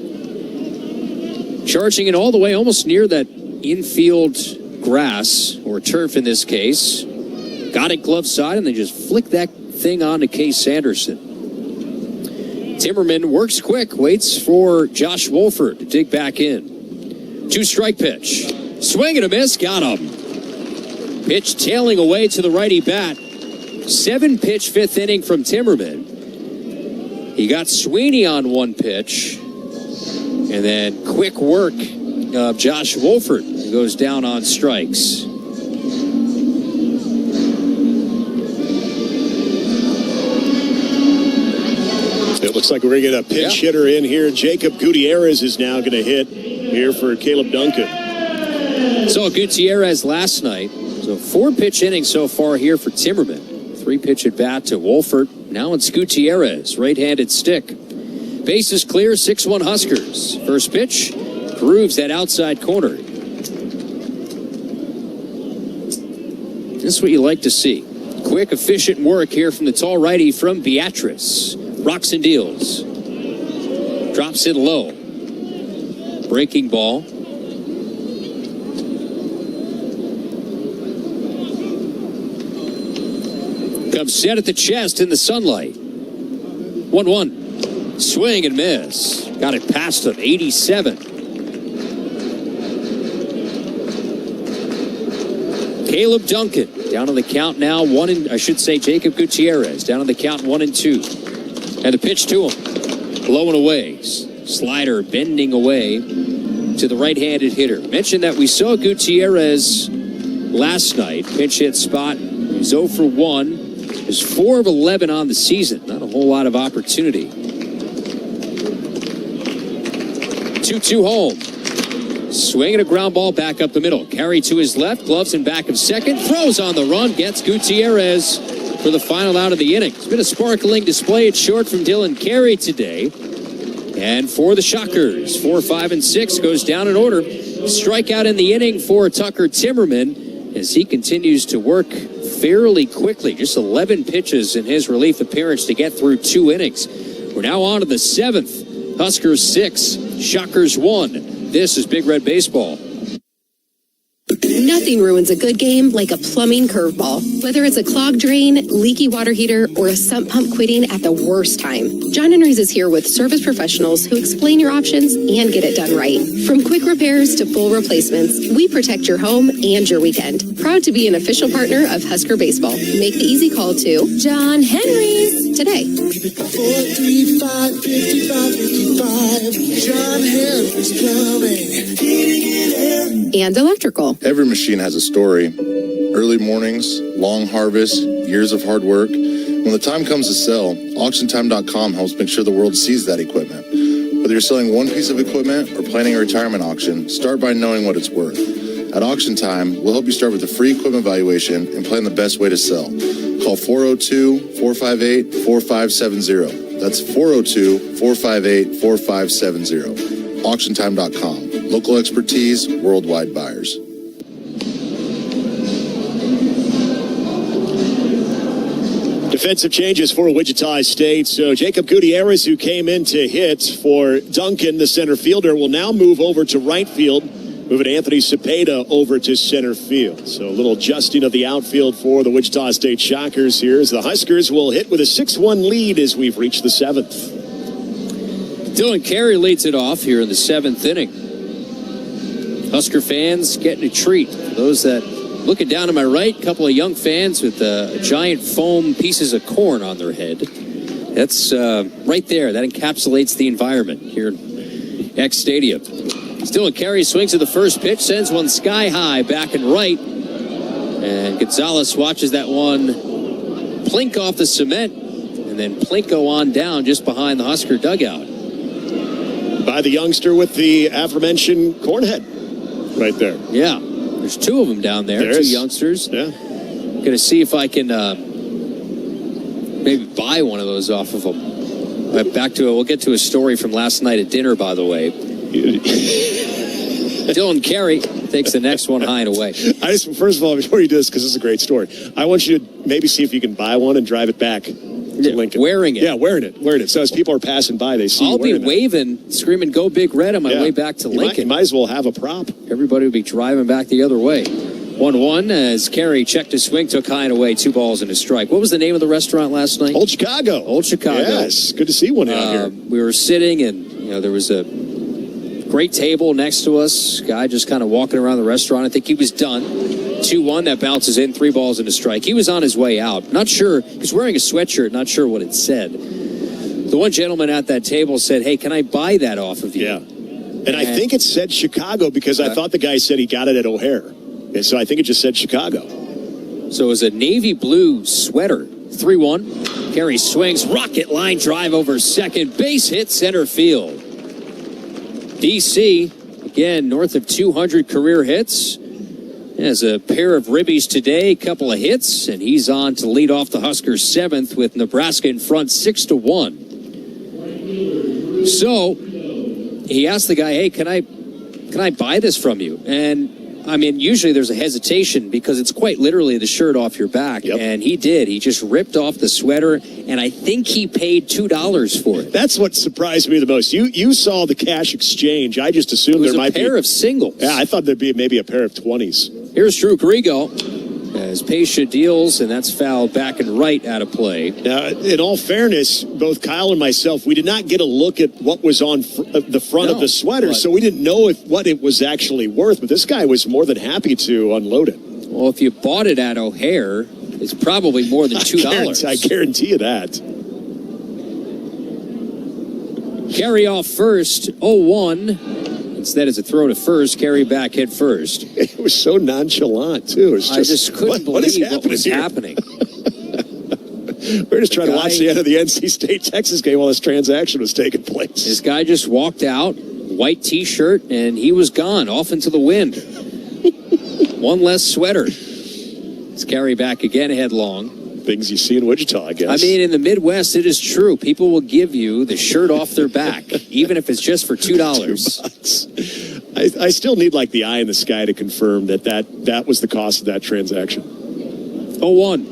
Charging it all the way almost near that infield grass, or turf in this case. Got it glove side, and they just flick that thing on to Case Sanderson. Timmerman works quick, waits for Josh Wolford to dig back in. 2-strike pitch. Swing and a miss, got him. Pitch tailing away to the righty bat. 7-pitch fifth inning from Timmerman. He got Sweeney on one pitch. And then quick work of Josh Wolford, who goes down on strikes. It looks like we're going to get a pinch hitter in here. Jacob Gutierrez is now going to hit here for Caleb Duncan. Saw Gutierrez last night. So 4-pitch inning so far here for Timmerman. 3-pitch at bat to Wolford. Now it's Gutierrez, right-handed stick. Bases clear, 6-1 Huskers. First pitch, grooves that outside corner. This is what you like to see. Quick, efficient work here from the tall righty from Beatrice. Rocks and deals. Drops it low. Breaking ball. Comes set at the chest in the sunlight. 1-1. Swing and miss. Got it past him. 87. Caleb Duncan down on the count now. Jacob Gutierrez down on the count 1-2. And the pitch to him. Blowing away. Slider bending away to the right-handed hitter. Mentioned that we saw Gutierrez last night. Pinch hit spot. He's 0 for 1. He's 4 of 11 on the season. Not a whole lot of opportunity. 2-2 home. Swinging a ground ball back up the middle. Carry to his left. Gloves in back of second. Throws on the run. Gets Gutierrez for the final out of the inning. It's been a sparkling display at short from Dylan Carey today. And for the Shockers, 4, 5, and 6 goes down in order. Strikeout in the inning for Tucker Timmerman as he continues to work fairly quickly. Just 11 pitches in his relief appearance to get through 2 innings. We're now on to the 7th. Huskers 6, Shockers 1. This is Big Red Baseball. Nothing ruins a good game like a plumbing curveball. Whether it's a clogged drain, leaky water heater, or a sump pump quitting at the worst time, John Henry's is here with service professionals who explain your options and get it done right. From quick repairs to full replacements, we protect your home and your weekend. Proud to be an official partner of Husker Baseball. Make the easy call to John Henry's today. 435-5555. John Henry's Plumbing. And electrical. Every machine has a story. Early mornings, long harvests, years of hard work. When the time comes to sell, AuctionTime.com helps make sure the world sees that equipment. Whether you're selling one piece of equipment or planning a retirement auction, start by knowing what it's worth. At Auction Time, we'll help you start with a free equipment valuation and plan the best way to sell. Call 402-458-4570. That's 402-458-4570. AuctionTime.com. Local expertise, worldwide buyers. Defensive changes for Wichita State. So Jacob Gutierrez, who came in to hit for Duncan, the center fielder, will now move over to right field, moving Anthony Cepeda over to center field. So a little adjusting of the outfield for the Wichita State Shockers here as the Huskers will hit with a 6-1 lead as we've reached the 7th. Dylan Carey leads it off here in the 7th inning. Husker fans getting a treat. For those that looking down to my right, a couple of young fans with giant foam pieces of corn on their head. That's right there. That encapsulates the environment here in X Stadium. Still a carry, swings at the first pitch, sends one sky high, back and right. And Gonzalez watches that one plink off the cement, and then plinko on down just behind the Husker dugout. By the youngster with the aforementioned cornhead right there. Yeah, there's two of them down there, two youngsters. Yeah. Going to see if I can maybe buy one of those off of them. Back to it. We'll get to a story from last night at dinner, by the way. Dylan Carey takes the next one high and away. First of all, before you do this, because this is a great story, I want you to maybe see if you can buy one and drive it back to Lincoln. Wearing it. Yeah, wearing it. So as people are passing by, they see I'll you be waving, screaming, "Go Big Red" on my way back to Lincoln. You might as well have a prop. Everybody will be driving back the other way. 1-1 as Carey checked his swing, took high and away, 2 balls and a strike. What was the name of the restaurant last night? Old Chicago. Old Chicago. Yes, good to see one out here. We were sitting, and there was a great table next to us. Guy just kind of walking around the restaurant. I think he was done. 2-1, that bounces in, 3 balls and a strike. He was on his way out. Not sure. He's wearing a sweatshirt. Not sure what it said. The one gentleman at that table said, "Hey, can I buy that off of you?" Yeah. And I think it said Chicago because I thought the guy said he got it at O'Hare. And so I think it just said Chicago. So it was a navy blue sweater. 3-1. Carey swings. Rocket line drive over second. Base hit center field. DC, again, north of 200 career hits. Has a pair of ribbies today, couple of hits, and he's on to lead off the Huskers 7th with Nebraska in front 6-1. So he asked the guy, "Hey, can I buy this from you?" And I mean, usually there's a hesitation because it's quite literally the shirt off your back. Yep. And he did. He just ripped off the sweater, and I think he paid $2 for it. That's what surprised me the most. You saw the cash exchange. I just assumed there might be a pair of singles. Yeah, I thought there'd be maybe a pair of 20s. Here's Drew Grigo as Pescia deals, and that's fouled back and right out of play. Now, in all fairness, both Kyle and myself, we did not get a look at what was on the front of the sweater, so we didn't know what it was actually worth. But this guy was more than happy to unload it. Well, if you bought it at O'Hare, it's probably more than $2. I guarantee you that. Carey off first, 0-1. Instead, it's a throw to first. Carey back hit first. It was so nonchalant, too. I just couldn't believe what was happening. We're just trying to watch the end of the NC State-Texas game while this transaction was taking place. This guy just walked out, white T-shirt, and he was gone, off into the wind. One less sweater. It's Carey back again headlong. Things you see in Wichita, I guess. I mean, in the Midwest, it is true. People will give you the shirt off their back, even if it's just for $2. $2. I still need like the eye in the sky to confirm that was the cost of that transaction. 0-1.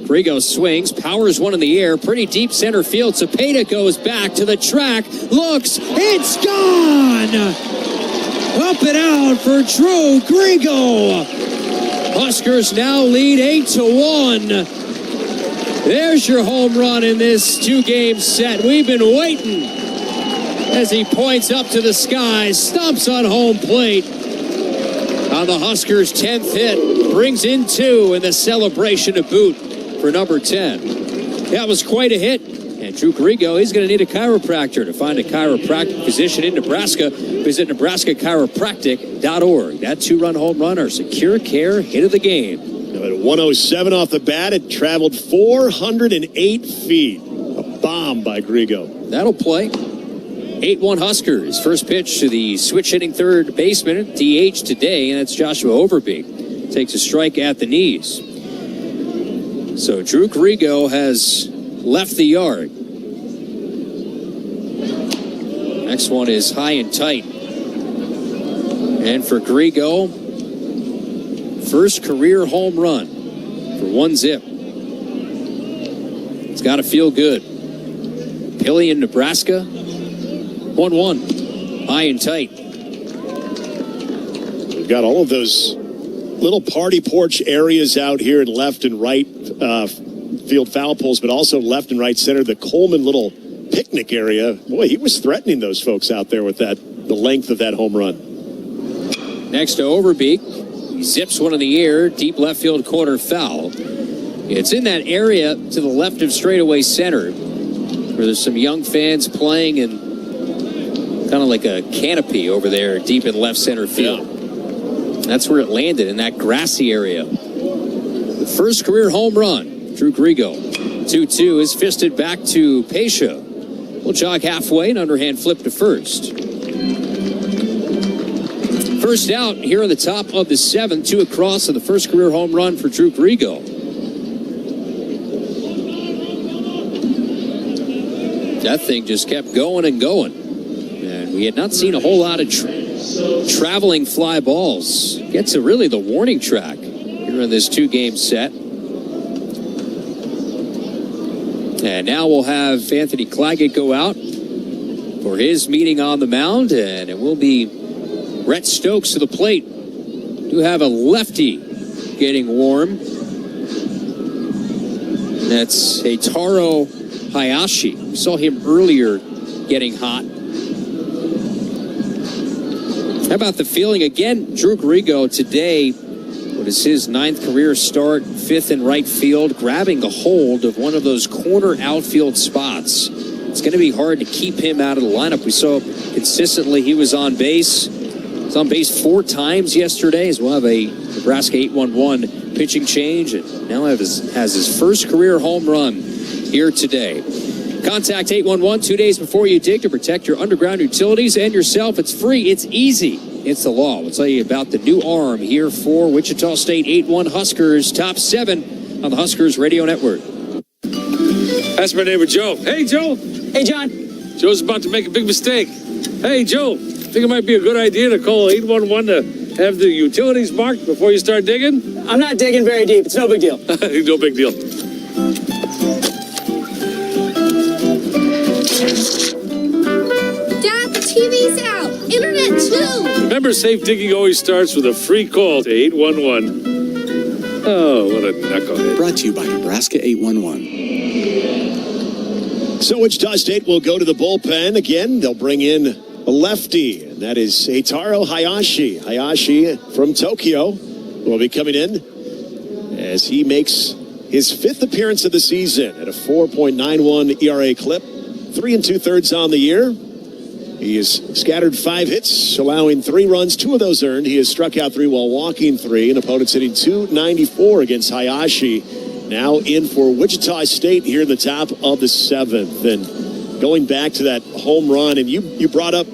Grigo swings, powers one in the air, pretty deep center field. Cepeda goes back to the track, looks, it's gone! Up and out for Drew Grigo. Huskers now lead 8-1. There's your home run in this 2-game set. We've been waiting as he points up to the sky, stomps on home plate. On the Huskers' 10th hit, brings in 2 in the celebration to boot for number 10. That was quite a hit. And Drew Grigo, he's going to need a chiropractor. To find a chiropractic physician in Nebraska, visit nebraskachiropractic.org. That 2-run home run, our secure care hit of the game. At 107 off the bat, it traveled 408 feet. A bomb by Grigo. That'll play. 8-1 Huskers. First pitch to the switch-hitting third baseman, DH today, and that's Joshua Overbeek. Takes a strike at the knees. So Drew Grigo has left the yard. Next one is high and tight. And for Grigo, first career home run for 1-zip. It's got to feel good. Pillion, Nebraska, 1-1. High and tight. We've got all of those little party porch areas out here in left and right field foul poles, but also left and right center. The Coleman little picnic area. Boy, he was threatening those folks out there with the length of that home run. Next to Overbeek. He zips one in the air, deep left field corner foul. It's in that area to the left of straightaway center where there's some young fans playing, and kind of like a canopy over there deep in left center field. That's where it landed, in that grassy area. The first career home run, Drew Grigo. 2-2 is fisted back to Pescia. We'll jog halfway, an underhand flip to first. First out here on the top of the 7th, 2 across, and the first career home run for Drew Grigo. That thing just kept going and going. And we had not seen a whole lot of traveling fly balls. Get to really the warning track here in this 2-game set. And now we'll have Anthony Claggett go out for his meeting on the mound, and it will be Rhett Stokes to the plate. Do have a lefty getting warm. That's Eitaro Hayashi. We saw him earlier getting hot. How about the feeling again? Drew Grigo today, what is his 9th career start, 5th in right field, grabbing a hold of one of those corner outfield spots. It's going to be hard to keep him out of the lineup. We saw consistently he was on base. He was on base 4 times yesterday, as we'll have a Nebraska 8-1-1 pitching change, and now has his first career home run here today. Contact 811 2 days before you dig to protect your underground utilities and yourself. It's free. It's easy. It's the law. We'll tell you about the new arm here for Wichita State 8-1 Huskers. Top 7 on the Huskers Radio Network. That's my neighbor Joe. Hey, Joe. Hey, John. Joe's about to make a big mistake. Hey, Joe. Think it might be a good idea to call 811 to have the utilities marked before you start digging? I'm not digging very deep. It's no big deal. No big deal. Dad, the TV's out. Internet too. Remember, safe digging always starts with a free call to 811. Oh, what a knucklehead. Brought to you by Nebraska 811. So Wichita State will go to the bullpen again. They'll bring in a lefty, and that is Eitaro Hayashi. Hayashi from Tokyo will be coming in as he makes his 5th appearance of the season at a 4.91 ERA clip, 3 2/3 on the year. He has scattered 5 hits, allowing 3 runs, 2 of those earned. He has struck out 3 while walking 3, and opponents hitting .294 against Hayashi. Now in for Wichita State here in the top of the 7th. And going back to that home run, and you brought up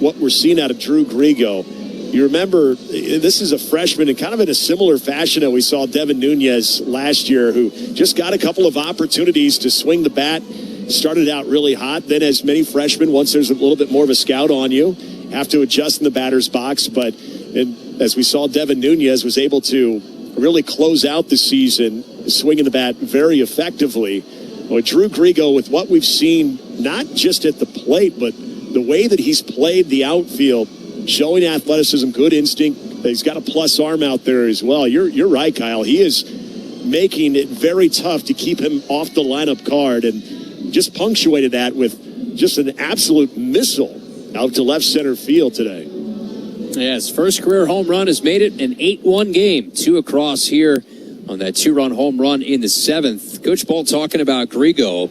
what we're seeing out of Drew Grigo. You remember, this is a freshman, and kind of in a similar fashion that we saw Devin Nunez last year, who just got a couple of opportunities to swing the bat. Started out really hot. Then as many freshmen, once there's a little bit more of a scout on you, have to adjust in the batter's box. But as we saw, Devin Nunez was able to really close out the season, swinging the bat very effectively. Well, Drew Grigo, with what we've seen, not just at the plate, but the way that he's played the outfield, showing athleticism, good instinct. He's got a plus arm out there as well. You're right, Kyle. He is making it very tough to keep him off the lineup card, and just punctuated that with just an absolute missile out to left center field today. Yes, first career home run has made it an 8-1 game. 2 across here on that 2-run home run in the 7th. Coach Ball talking about Grigo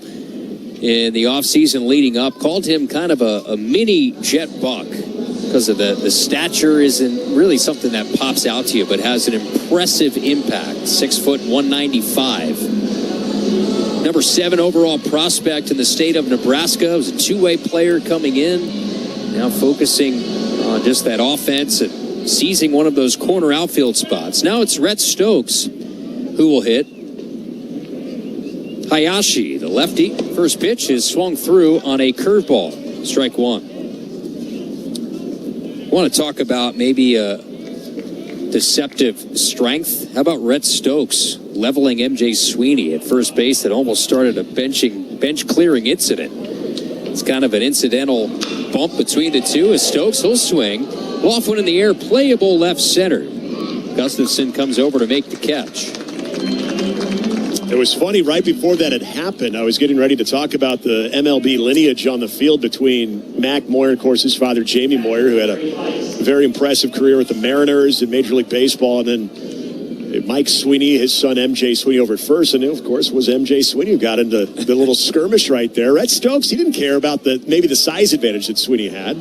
in the offseason leading up, called him kind of a mini Jet Buck because of the stature isn't really something that pops out to you, but has an impressive impact. 6 foot, 195. Number 7 overall prospect in the state of Nebraska. Was a 2-way player coming in. Now focusing on just that offense and seizing one of those corner outfield spots. Now it's Rhett Stokes who will hit. Hayashi, the lefty, first pitch is swung through on a curveball. Strike 1. I want to talk about maybe a deceptive strength. How about Rhett Stokes leveling MJ Sweeney at first base that almost started a bench clearing incident? It's kind of an incidental bump between the two as Stokes will swing. Off one in the air, playable left center. Gustafson comes over to make the catch. It was funny, right before that had happened, I was getting ready to talk about the MLB lineage on the field between Mac Moyer, of course, his father, Jamie Moyer, who had a very impressive career with the Mariners in Major League Baseball, and then Mike Sweeney, his son MJ Sweeney over at first, and of course was MJ Sweeney who got into the little skirmish right there. Rhett Stokes, he didn't care about maybe the size advantage that Sweeney had.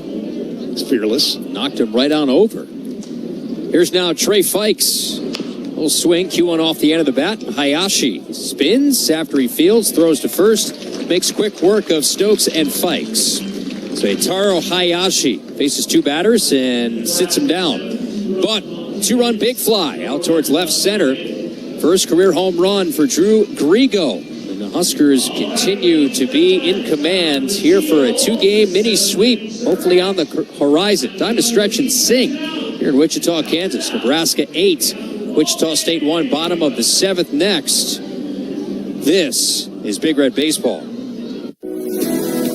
It's fearless. Knocked him right on over. Here's now Trey Fikes. Little swing, cueing off the end of the bat. Hayashi spins after he fields, throws to first, makes quick work of Stokes and Fikes. So Taro Hayashi faces two batters and sits him down. But two-run big fly out towards left center. First career home run for Drew Grigo. And the Huskers continue to be in command here for a two-game mini sweep, hopefully on the horizon. Time to stretch and sing here in Wichita, Kansas. Nebraska 8, Wichita State 1, bottom of the 7th next. This is Big Red Baseball.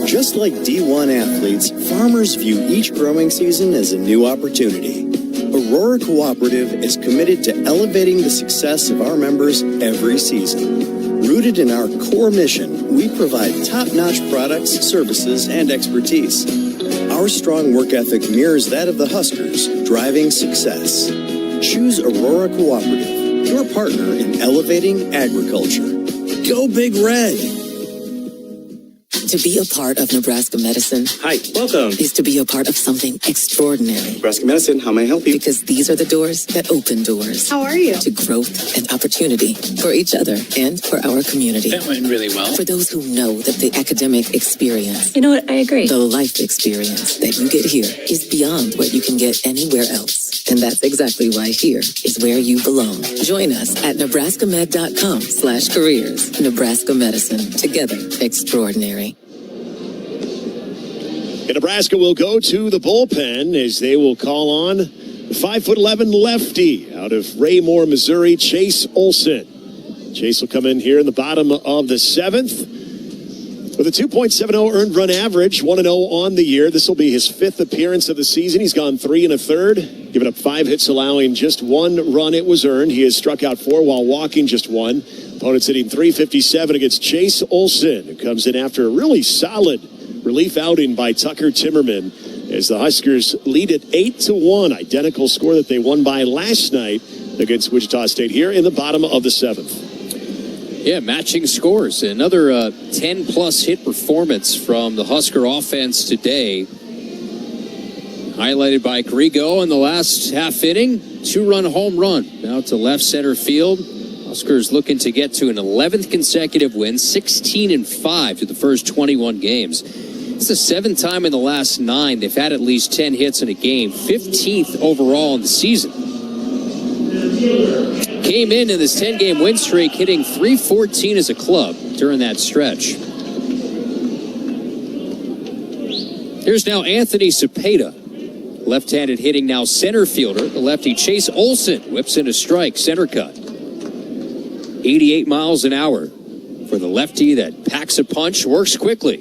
Just like D1 athletes, farmers view each growing season as a new opportunity. Aurora Cooperative is committed to elevating the success of our members every season. Rooted in our core mission, we provide top-notch products, services, and expertise. Our strong work ethic mirrors that of the Huskers, driving success. Choose Aurora Cooperative, your partner in elevating agriculture. Go Big Red! To be a part of Nebraska medicine. Hi, welcome. Is to be a part of something extraordinary. Nebraska medicine, how may I help you? Because these are the doors that open doors. How are you? To growth and opportunity for each other and for our community. That went really well. For those who know that the academic experience. You know what? I agree. The life experience that you get here is beyond what you can get anywhere else. And that's exactly why here is where you belong. Join us at nebraskamed.com/careers. Nebraska Medicine. Together, extraordinary. And Nebraska will go to the bullpen as they will call on the 5'11" lefty out of Raymore, Missouri, Chase Olson. Chase will come in here in the bottom of the 7th with a 2.70 earned run average, 1-0 on the year. This will be his 5th appearance of the season. He's gone 3 1/3, given up 5 hits, allowing just 1 run it was earned. He has struck out 4 while walking just 1. Opponent's hitting .357 against Chase Olson, who comes in after a really solid relief outing by Tucker Timmerman as the Huskers lead it 8-1, identical score that they won by last night against Wichita State here in the bottom of the 7th. Yeah, matching scores. Another 10-plus hit performance from the Husker offense today. Highlighted by Grigo in the last half inning. 2-run home run out to left center field. Huskers looking to get to an 11th consecutive win, 16-5 to the first 21 games. It's the 7th time in the last 9 they've had at least 10 hits in a game, 15th overall in the season. Came in this 10-game win streak, hitting .314 as a club during that stretch. Here's now Anthony Cepeda, left-handed hitting now center fielder. The lefty Chase Olson whips in a strike, center cut. 88 miles an hour for the lefty that packs a punch, works quickly.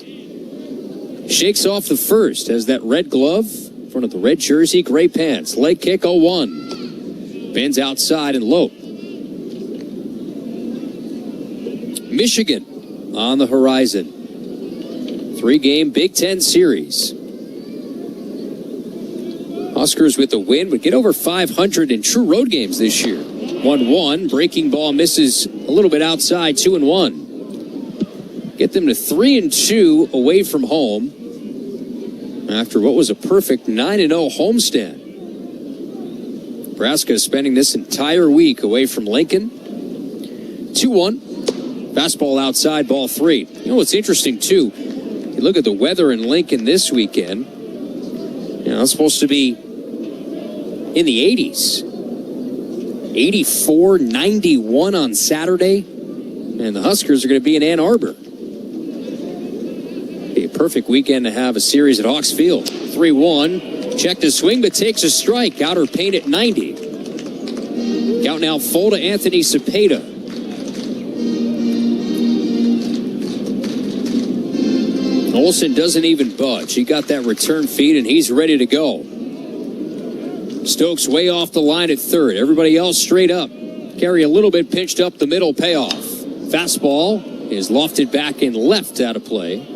Shakes off the first, has that red glove in front of the red jersey, gray pants. Leg kick 0-1. Bends outside and low. Michigan on the horizon. 3-game Big Ten series. Huskers with the win would get over 500 in true road games this year. 1-1. Breaking ball misses a little bit outside. 2-1. Get them to 3-2 away from home after what was a perfect 9-0 homestand. Nebraska is spending this entire week away from Lincoln. 2-1. Fastball outside, ball 3. You know what's interesting, too? You look at the weather in Lincoln this weekend. You know, it's supposed to be in the 80s. 84, 91 on Saturday. And the Huskers are going to be in Ann Arbor. Be a perfect weekend to have a series at Hawks Field. 3-1. Check to swing, but takes a strike. Outer paint at 90. Count now full to Anthony Cepeda. Olson doesn't even budge. He got that return feed, and he's ready to go. Stokes way off the line at third. Everybody else straight up. Carry a little bit pinched up the middle, payoff. Fastball is lofted back and left out of play.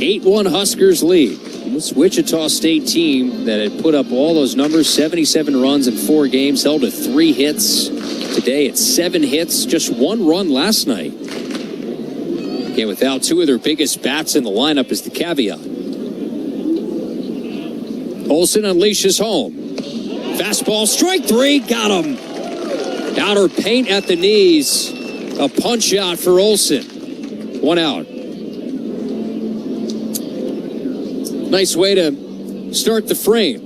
8-1 Huskers lead. This Wichita State team that had put up all those numbers, 77 runs in 4 games, held to 3 hits. Today it's 7 hits, just 1 run last night. Again, without 2 of their biggest bats in the lineup is the caveat. Olsen unleashes home. Fastball, strike three, got him. Outer paint at the knees. A punch out for Olsen. 1 out. Nice way to start the frame.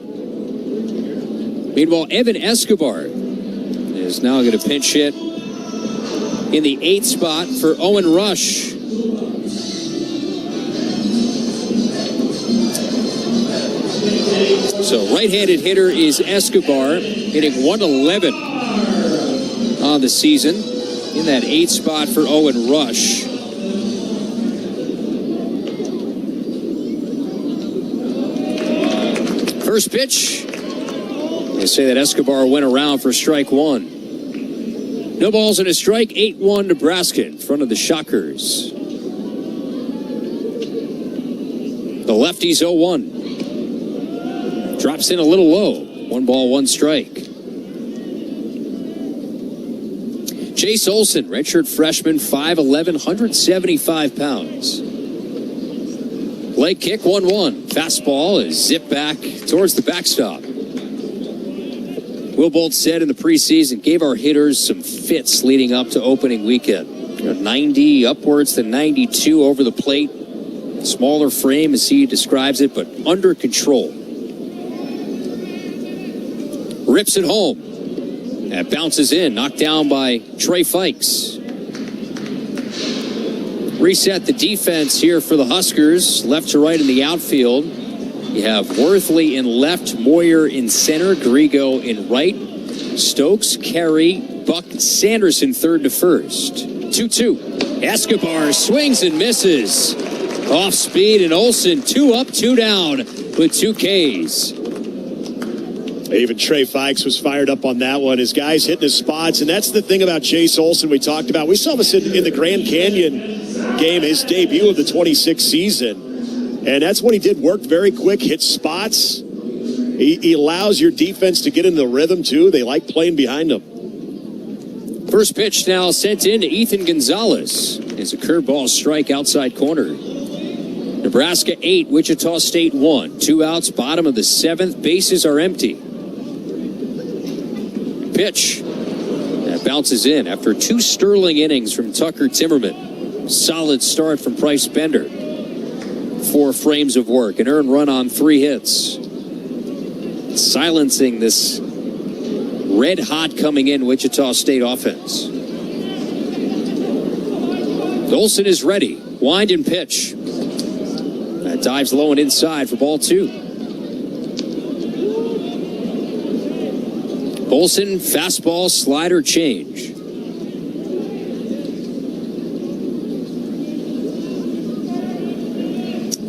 Meanwhile, Evan Escobar is now going to pinch hit in the 8th spot for Owen Rush. So right-handed hitter is Escobar, hitting 111 on the season. In that 8th spot for Owen Rush. First pitch. They say that Escobar went around for strike one. No balls and a strike. 8-1 Nebraska in front of the Shockers. The lefty's 0-1. Drops in a little low. 1 ball, 1 strike. Chase Olsen, redshirt freshman, 5'11", 175 pounds. Leg kick, 1-1. Fastball is zipped back towards the backstop. Will Bolt said in the preseason, gave our hitters some fits leading up to opening weekend. 90 upwards to 92 over the plate. Smaller frame as he describes it, but under control. Rips it home. That bounces in, knocked down by Trey Fikes. Reset the defense here for the Huskers. Left to right in the outfield. You have Worthley in left, Moyer in center, Grigo in right, Stokes, Carey, Buck, Sanderson third to first. 2-2. Escobar swings and misses. Off speed, and Olsen 2 up, 2 down with 2 Ks. Even Trey Fikes was fired up on that one. His guys hitting his spots, and that's the thing about Chase Olsen we talked about. We saw this in the Grand Canyon game, his debut of the 26th season, and that's what he did. Worked very quick, hit spots. He allows your defense to get into the rhythm, too. They like playing behind him. First pitch now sent in to Ethan Gonzalez. It's a curveball strike outside corner. Nebraska 8, Wichita State 1. 2 outs, bottom of the 7th. Bases are empty. Pitch. That bounces in after 2 sterling innings from Tucker Timmerman. Solid start from Bryce Bender. 4 frames of work, an earned run on 3 hits. Silencing this red hot coming in Wichita State offense. Olsen is ready. Wind and pitch. That dives low and inside for ball 2. Olsen, fastball, slider, change.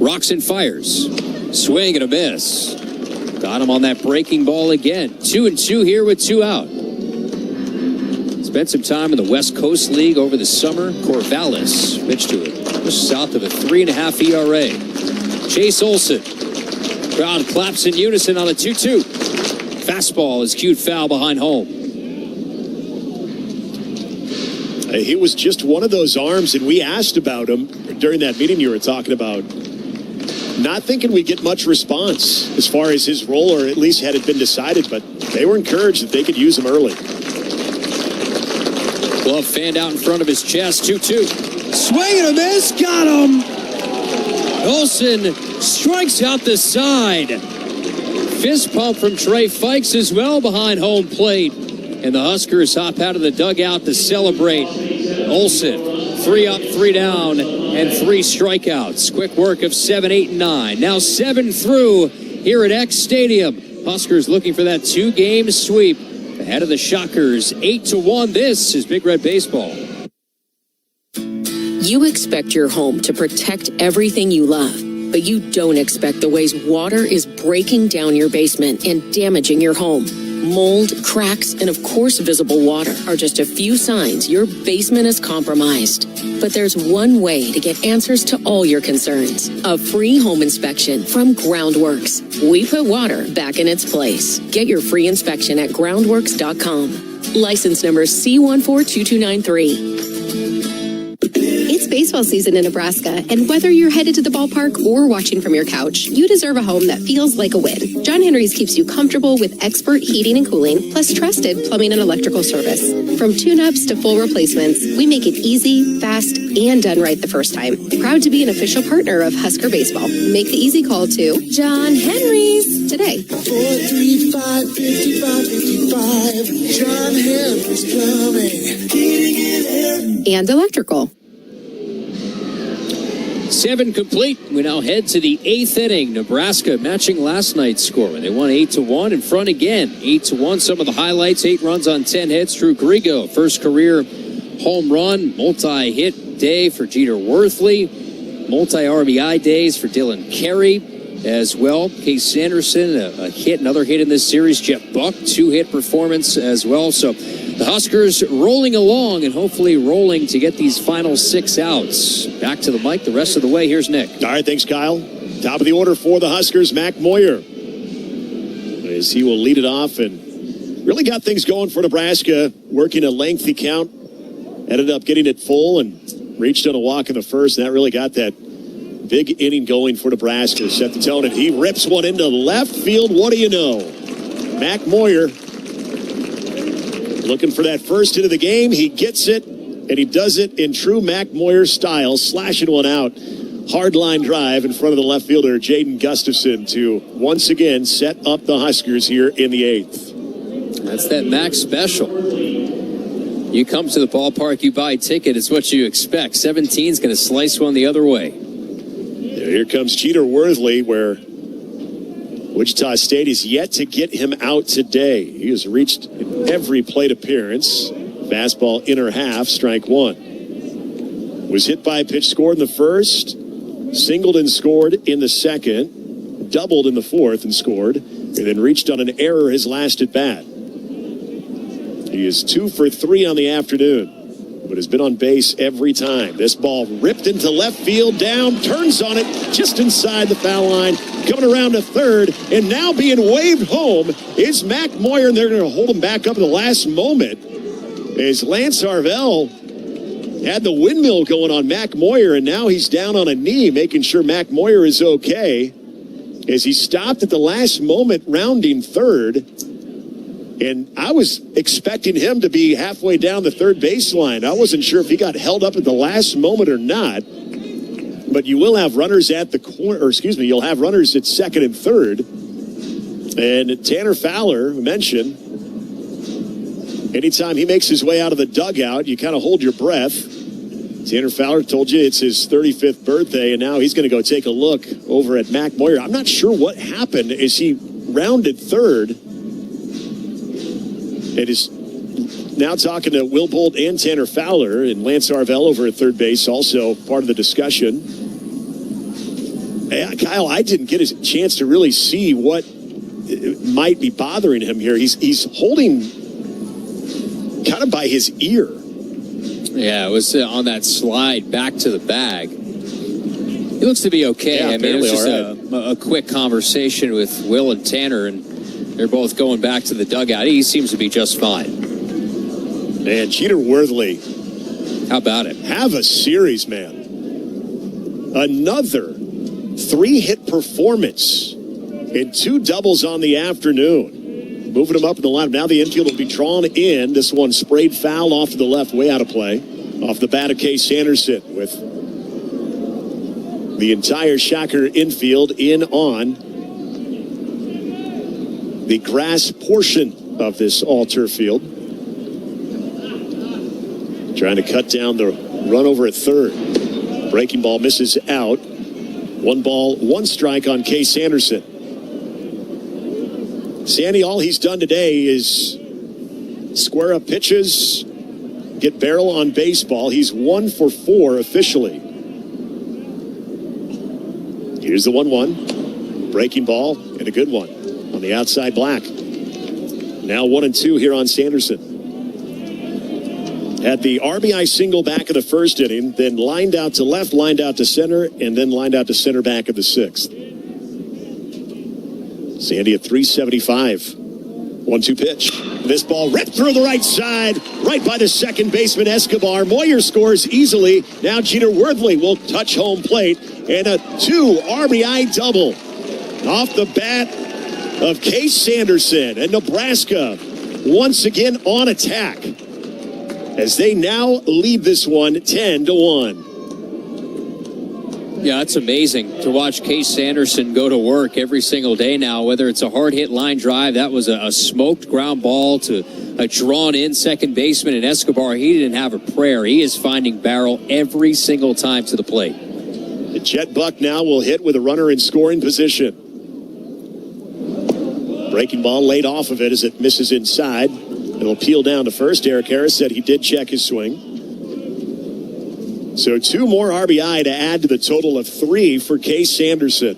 Rocks and fires. Swing and a miss. Got him on that breaking ball again. 2-2 here with 2 out. Spent some time in the West Coast League over the summer. Corvallis pitched to it just south of a 3.5 ERA. Chase Olsen. Crowd claps in unison on a 2-2. Fastball is cued foul behind home. He was just one of those arms, and we asked about him during that meeting you were talking about. Not thinking we'd get much response as far as his role, or at least had it been decided, but they were encouraged that they could use him early. Glove fanned out in front of his chest, 2-2. Swing and a miss, got him! Olsen strikes out the side. Fist pump from Trey Fikes as well behind home plate. And the Huskers hop out of the dugout to celebrate. Olsen, 3 up, 3 down, and 3 strikeouts. Quick work of 7, 8, and 9. Now 7 through here at X Stadium. Huskers looking for that 2-game sweep ahead of the Shockers. 8-1. This is Big Red Baseball. You expect your home to protect everything you love, but you don't expect the ways water is breaking down your basement and damaging your home. Mold, cracks, and of course visible water are just a few signs your basement is compromised. But there's one way to get answers to all your concerns. A free home inspection from Groundworks. We put water back in its place. Get your free inspection at groundworks.com. License number C142293. It's baseball season in Nebraska, and whether you're headed to the ballpark or watching from your couch, you deserve a home that feels like a win. John Henry's keeps you comfortable with expert heating and cooling, plus trusted plumbing and electrical service. From tune-ups to full replacements, we make it easy, fast, and done right the first time. Proud to be an official partner of Husker Baseball. Make the easy call to John Henry's today. 435-5555. John Henry's Plumbing. And electrical. 7 complete. We now head to the 8th inning. Nebraska matching last night's score. They won 8-1 in front again. 8-1. Some of the highlights: 8 runs on 10 hits. Drew Grigo, first career home run. Multi-hit day for Jeter Worthley. Multi-RBI days for Dylan Carey as well. Case Sanderson, a hit, another hit in this series. Jeff Buck, 2-hit performance as well. So the Huskers rolling along and hopefully rolling to get these final 6 outs. Back to the mic the rest of the way. Here's Nick. All right, thanks, Kyle. Top of the order for the Huskers, Mac Moyer, as he will lead it off and really got things going for Nebraska, working a lengthy count. Ended up getting it full and reached on a walk in the first, and that really got that big inning going for Nebraska. Set the tone, and he rips one into left field. What do you know? Mac Moyer looking for that first hit of the game. He gets it, and he does it in true Mac Moyer style, slashing one out. Hard line drive in front of the left fielder, Jaden Gustafson, to once again set up the Huskers here in the 8th. That's that Mac special. You come to the ballpark, you buy a ticket, it's what you expect. 17's going to slice one the other way. Here comes Jeter Worthley, where Wichita State is yet to get him out today. He has reached every plate appearance. Fastball inner half, strike 1. Was hit by a pitch, scored in the first, singled and scored in the second, doubled in the fourth and scored, and then reached on an error his last at bat. He is 2 for 3 on the afternoon, but has been on base every time. This ball ripped into left field, down, turns on it just inside the foul line, coming around to third, and now being waved home is Mac Moyer, and they're going to hold him back up at the last moment as Lance Harvell had the windmill going on Mac Moyer, and now he's down on a knee, making sure Mac Moyer is okay as he stopped at the last moment, rounding third. And I was expecting him to be halfway down the third baseline. I wasn't sure if he got held up at the last moment or not. But you will have runners at the corner, or excuse me, you'll have runners at second and third. And Tanner Fowler mentioned, anytime he makes his way out of the dugout, you kind of hold your breath. Tanner Fowler told you it's his 35th birthday, and now he's going to go take a look over at Mac Moyer. I'm not sure what happened as he rounded third. It is now talking to Will Bolt and Tanner Fowler, and Lance Harvell over at third base, also part of the discussion. Kyle, I didn't get a chance to really see what might be bothering him here. He's holding kind of by his ear. Yeah, it was on that slide back to the bag. He looks to be okay. Yeah, I mean, it was just right. a quick conversation with Will and Tanner, and they're both going back to the dugout. He seems to be just fine. Man, Jeter Worthley. How about it? Have a series, man. Another 3-hit performance and 2 doubles on the afternoon. Moving him up in the lineup. Now the infield will be drawn in. This one sprayed foul off to the left, way out of play. Off the bat of Case Sanderson with the entire Shocker infield in on the grass portion of this all-turf field. Trying to cut down the run over at third. Breaking ball misses out. 1 ball, 1 strike on Case Sanderson. Sandy, all he's done today is square up pitches, get barrel on baseball. He's 1 for 4 officially. Here's the 1-1. Breaking ball and a good one on the outside black. Now 1-2 here on Sanderson. Had the RBI single back of the first inning, then lined out to left, lined out to center, and then lined out to center back of the 6th. Sandy at 375. 1-2 pitch. This ball ripped through the right side, right by the second baseman, Escobar. Moyer scores easily. Now Jeter Worthley will touch home plate, and a 2 RBI double off the bat of Case Sanderson. And Nebraska once again on attack as they now lead this one 10-1. Yeah, it's amazing to watch Case Sanderson go to work every single day now, whether it's a hard hit line drive. That was a smoked ground ball to a drawn in second baseman, and Escobar, he didn't have a prayer. He is finding barrel every single time to the plate. The Jet Buck now will hit with a runner in scoring position. Breaking ball laid off of it as it misses inside. It'll peel down to first. Eric Harris said he did check his swing. So 2 more RBI to add to the total of 3 for Case Sanderson.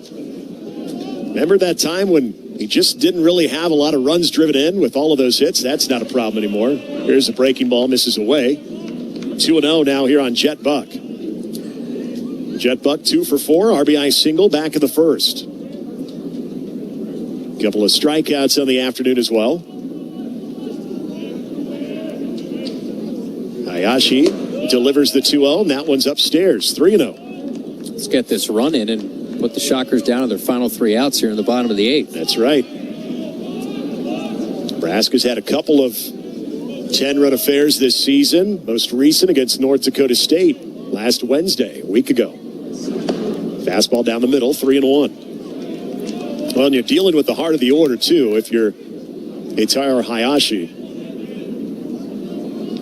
Remember that time when he just didn't really have a lot of runs driven in with all of those hits? That's not a problem anymore. Here's a breaking ball, misses away. 2-0 now here on Jet Buck. Jet Buck 2 for 4, RBI single, back of the first. Couple of strikeouts on the afternoon as well. Hayashi delivers the 2-0, and that one's upstairs, 3-0. Let's get this run in and put the Shockers down to their final 3 outs here in the bottom of the 8th. That's right. Nebraska's had a couple of 10-run affairs this season, most recent against North Dakota State last Wednesday, a week ago. Fastball down the middle, 3-1. Well, and you're dealing with the heart of the order, too, if you're Eitaro Hayashi.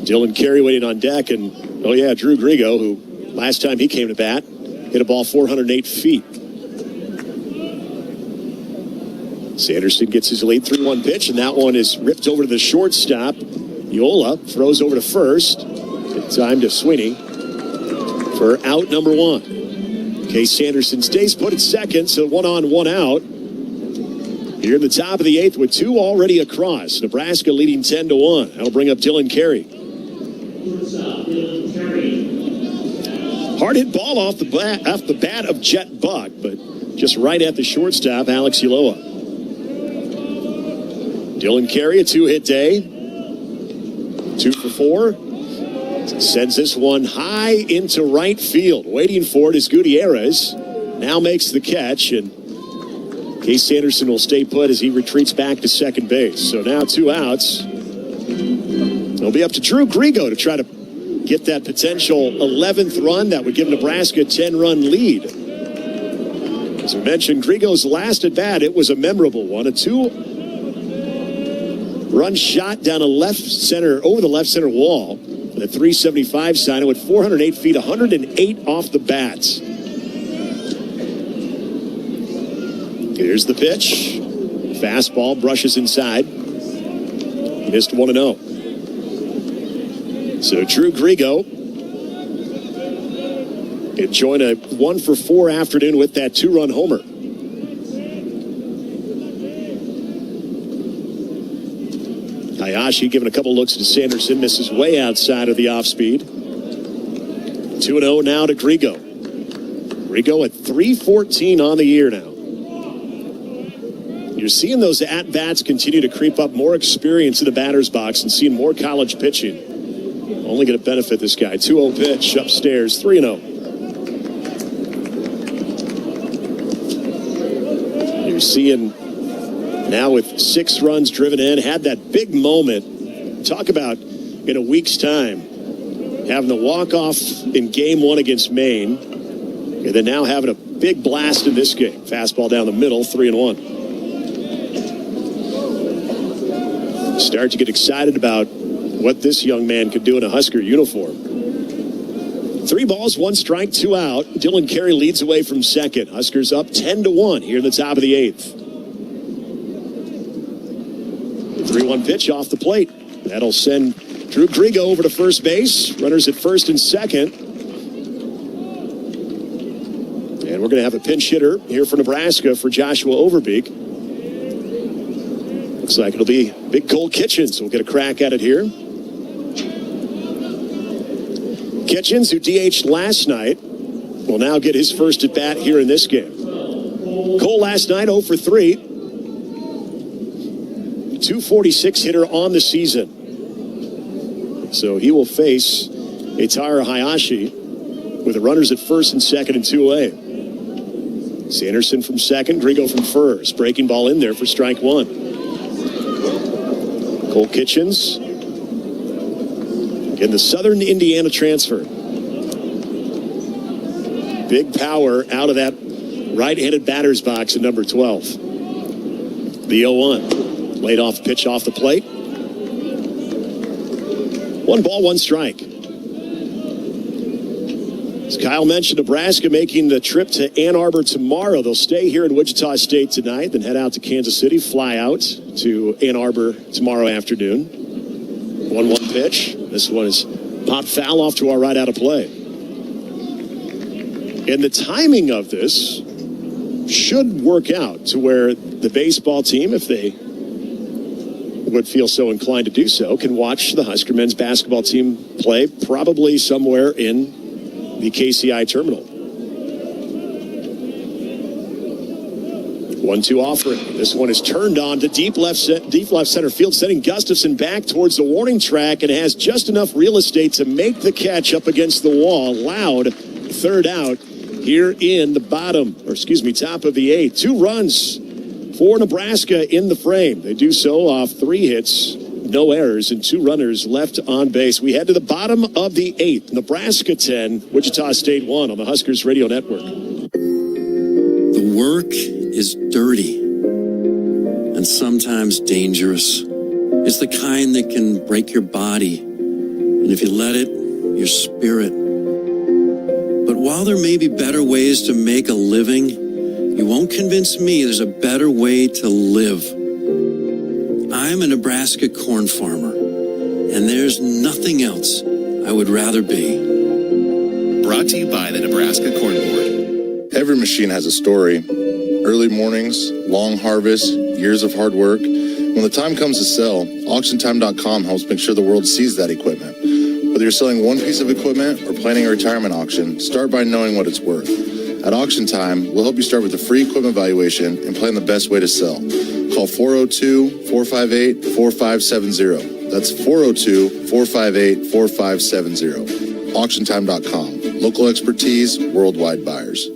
Dylan Carey waiting on deck, and, oh, yeah, Drew Grigo, who last time he came to bat, hit a ball 408 feet. Sanderson gets his lead 3-1 pitch, and that one is ripped over to the shortstop. Yola throws over to first. Good time to Sweeney for out number 1. Case Sanderson stays put at second, so 1 on, 1 out. Here in the top of the 8th with 2 already across. Nebraska leading 10-1. That'll bring up Dylan Carey. Hard hit ball off the bat of Jet Buck, but just right at the shortstop, Alex Uloa. Dylan Carey, a 2-hit day. 2 for 4. Sends this one high into right field. Waiting for it is Gutierrez. Now makes the catch, and Case Sanderson will stay put as he retreats back to second base. So now 2 outs. It'll be up to Drew Grigo to try to get that potential 11th run that would give Nebraska a 10-run lead. As we mentioned, Grigo's last at bat, it was a memorable one. A 2-run shot down a left center, over the left center wall. The 375 sign with 408 feet, 108 off the bats. Here's the pitch. Fastball brushes inside. Missed 1-0. So Drew Grigo enjoying a 1 for 4 afternoon with that 2-run homer. Hayashi giving a couple looks to Sanderson, misses way outside of the off speed. 2-0 now to Grigo. Grigo at 314 on the year now. You're seeing those at-bats continue to creep up, more experience in the batter's box and seeing more college pitching. Only going to benefit this guy. 2-0 pitch upstairs, 3-0. You're seeing now with 6 runs driven in, had that big moment. Talk about in a week's time, having the walk-off in game 1 against Maine, and then now having a big blast in this game. Fastball down the middle, 3-1. Start to get excited about what this young man could do in a Husker uniform. 3 balls, 1 strike, 2 out. Dylan Carey leads away from second. Huskers up 10-1 here in the top of the 8th. The 3-1 pitch off the plate. That'll send Drew Grigo over to first base. Runners at first and second. And we're going to have a pinch hitter here for Nebraska for Joshua Overbeek. Looks like it'll be Big Cole Kitchens. We'll get a crack at it here. Kitchens, who DH'd last night, will now get his first at bat here in this game. Cole last night 0 for 3. .246 hitter on the season. So he will face Eitaro Hayashi with the runners at first and second and 2 away. Sanderson from second, Grigo from first. Breaking ball in there for strike one. Cole Kitchens, in the Southern Indiana transfer. Big power out of that right-handed batter's box at number 12. The 0-1. Laid off pitch off the plate. 1 ball, 1 strike. As Kyle mentioned, Nebraska making the trip to Ann Arbor tomorrow. They'll stay here in Wichita State tonight, then head out to Kansas City, fly out to Ann Arbor tomorrow afternoon. 1-1 pitch. This one is popped foul off to our right out of play. And the timing of this should work out to where the baseball team, if they would feel so inclined to do so, can watch the Husker men's basketball team play probably somewhere in the KCI terminal. 1-2 offering. This one is turned on to deep left center field, sending Gustafson back towards the warning track, and has just enough real estate to make the catch up against the wall. Loud third out here in the top of the 8th. 2 runs for Nebraska in the frame. They do so off 3 hits, no errors, and 2 runners left on base. We head to the bottom of the 8th. Nebraska 10, Wichita State 1 on the Huskers Radio Network. The work is dirty and sometimes dangerous. It's the kind that can break your body, and if you let it, your spirit. But while there may be better ways to make a living, you won't convince me there's a better way to live. I'm a Nebraska corn farmer, and there's nothing else I would rather be. Brought to you by the Nebraska Corn Board. Every machine has a story. Early mornings, long harvests, years of hard work. When the time comes to sell, AuctionTime.com helps make sure the world sees that equipment. Whether you're selling one piece of equipment or planning a retirement auction, start by knowing what it's worth. At Auction Time, we'll help you start with a free equipment valuation and plan the best way to sell. Call 402-458-4570. That's 402-458-4570. AuctionTime.com. Local expertise, worldwide buyers.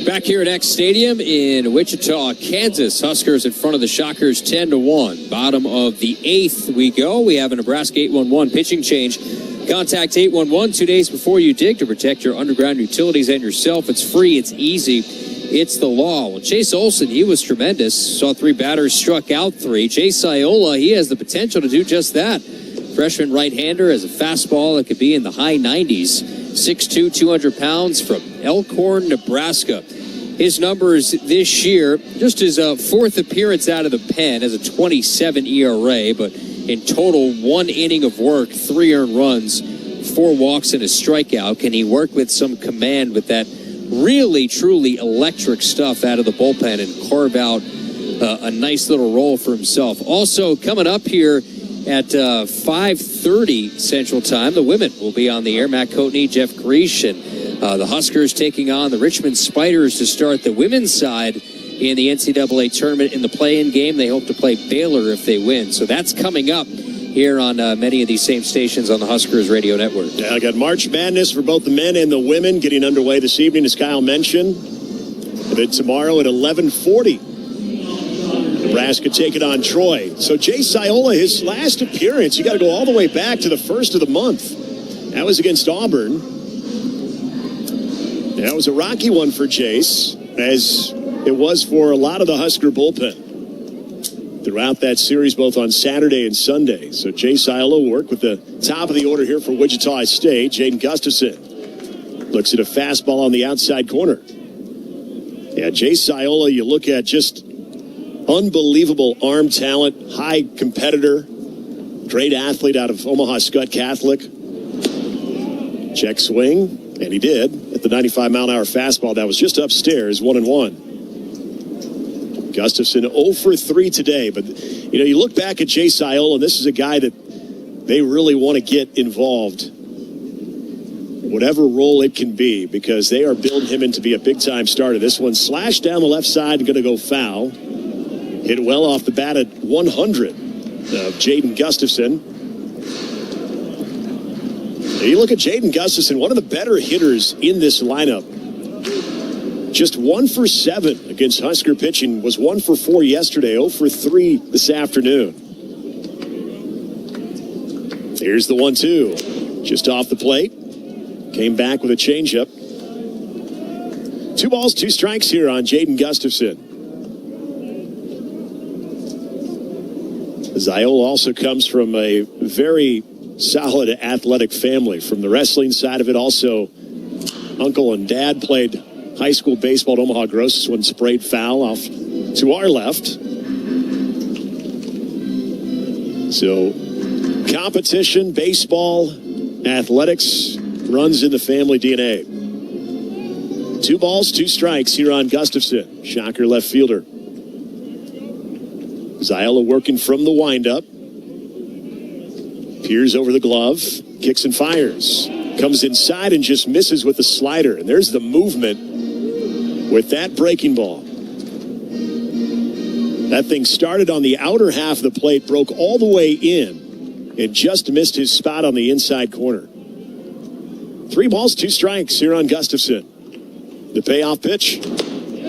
Back here at X Stadium in Wichita, Kansas. Huskers in front of the Shockers 10-1. Bottom of the 8th we go. We have a Nebraska 811 pitching change. Contact 811 2 days before you dig to protect your underground utilities and yourself. It's free. It's easy. It's the law. Well, Chase Olson, he was tremendous. Saw 3 batters, struck out 3. Chase Iola, he has the potential to do just that. Freshman right-hander has a fastball that could be in the high 90s. 6'2", 200 pounds from Elkhorn, Nebraska. His numbers this year, just his 4th appearance out of the pen, has a 27 ERA, but in total, 1 inning of work, 3 earned runs, 4 walks, and a strikeout. Can he work with some command with that really, truly electric stuff out of the bullpen and carve out a nice little role for himself? Also, coming up here at 5:30 Central Time, the women will be on the air. Matt Coatney, Jeff Greesh, and the Huskers taking on the Richmond Spiders to start the women's side in the NCAA tournament in the play-in game. They hope to play Baylor if they win. So that's coming up here on many of these same stations on the Huskers Radio Network. Yeah, I got March Madness for both the men and the women getting underway this evening, as Kyle mentioned. And then tomorrow at 11:40, Nebraska taking on Troy. So Jay Siola, his last appearance, you got to go all the way back to the 1st of the month. That was against Auburn. That was a rocky one for Jace, as it was for a lot of the Husker bullpen throughout that series, both on Saturday and Sunday. So Jay Siola will work with the top of the order here for Wichita State. Jaden Gustafson looks at a fastball on the outside corner. Yeah, Jay Siola, you look at just unbelievable arm talent, high competitor, great athlete out of Omaha Scott Catholic. Check swing, and he did at the 95-mile-an-hour fastball. That was just upstairs, 1-1. Gustafson 0 for 3 today. But, you know, you look back at Jay Siola, and this is a guy that they really want to get involved, whatever role it can be, because they are building him into be a big-time starter. This one slashed down the left side and going to go foul. Hit well off the bat at 100 of Jaden Gustafson. You look at Jaden Gustafson, one of the better hitters in this lineup. Just 1 for 7 against Husker pitching, was 1 for 4 yesterday, 0 for 3 this afternoon. Here's the 1-2. Just off the plate. Came back with a changeup. 2 balls, 2 strikes here on Jaden Gustafson. Ziola also comes from a very solid athletic family. From the wrestling side of it, also uncle and dad played high school baseball at Omaha Gross. This one sprayed foul off to our left. So competition, baseball, athletics runs in the family DNA. 2 balls, 2 strikes here on Gustafson. Shocker left fielder. Ziola working from the windup. Peers over the glove, kicks and fires. Comes inside and just misses with the slider. And there's the movement with that breaking ball. That thing started on the outer half of the plate, broke all the way in, and just missed his spot on the inside corner. 3 balls, 2 strikes here on Gustafson. The payoff pitch.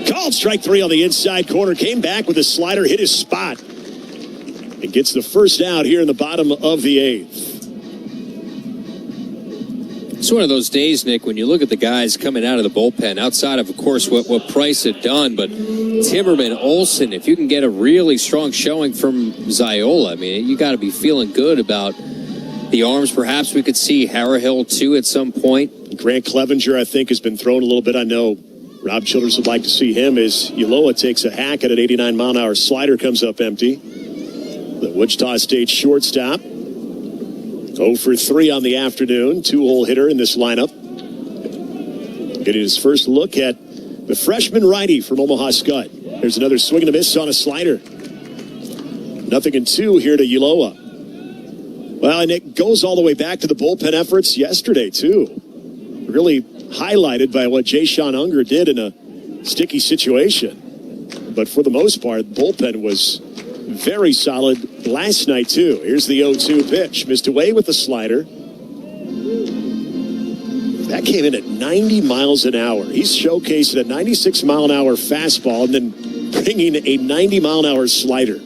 Called strike 3 on the inside corner. Came back with a slider, hit his spot. And gets the first out here in the bottom of the 8th. It's one of those days, Nick, when you look at the guys coming out of the bullpen, outside of course, what Price had done, but Timmerman, Olsen, if you can get a really strong showing from Ziola, I mean, you got to be feeling good about the arms. Perhaps we could see Harrahill, too, at some point. Grant Clevenger, I think, has been thrown a little bit. I know Rob Childers would like to see him as Ulloa takes a hack at an 89-mile-an-hour slider, comes up empty. The Wichita State shortstop, 0 for 3 on the afternoon, 2-hole hitter in this lineup. Getting his first look at the freshman righty from Omaha Scud. There's another swing and a miss on a slider. 0-2 here to Ulloa. Well, and it goes all the way back to the bullpen efforts yesterday, too. Really highlighted by what Jay-Sean Unger did in a sticky situation. But for the most part, the bullpen was very solid last night, too. Here's the 0-2 pitch. Missed away with the slider. That came in at 90 miles an hour. He's showcasing a 96-mile-an-hour fastball and then bringing a 90-mile-an-hour slider.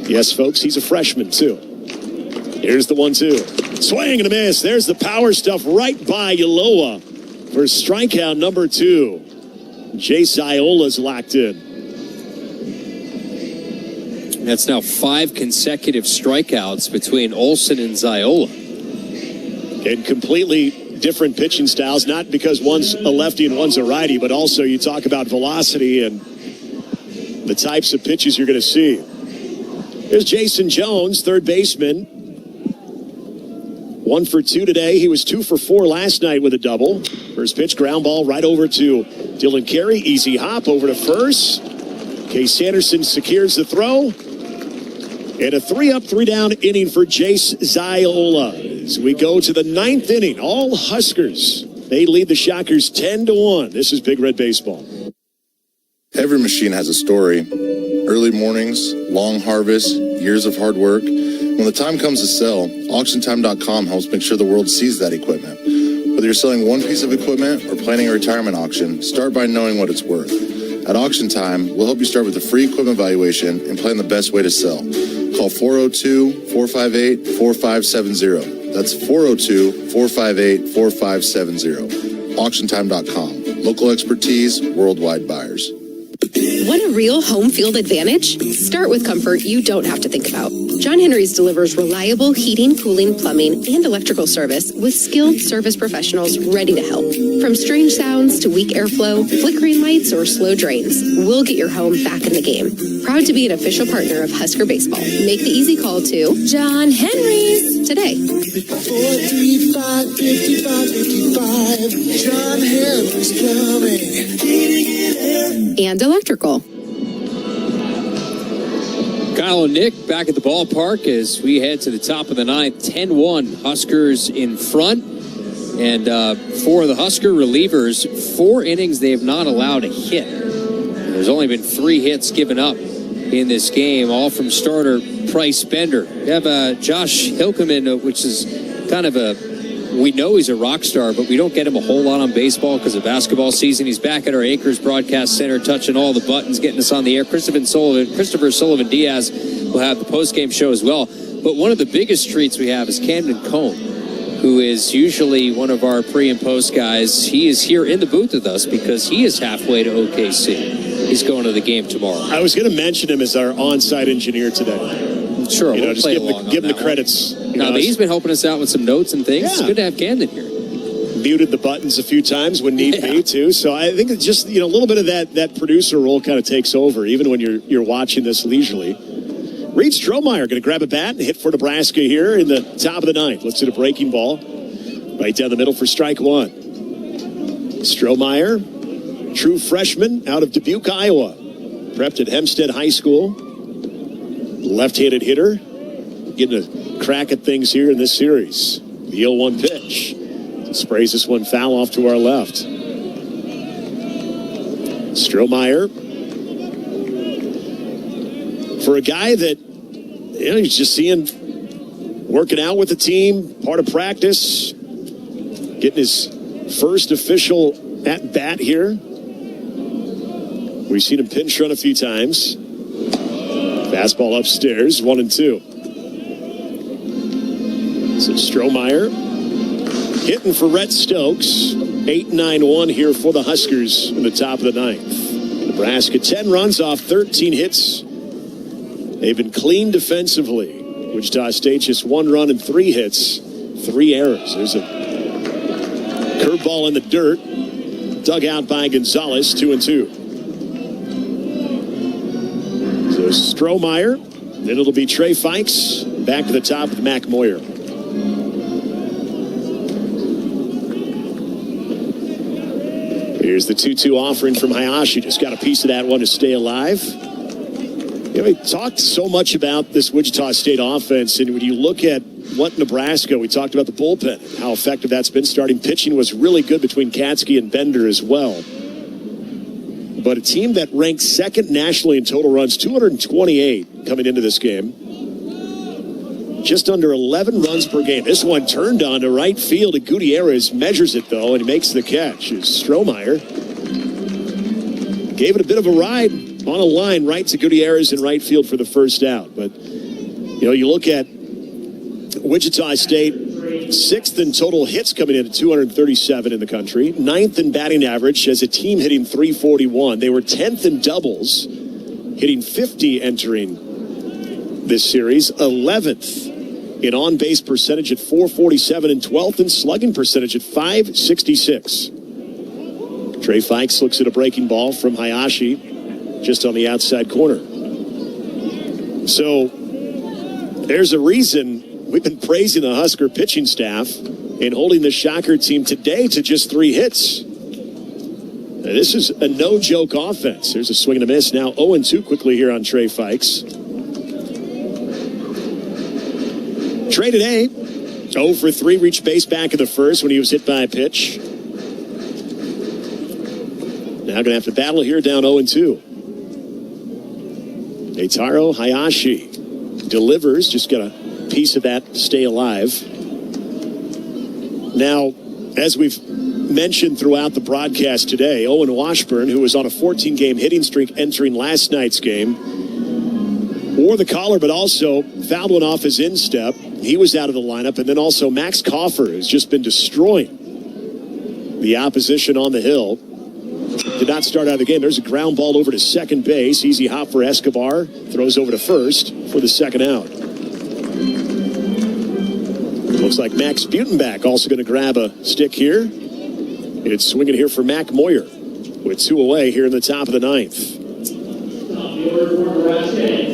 Yes, folks, he's a freshman, too. Here's the 1-2. Swing and a miss. There's the power stuff right by Ulloa for strikeout number 2. Jay Ziola's locked in. That's now 5 consecutive strikeouts between Olsen and Ziola. And completely different pitching styles, not because one's a lefty and one's a righty, but also you talk about velocity and the types of pitches you're going to see. There's Jason Jones, third baseman. 1 for 2 today. He was 2 for 4 last night with a double. First pitch, ground ball right over to Dylan Carey. Easy hop over to first. Case Sanderson secures the throw. And a 3-up, 3-down inning for Jace Ziola. As we go to the 9th inning, all Huskers. They lead the Shockers 10-1. This is Big Red Baseball. Every machine has a story. Early mornings, long harvests, years of hard work. When the time comes to sell, AuctionTime.com helps make sure the world sees that equipment. Whether you're selling one piece of equipment or planning a retirement auction, start by knowing what it's worth. At Auction Time, we'll help you start with a free equipment valuation and plan the best way to sell. Call 402-458-4570. That's 402-458-4570. AuctionTime.com. Local expertise, worldwide buyers. Want a real home field advantage? Start with comfort you don't have to think about. John Henry's delivers reliable heating, cooling, plumbing, and electrical service with skilled service professionals ready to help. From strange sounds to weak airflow, flickering lights, or slow drains, we'll get your home back in the game. Proud to be an official partner of Husker Baseball. Make the easy call to John Henry's today. 435-5555. John Henry's Plumbing. And electrical. Kyle and Nick back at the ballpark as we head to the top of the 9th. 10-1 Huskers in front. And for the Husker relievers, 4 innings they have not allowed a hit. There's only been 3 hits given up in this game, all from starter Price Bender. You have Josh Hilkeman, which is kind of we know he's a rock star, but we don't get him a whole lot on baseball because of basketball season. He's back at our Acres Broadcast Center, touching all the buttons, getting us on the air. Christopher Sullivan Diaz will have the post-game show as well. But one of the biggest treats we have is Camden Cone, who is usually one of our pre and post guys. He is here in the booth with us because he is halfway to OKC. He's going to the game tomorrow. I was going to mention him as our on-site engineer today. Sure, we'll just play give along him the credits. No, but he's been helping us out with some notes and things. Yeah. It's good to have Camden here. Muted the buttons a few times when need be, too. So I think it's just, a little bit of that producer role kind of takes over, even when you're watching this leisurely. Reed Strohmeyer going to grab a bat and hit for Nebraska here in the top of the 9th. Looks at a breaking ball. Right down the middle for strike 1. Strohmeyer, true freshman out of Dubuque, Iowa. Prepped at Hempstead High School. Left-handed hitter. Getting a crack at things here in this series. The 0-1 pitch. Sprays this one foul off to our left. Strohmeyer. For a guy that, he's just seeing working out with the team, part of practice, getting his first official at-bat here. We've seen him pinch run a few times. Fastball upstairs, 1-2. So Strohmeyer hitting for Rhett Stokes. 8-9-1 here for the Huskers in the top of the 9th. Nebraska 10 runs off 13 hits. They've been clean defensively. Wichita State just 1 run and 3 hits, 3 errors. There's a curveball in the dirt, dug out by Gonzalez, 2-2. So Strohmeyer, then it'll be Trey Fikes, back to the top with Mac Moyer. Here's the 2-2 offering from Hayashi. Just got a piece of that one to stay alive. We talked so much about this Wichita State offense, and when you look at what Nebraska, we talked about the bullpen, how effective that's been. Starting pitching was really good between Katsky and Bender as well. But a team that ranked 2nd nationally in total runs, 228 coming into this game. Just under 11 runs per game. This one turned on to right field, and Gutierrez measures it, though, and he makes the catch. Strohmeyer gave it a bit of a ride on a line right to Gutierrez in right field for the first out. But, you look at Wichita State, 6th in total hits coming in at 237 in the country, 9th in batting average as a team hitting 341. They were 10th in doubles, hitting 50 entering this series, 11th in on-base percentage at 447 and 12th in slugging percentage at 566. Trey Fikes looks at a breaking ball from Hayashi just on the outside corner. So there's a reason we've been praising the Husker pitching staff in holding the Shocker team today to just 3 hits. Now, this is a no-joke offense. There's a swing and a miss. Now 0-2 quickly here on Trey Fikes. Trey today, 0 for 3, reached base back in the first when he was hit by a pitch. Now going to have to battle here down 0-2. Eitaro Hayashi delivers, just got a piece of that to stay alive. Now, as we've mentioned throughout the broadcast today, Owen Washburn, who was on a 14-game hitting streak entering last night's game, wore the collar but also fouled one off his instep. He was out of the lineup. And then also Max Coffer has just been destroying the opposition on the hill. Did not start out of the game. There's a ground ball over to second base. Easy hop for Escobar. Throws over to first for the second out. Looks like Max Butenbach also going to grab a stick here. It's swinging here for Mac Moyer with 2 away here in the top of the 9th.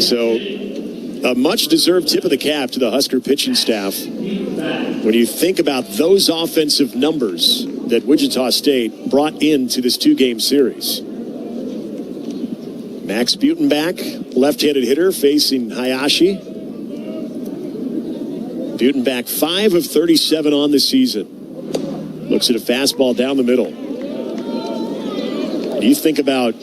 So a much-deserved tip of the cap to the Husker pitching staff. When you think about those offensive numbers that Wichita State brought into this 2-game series. Max Butenbach, left-handed hitter, facing Hayashi. Butenbach 5 of 37 on the season. Looks at a fastball down the middle. You think about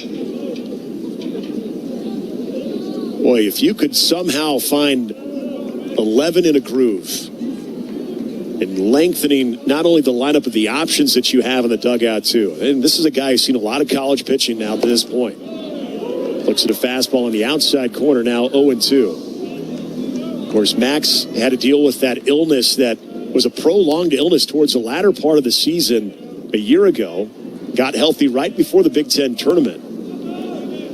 Boy, if you could somehow find 11 in a groove and lengthening not only the lineup, but the options that you have in the dugout, too. And this is a guy who's seen a lot of college pitching now to this point. Looks at a fastball on the outside corner now, 0-2. Of course, Max had to deal with that illness that was a prolonged illness towards the latter part of the season a year ago. Got healthy right before the Big Ten tournament,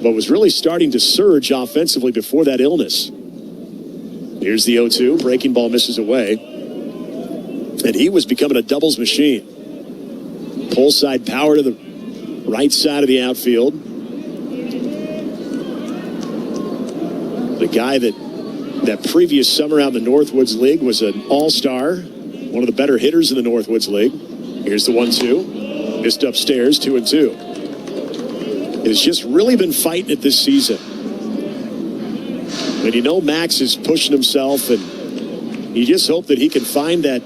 but was really starting to surge offensively before that illness. Here's the 0-2. Breaking ball misses away. And he was becoming a doubles machine. Pull side power to the right side of the outfield. The guy that previous summer out in the Northwoods League was an all-star, one of the better hitters in the Northwoods League. Here's the 1-2. Missed upstairs, 2-2. Has just really been fighting it this season. And you know Max is pushing himself, and you just hope that he can find that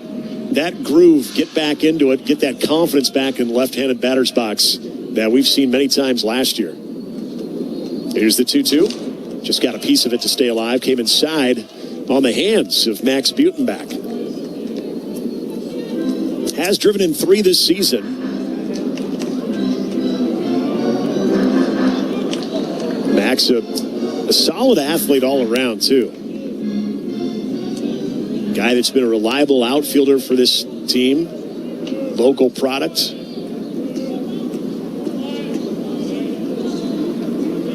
groove, get back into it, get that confidence back in the left-handed batter's box that we've seen many times last year. Here's the 2-2. Just got a piece of it to stay alive. Came inside on the hands of Max Butenbach. Has driven in 3 this season. Max, a solid athlete all around, too. Guy that's been a reliable outfielder for this team. Local product.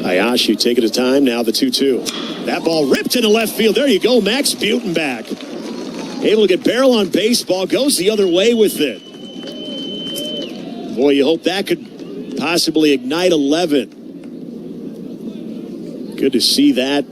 Hayashi taking his time. Now the 2-2. That ball ripped into left field. There you go, Max Butenbach. Able to get barrel on baseball. Goes the other way with it. Boy, you hope that could possibly ignite 11. Good to see that.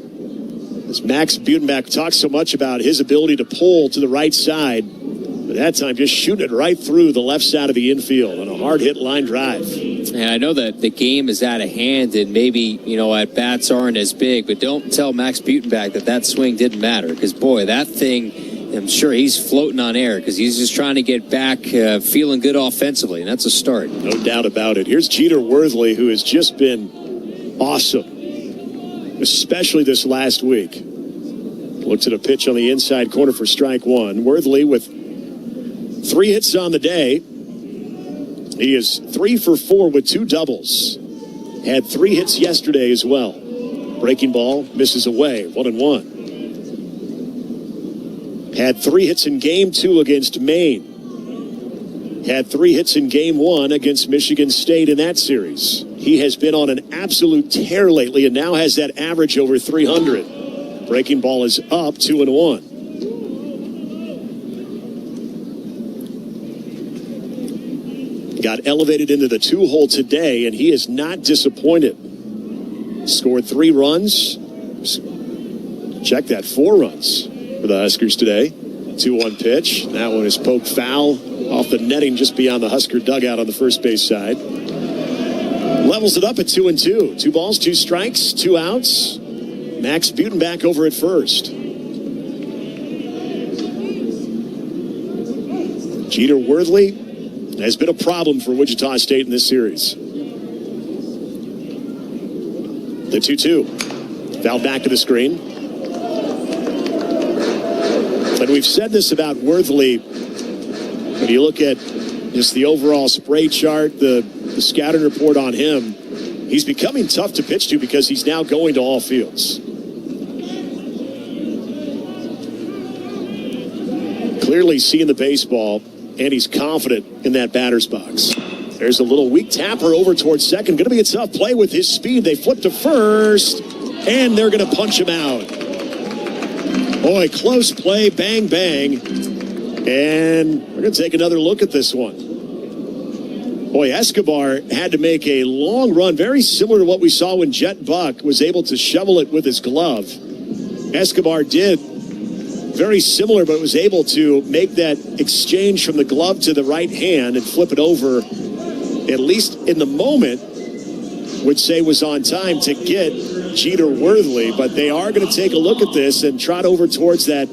As Max Butenbach talks so much about his ability to pull to the right side, but that time just shooting it right through the left side of the infield on a hard hit line drive. And I know that the game is out of hand and maybe, at bats aren't as big, but don't tell Max Butenbach that swing didn't matter, because boy, that thing, I'm sure he's floating on air because he's just trying to get back feeling good offensively, and that's a start. No doubt about it. Here's Jeter Worthley, who has just been awesome, especially this last week. Looks at a pitch on the inside corner for strike 1. Worthley with 3 hits on the day. He is 3 for 4 with 2 doubles. Had 3 hits yesterday as well. Breaking ball misses away, 1-1. Had 3 hits in game 2 against Maine. Had 3 hits in game 1 against Michigan State in that series. He has been on an absolute tear lately and now has that average over 300. Breaking ball is up, 2-1. Got elevated into the 2-hole today, and he is not disappointed. Scored 3 runs. Check that, 4 runs for the Huskers today. 2-1 pitch. That one is poked foul off the netting just beyond the Husker dugout on the first base side. Levels it up at 2-2. 2 balls, 2 strikes, 2 outs. Max Butenbach over at first. Jeter Worthley has been a problem for Wichita State in this series. The 2-2. Foul back to the screen. And we've said this about Worthley. When you look at just the overall spray chart, the scouting report on him, he's becoming tough to pitch to because he's now going to all fields. Clearly seeing the baseball, and he's confident in that batter's box. There's a little weak tapper over towards second. Going to be a tough play with his speed. They flip to first, and they're going to punch him out. Boy, close play, bang, bang. And we're going to take another look at this one. Boy, Escobar had to make a long run, very similar to what we saw when Jet Buck was able to shovel it with his glove. Escobar did very similar, but was able to make that exchange from the glove to the right hand and flip it over, at least in the moment, would say was on time to get Jeter Worthley. But they are going to take a look at this and trot over towards that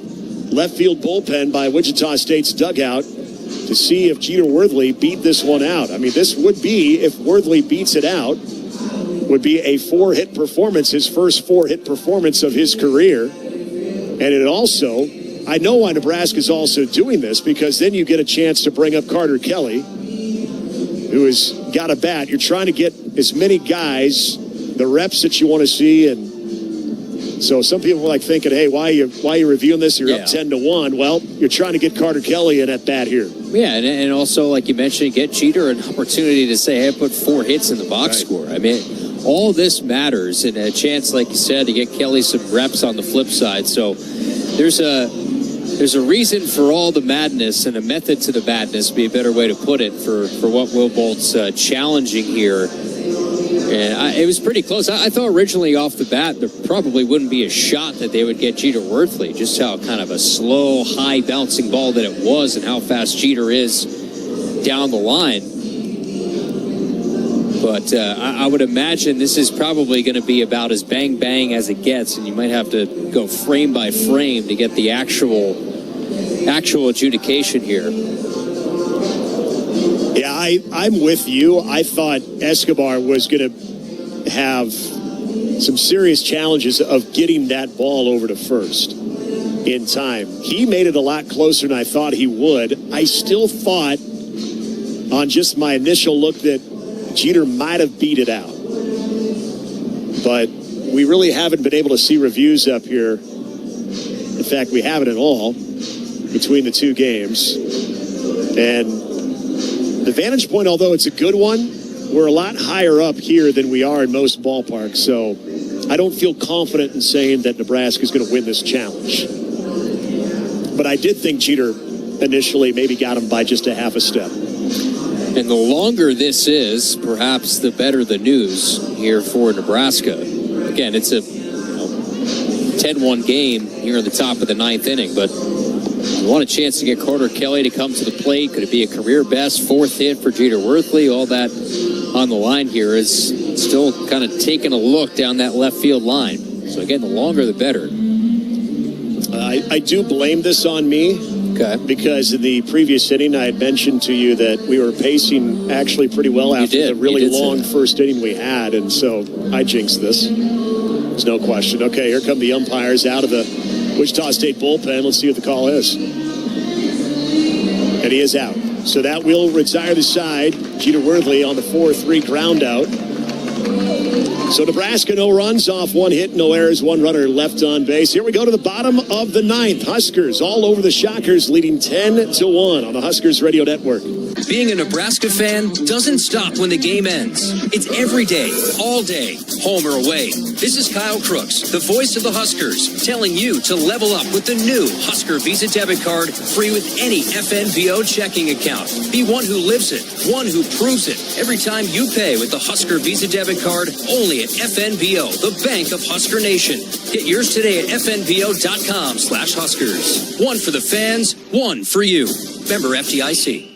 left field bullpen by Wichita State's dugout to see if Jeter Worthley beat this one out. I mean, this would be, if Worthley beats it out, would be a 4-hit performance, his first 4-hit performance of his career. And it also, I know why Nebraska's also doing this, because then you get a chance to bring up Carter Kelly, who has got a bat. You're trying to get as many guys the reps that you want to see. And so some people are like thinking, hey, why are you reviewing this? You're up 10-1. Well, you're trying to get Carter Kelly in at bat here. Yeah, and also, like you mentioned, get Jeter an opportunity to say, hey, I put 4 hits in the box score. I mean, all this matters, and a chance, like you said, to get Kelly some reps on the flip side. So there's a reason for all the madness and a method to the madness, be a better way to put it, for what Will Bolt's challenging here. And it was pretty close. I thought originally off the bat there probably wouldn't be a shot that they would get Jeter Worthley, just how kind of a slow, high bouncing ball that it was and how fast Jeter is down the line. But I would imagine this is probably going to be about as bang-bang as it gets, and you might have to go frame by frame to get the actual adjudication here. Yeah, I'm with you. I thought Escobar was going to have some serious challenges of getting that ball over to first in time. He made it a lot closer than I thought he would. I still thought, on just my initial look, that Jeter might have beat it out. But we really haven't been able to see reviews up here. In fact, we haven't at all between the two games. And the vantage point, although it's a good one, we're a lot higher up here than we are in most ballparks. So I don't feel confident in saying that Nebraska is going to win this challenge. But I did think Jeter initially maybe got him by just a half a step. And the longer this is, perhaps the better the news here for Nebraska. Again, it's a 10-1 game here in the top of the 9th inning, but you want a chance to get Carter Kelly to come to the plate. Could it be a career best 4th hit for Jeter Worthley? All that on the line here is still kind of taking a look down that left field line. So again, the longer the better. I do blame this on me. Okay. Because in the previous inning, I had mentioned to you that we were pacing actually pretty well after the really long first inning we had, and so I jinxed this. There's no question. Okay, here come the umpires out of the Wichita State bullpen. Let's see what the call is. And he is out. So that will retire the side. Jeter Worthley on the 4-3 ground out. So Nebraska, no runs off 1 hit, no errors, 1 runner left on base. Here we go to the bottom of the 9th. Huskers all over the Shockers, leading 10-1 on the Huskers Radio Network. Being a Nebraska fan doesn't stop when the game ends. It's every day, all day, home or away. This is Kyle Crooks, the voice of the Huskers, telling you to level up with the new Husker Visa debit card, free with any FNBO checking account. Be one who lives it, one who proves it. Every time you pay with the Husker Visa debit card, only at FNBO, the bank of Husker Nation. Get yours today at FNBO.com/Huskers. One for the fans, one for you. Member FDIC.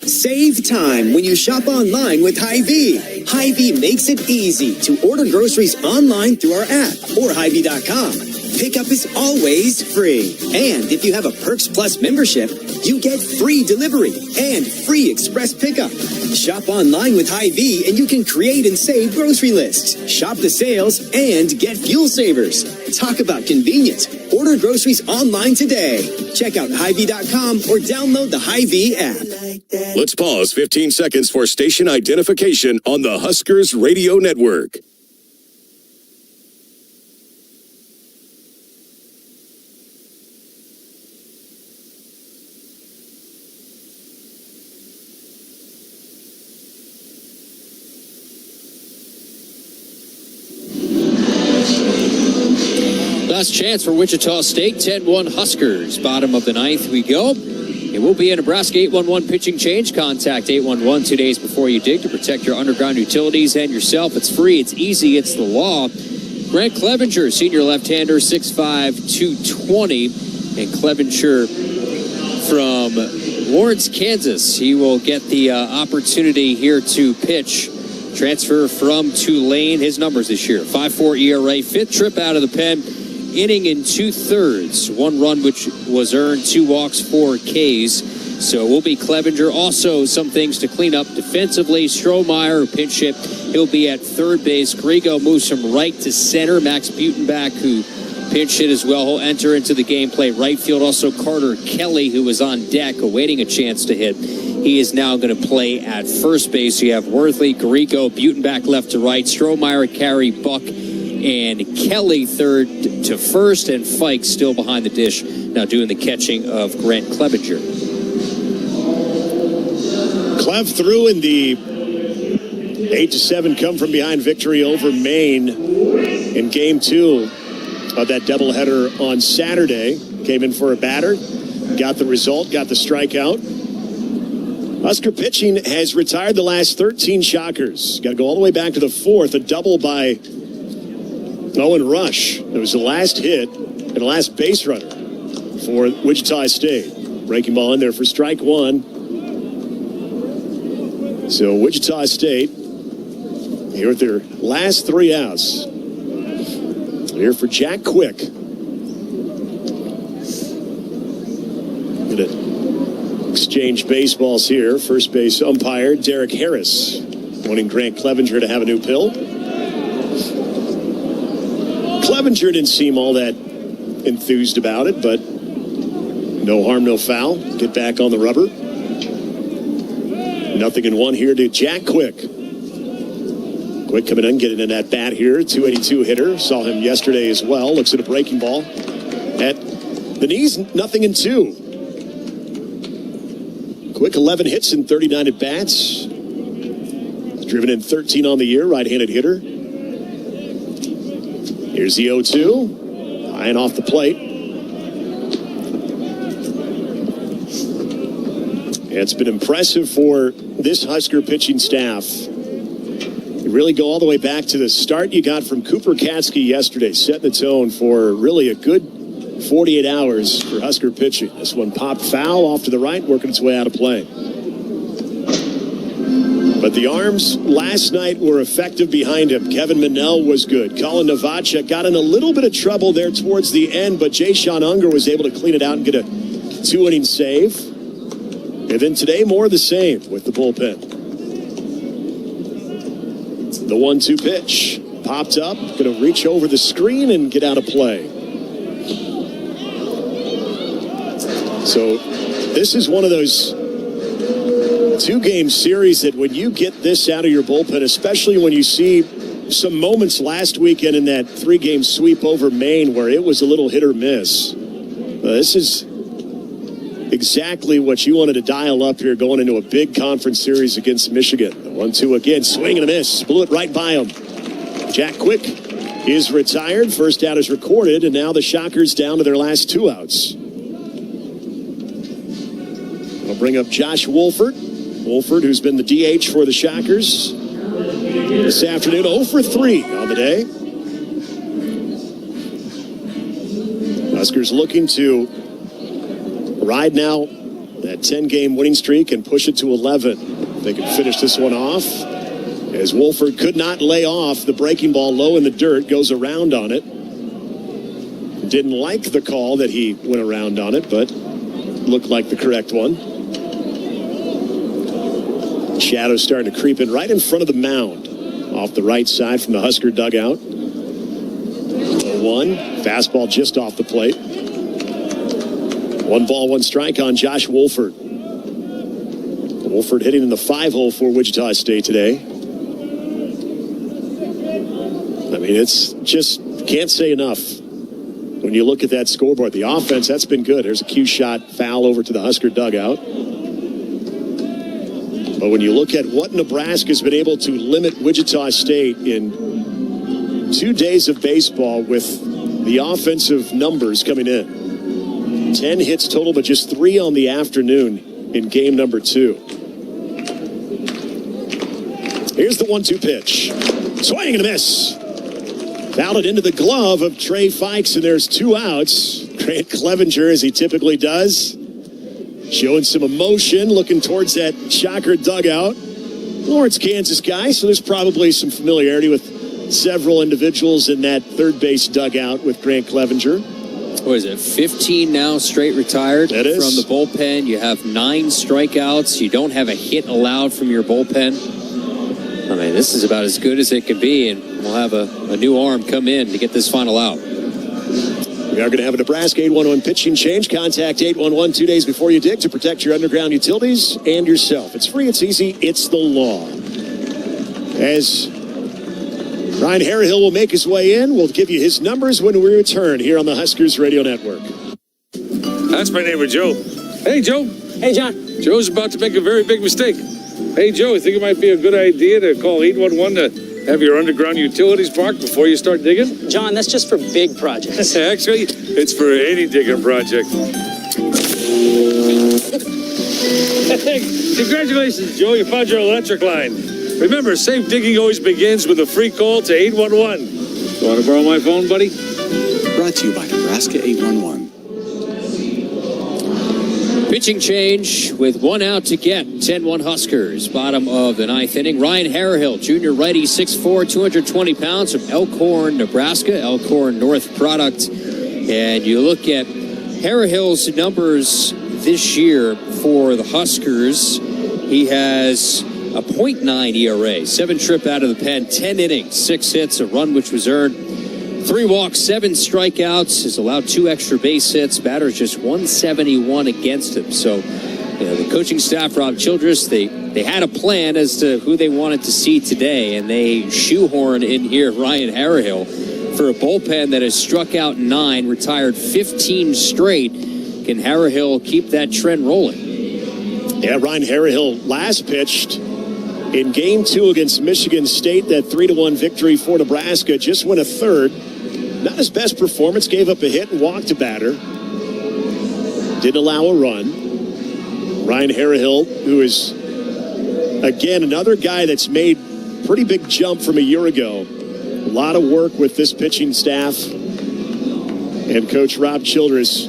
Save time when you shop online with Hy-Vee. Hy-Vee makes it easy to order groceries online through our app or Hy-Vee.com. Pickup is always free. And if you have a Perks Plus membership, you get free delivery and free express pickup. Shop online with Hy-Vee and you can create and save grocery lists. Shop the sales and get fuel savers. Talk about convenience. Order groceries online today. Check out Hy-Vee.com or download the Hy-Vee app. Let's pause 15 seconds for station identification on the Huskers Radio Network. Last chance for Wichita State, 10-1 Huskers. Bottom of the 9th we go. It will be a Nebraska 811 pitching change. Contact 811 2 days before you dig to protect your underground utilities and yourself. It's free, it's easy, it's the law. Grant Clevenger, senior left-hander, 6'5", 220. And Clevenger from Lawrence, Kansas. He will get the opportunity here to pitch. Transfer from Tulane. His numbers this year, 5.4 ERA, 5th trip out of the pen. Inning in 2/3, 1 run which was earned, 2 walks, 4 Ks. So it will be Clevenger. Also, some things to clean up defensively. Strohmeyer, who pinch hit, he'll be at third base. Grigo moves from right to center. Max Butenbach, who pinch hit as well, he'll enter into the game, play right field. Also, Carter Kelly, who was on deck awaiting a chance to hit. He is now going to play at first base. You have Worthley, Grigo, Butenbach left to right, Strohmeyer, Carey, Buck, and Kelly third to first, and Fike still behind the dish, now doing the catching of Grant Clevenger. Clev through in the 8-7 come from behind victory over Maine in Game 2 of that doubleheader on Saturday. Came in for a batter, got the result, got the strikeout. Husker pitching has retired the last 13 Shockers. Got to go all the way back to the fourth, a double by Owen Rush. It was the last hit and the last base runner for Wichita State. Breaking ball in there for strike one. So Wichita State here with their last three outs. Here for Jack Quick. Gonna exchange baseballs here. First base umpire Derek Harris wanting Grant Clevenger to have a new pill. Clevenger didn't seem all that enthused about it, but no harm, no foul. Get back on the rubber. 0-1 here to Jack Quick. Quick coming in, getting in that bat here. 282 hitter. Saw him yesterday as well. Looks at a breaking ball at the knees. 0-2. Quick 11 hits and 39 at bats. Driven in 13 on the year. Right-handed hitter. Here's the 0-2. High and off the plate. It's been impressive for this Husker pitching staff. You really go all the way back to the start you got from Cooper Katsky yesterday, setting the tone for really a good 48 hours for Husker pitching. This one popped foul off to the right, working its way out of play. But the arms last night were effective behind him. Kevin Minnell was good. Colin Novacek got in a little bit of trouble there towards the end, but Jay Sean Unger was able to clean it out and get a 2-inning save. And then today, more of the same with the bullpen. The 1-2 pitch popped up, going to reach over the screen and get out of play. So this is one of those two-game series that when you get this out of your bullpen, especially when you see some moments last weekend in that 3-game sweep over Maine where it was a little hit or miss. This is exactly what you wanted to dial up here going into a big conference series against Michigan. The 1-2 again, swing and a miss. Blew it right by him. Jack Quick is retired. First out is recorded, and now the Shockers down to their last 2 outs. I'll bring up Josh Wolford. Wolford, who's been the DH for the Shockers this afternoon, 0 for 3 on the day. Huskers looking to ride now that 10-game winning streak and push it to 11. They can finish this one off as Wolford could not lay off the breaking ball low in the dirt, goes around on it. Didn't like the call that he went around on it, but looked like the correct one. Shadows starting to creep in right in front of the mound off the right side from the Husker dugout. 1, fastball just off the plate. 1 ball, 1 strike on Josh Wolford. Wolford hitting in the 5-hole for Wichita State today. I mean, it's just, can't say enough. When you look at that scoreboard, the offense, that's been good. There's a cue shot foul over to the Husker dugout. But when you look at what Nebraska's been able to limit Wichita State in 2 days of baseball with the offensive numbers coming in. 10 hits total, but just 3 on the afternoon in game number 2. Here's the 1-2 pitch. Swing and a miss. Fouled it into the glove of Trey Fikes, and there's 2 outs. Grant Clevenger, as he typically does, showing some emotion, looking towards that Shocker dugout. Lawrence, Kansas guy, so there's probably some familiarity with several individuals in that third base dugout with Grant Clevenger. what is it, 15 now straight retired from the bullpen. You have 9 strikeouts. You don't have a hit allowed from your bullpen. I mean, this is about as good as it can be, and we'll have a new arm come in to get this final out. We are going to have a Nebraska 811 pitching change. Contact 811 2 days before you dig to protect your underground utilities and yourself. It's free, it's easy, it's the law. As Ryan Harrihill will make his way in, we'll give you his numbers when we return here on the Huskers Radio Network. That's my neighbor, Joe. Hey, Joe. Hey, John. Joe's about to make a very big mistake. Hey, Joe, I think it might be a good idea to call 811 to have your underground utilities parked before you start digging? John, that's just for big projects. Actually, it's for any digging project. Congratulations, Joe. You found your electric line. Remember, safe digging always begins with a free call to 811. You want to borrow my phone, buddy? Brought to you by Nebraska 811. Pitching change with 1 out to get. 10-1 Huskers. Bottom of the 9th inning. Ryan Harrihill, junior righty, 6'4", 220 pounds from Elkhorn, Nebraska. Elkhorn North product. And you look at Harrihill's numbers this year for the Huskers. He has a .9 ERA, 7 trip out of the pen, 10 innings, 6 hits, a run which was earned, 3 walks, 7 strikeouts, has allowed 2 extra base hits, batter's just 171 against him. So, the coaching staff, Rob Childress, they had a plan as to who they wanted to see today, and they shoehorn in here Ryan Harrihill for a bullpen that has struck out 9, retired 15 straight. Can Harrihill keep that trend rolling? Yeah, Ryan Harrihill last pitched in Game 2 against Michigan State, that 3-1 victory for Nebraska. Just went a third. Not his best performance. Gave up a hit and walked a batter. Didn't allow a run. Ryan Harrihill, who is, again, another guy that's made pretty big jump from a year ago. A lot of work with this pitching staff and Coach Rob Childress.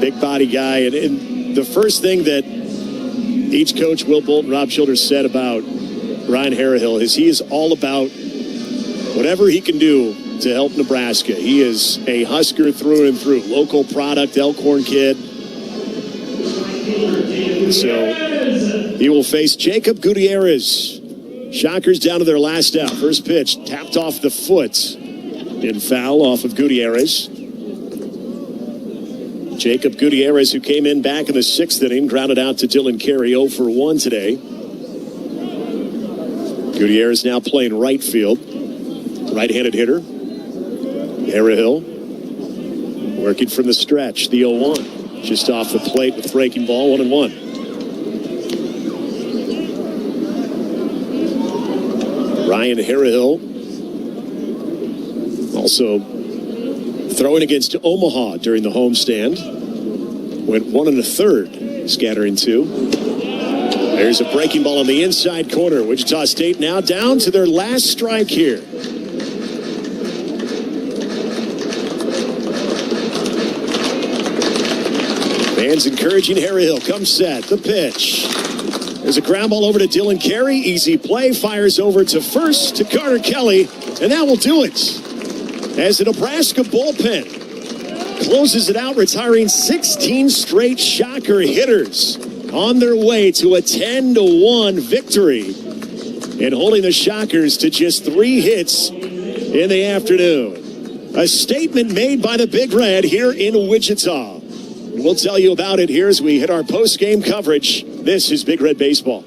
Big body guy. And the first thing that each coach, Will Bolton, Rob Childress, said about Ryan Harrihill is he is all about whatever he can do to help Nebraska. He is a Husker through and through. Local product, Elkhorn kid. So he will face Jacob Gutierrez. Shockers down to their last out. First pitch tapped off the foot and foul off of Gutierrez. Jacob Gutierrez, who came in back in the 6th inning, grounded out to Dylan Carey, 0 for 1 today. Gutierrez now playing right field. Right-handed hitter. Harrihill working from the stretch, the 0-1. Just off the plate with breaking ball, 1-1. Ryan Harrihill also throwing against Omaha during the homestand. Went 1 1/3, scattering 2. There's a breaking ball on the inside corner. Wichita State now down to their last strike here. Fans encouraging Harrihill. Comes set. The pitch. There's a ground ball over to Dylan Carey. Easy play. Fires over to first to Carter Kelly. And that will do it. As the Nebraska bullpen closes it out, retiring 16 straight Shocker hitters on their way to a 10-1 victory and holding the Shockers to just 3 hits in the afternoon. A statement made by the Big Red here in Wichita. We'll tell you about it here as we hit our post-game coverage. This is Big Red Baseball.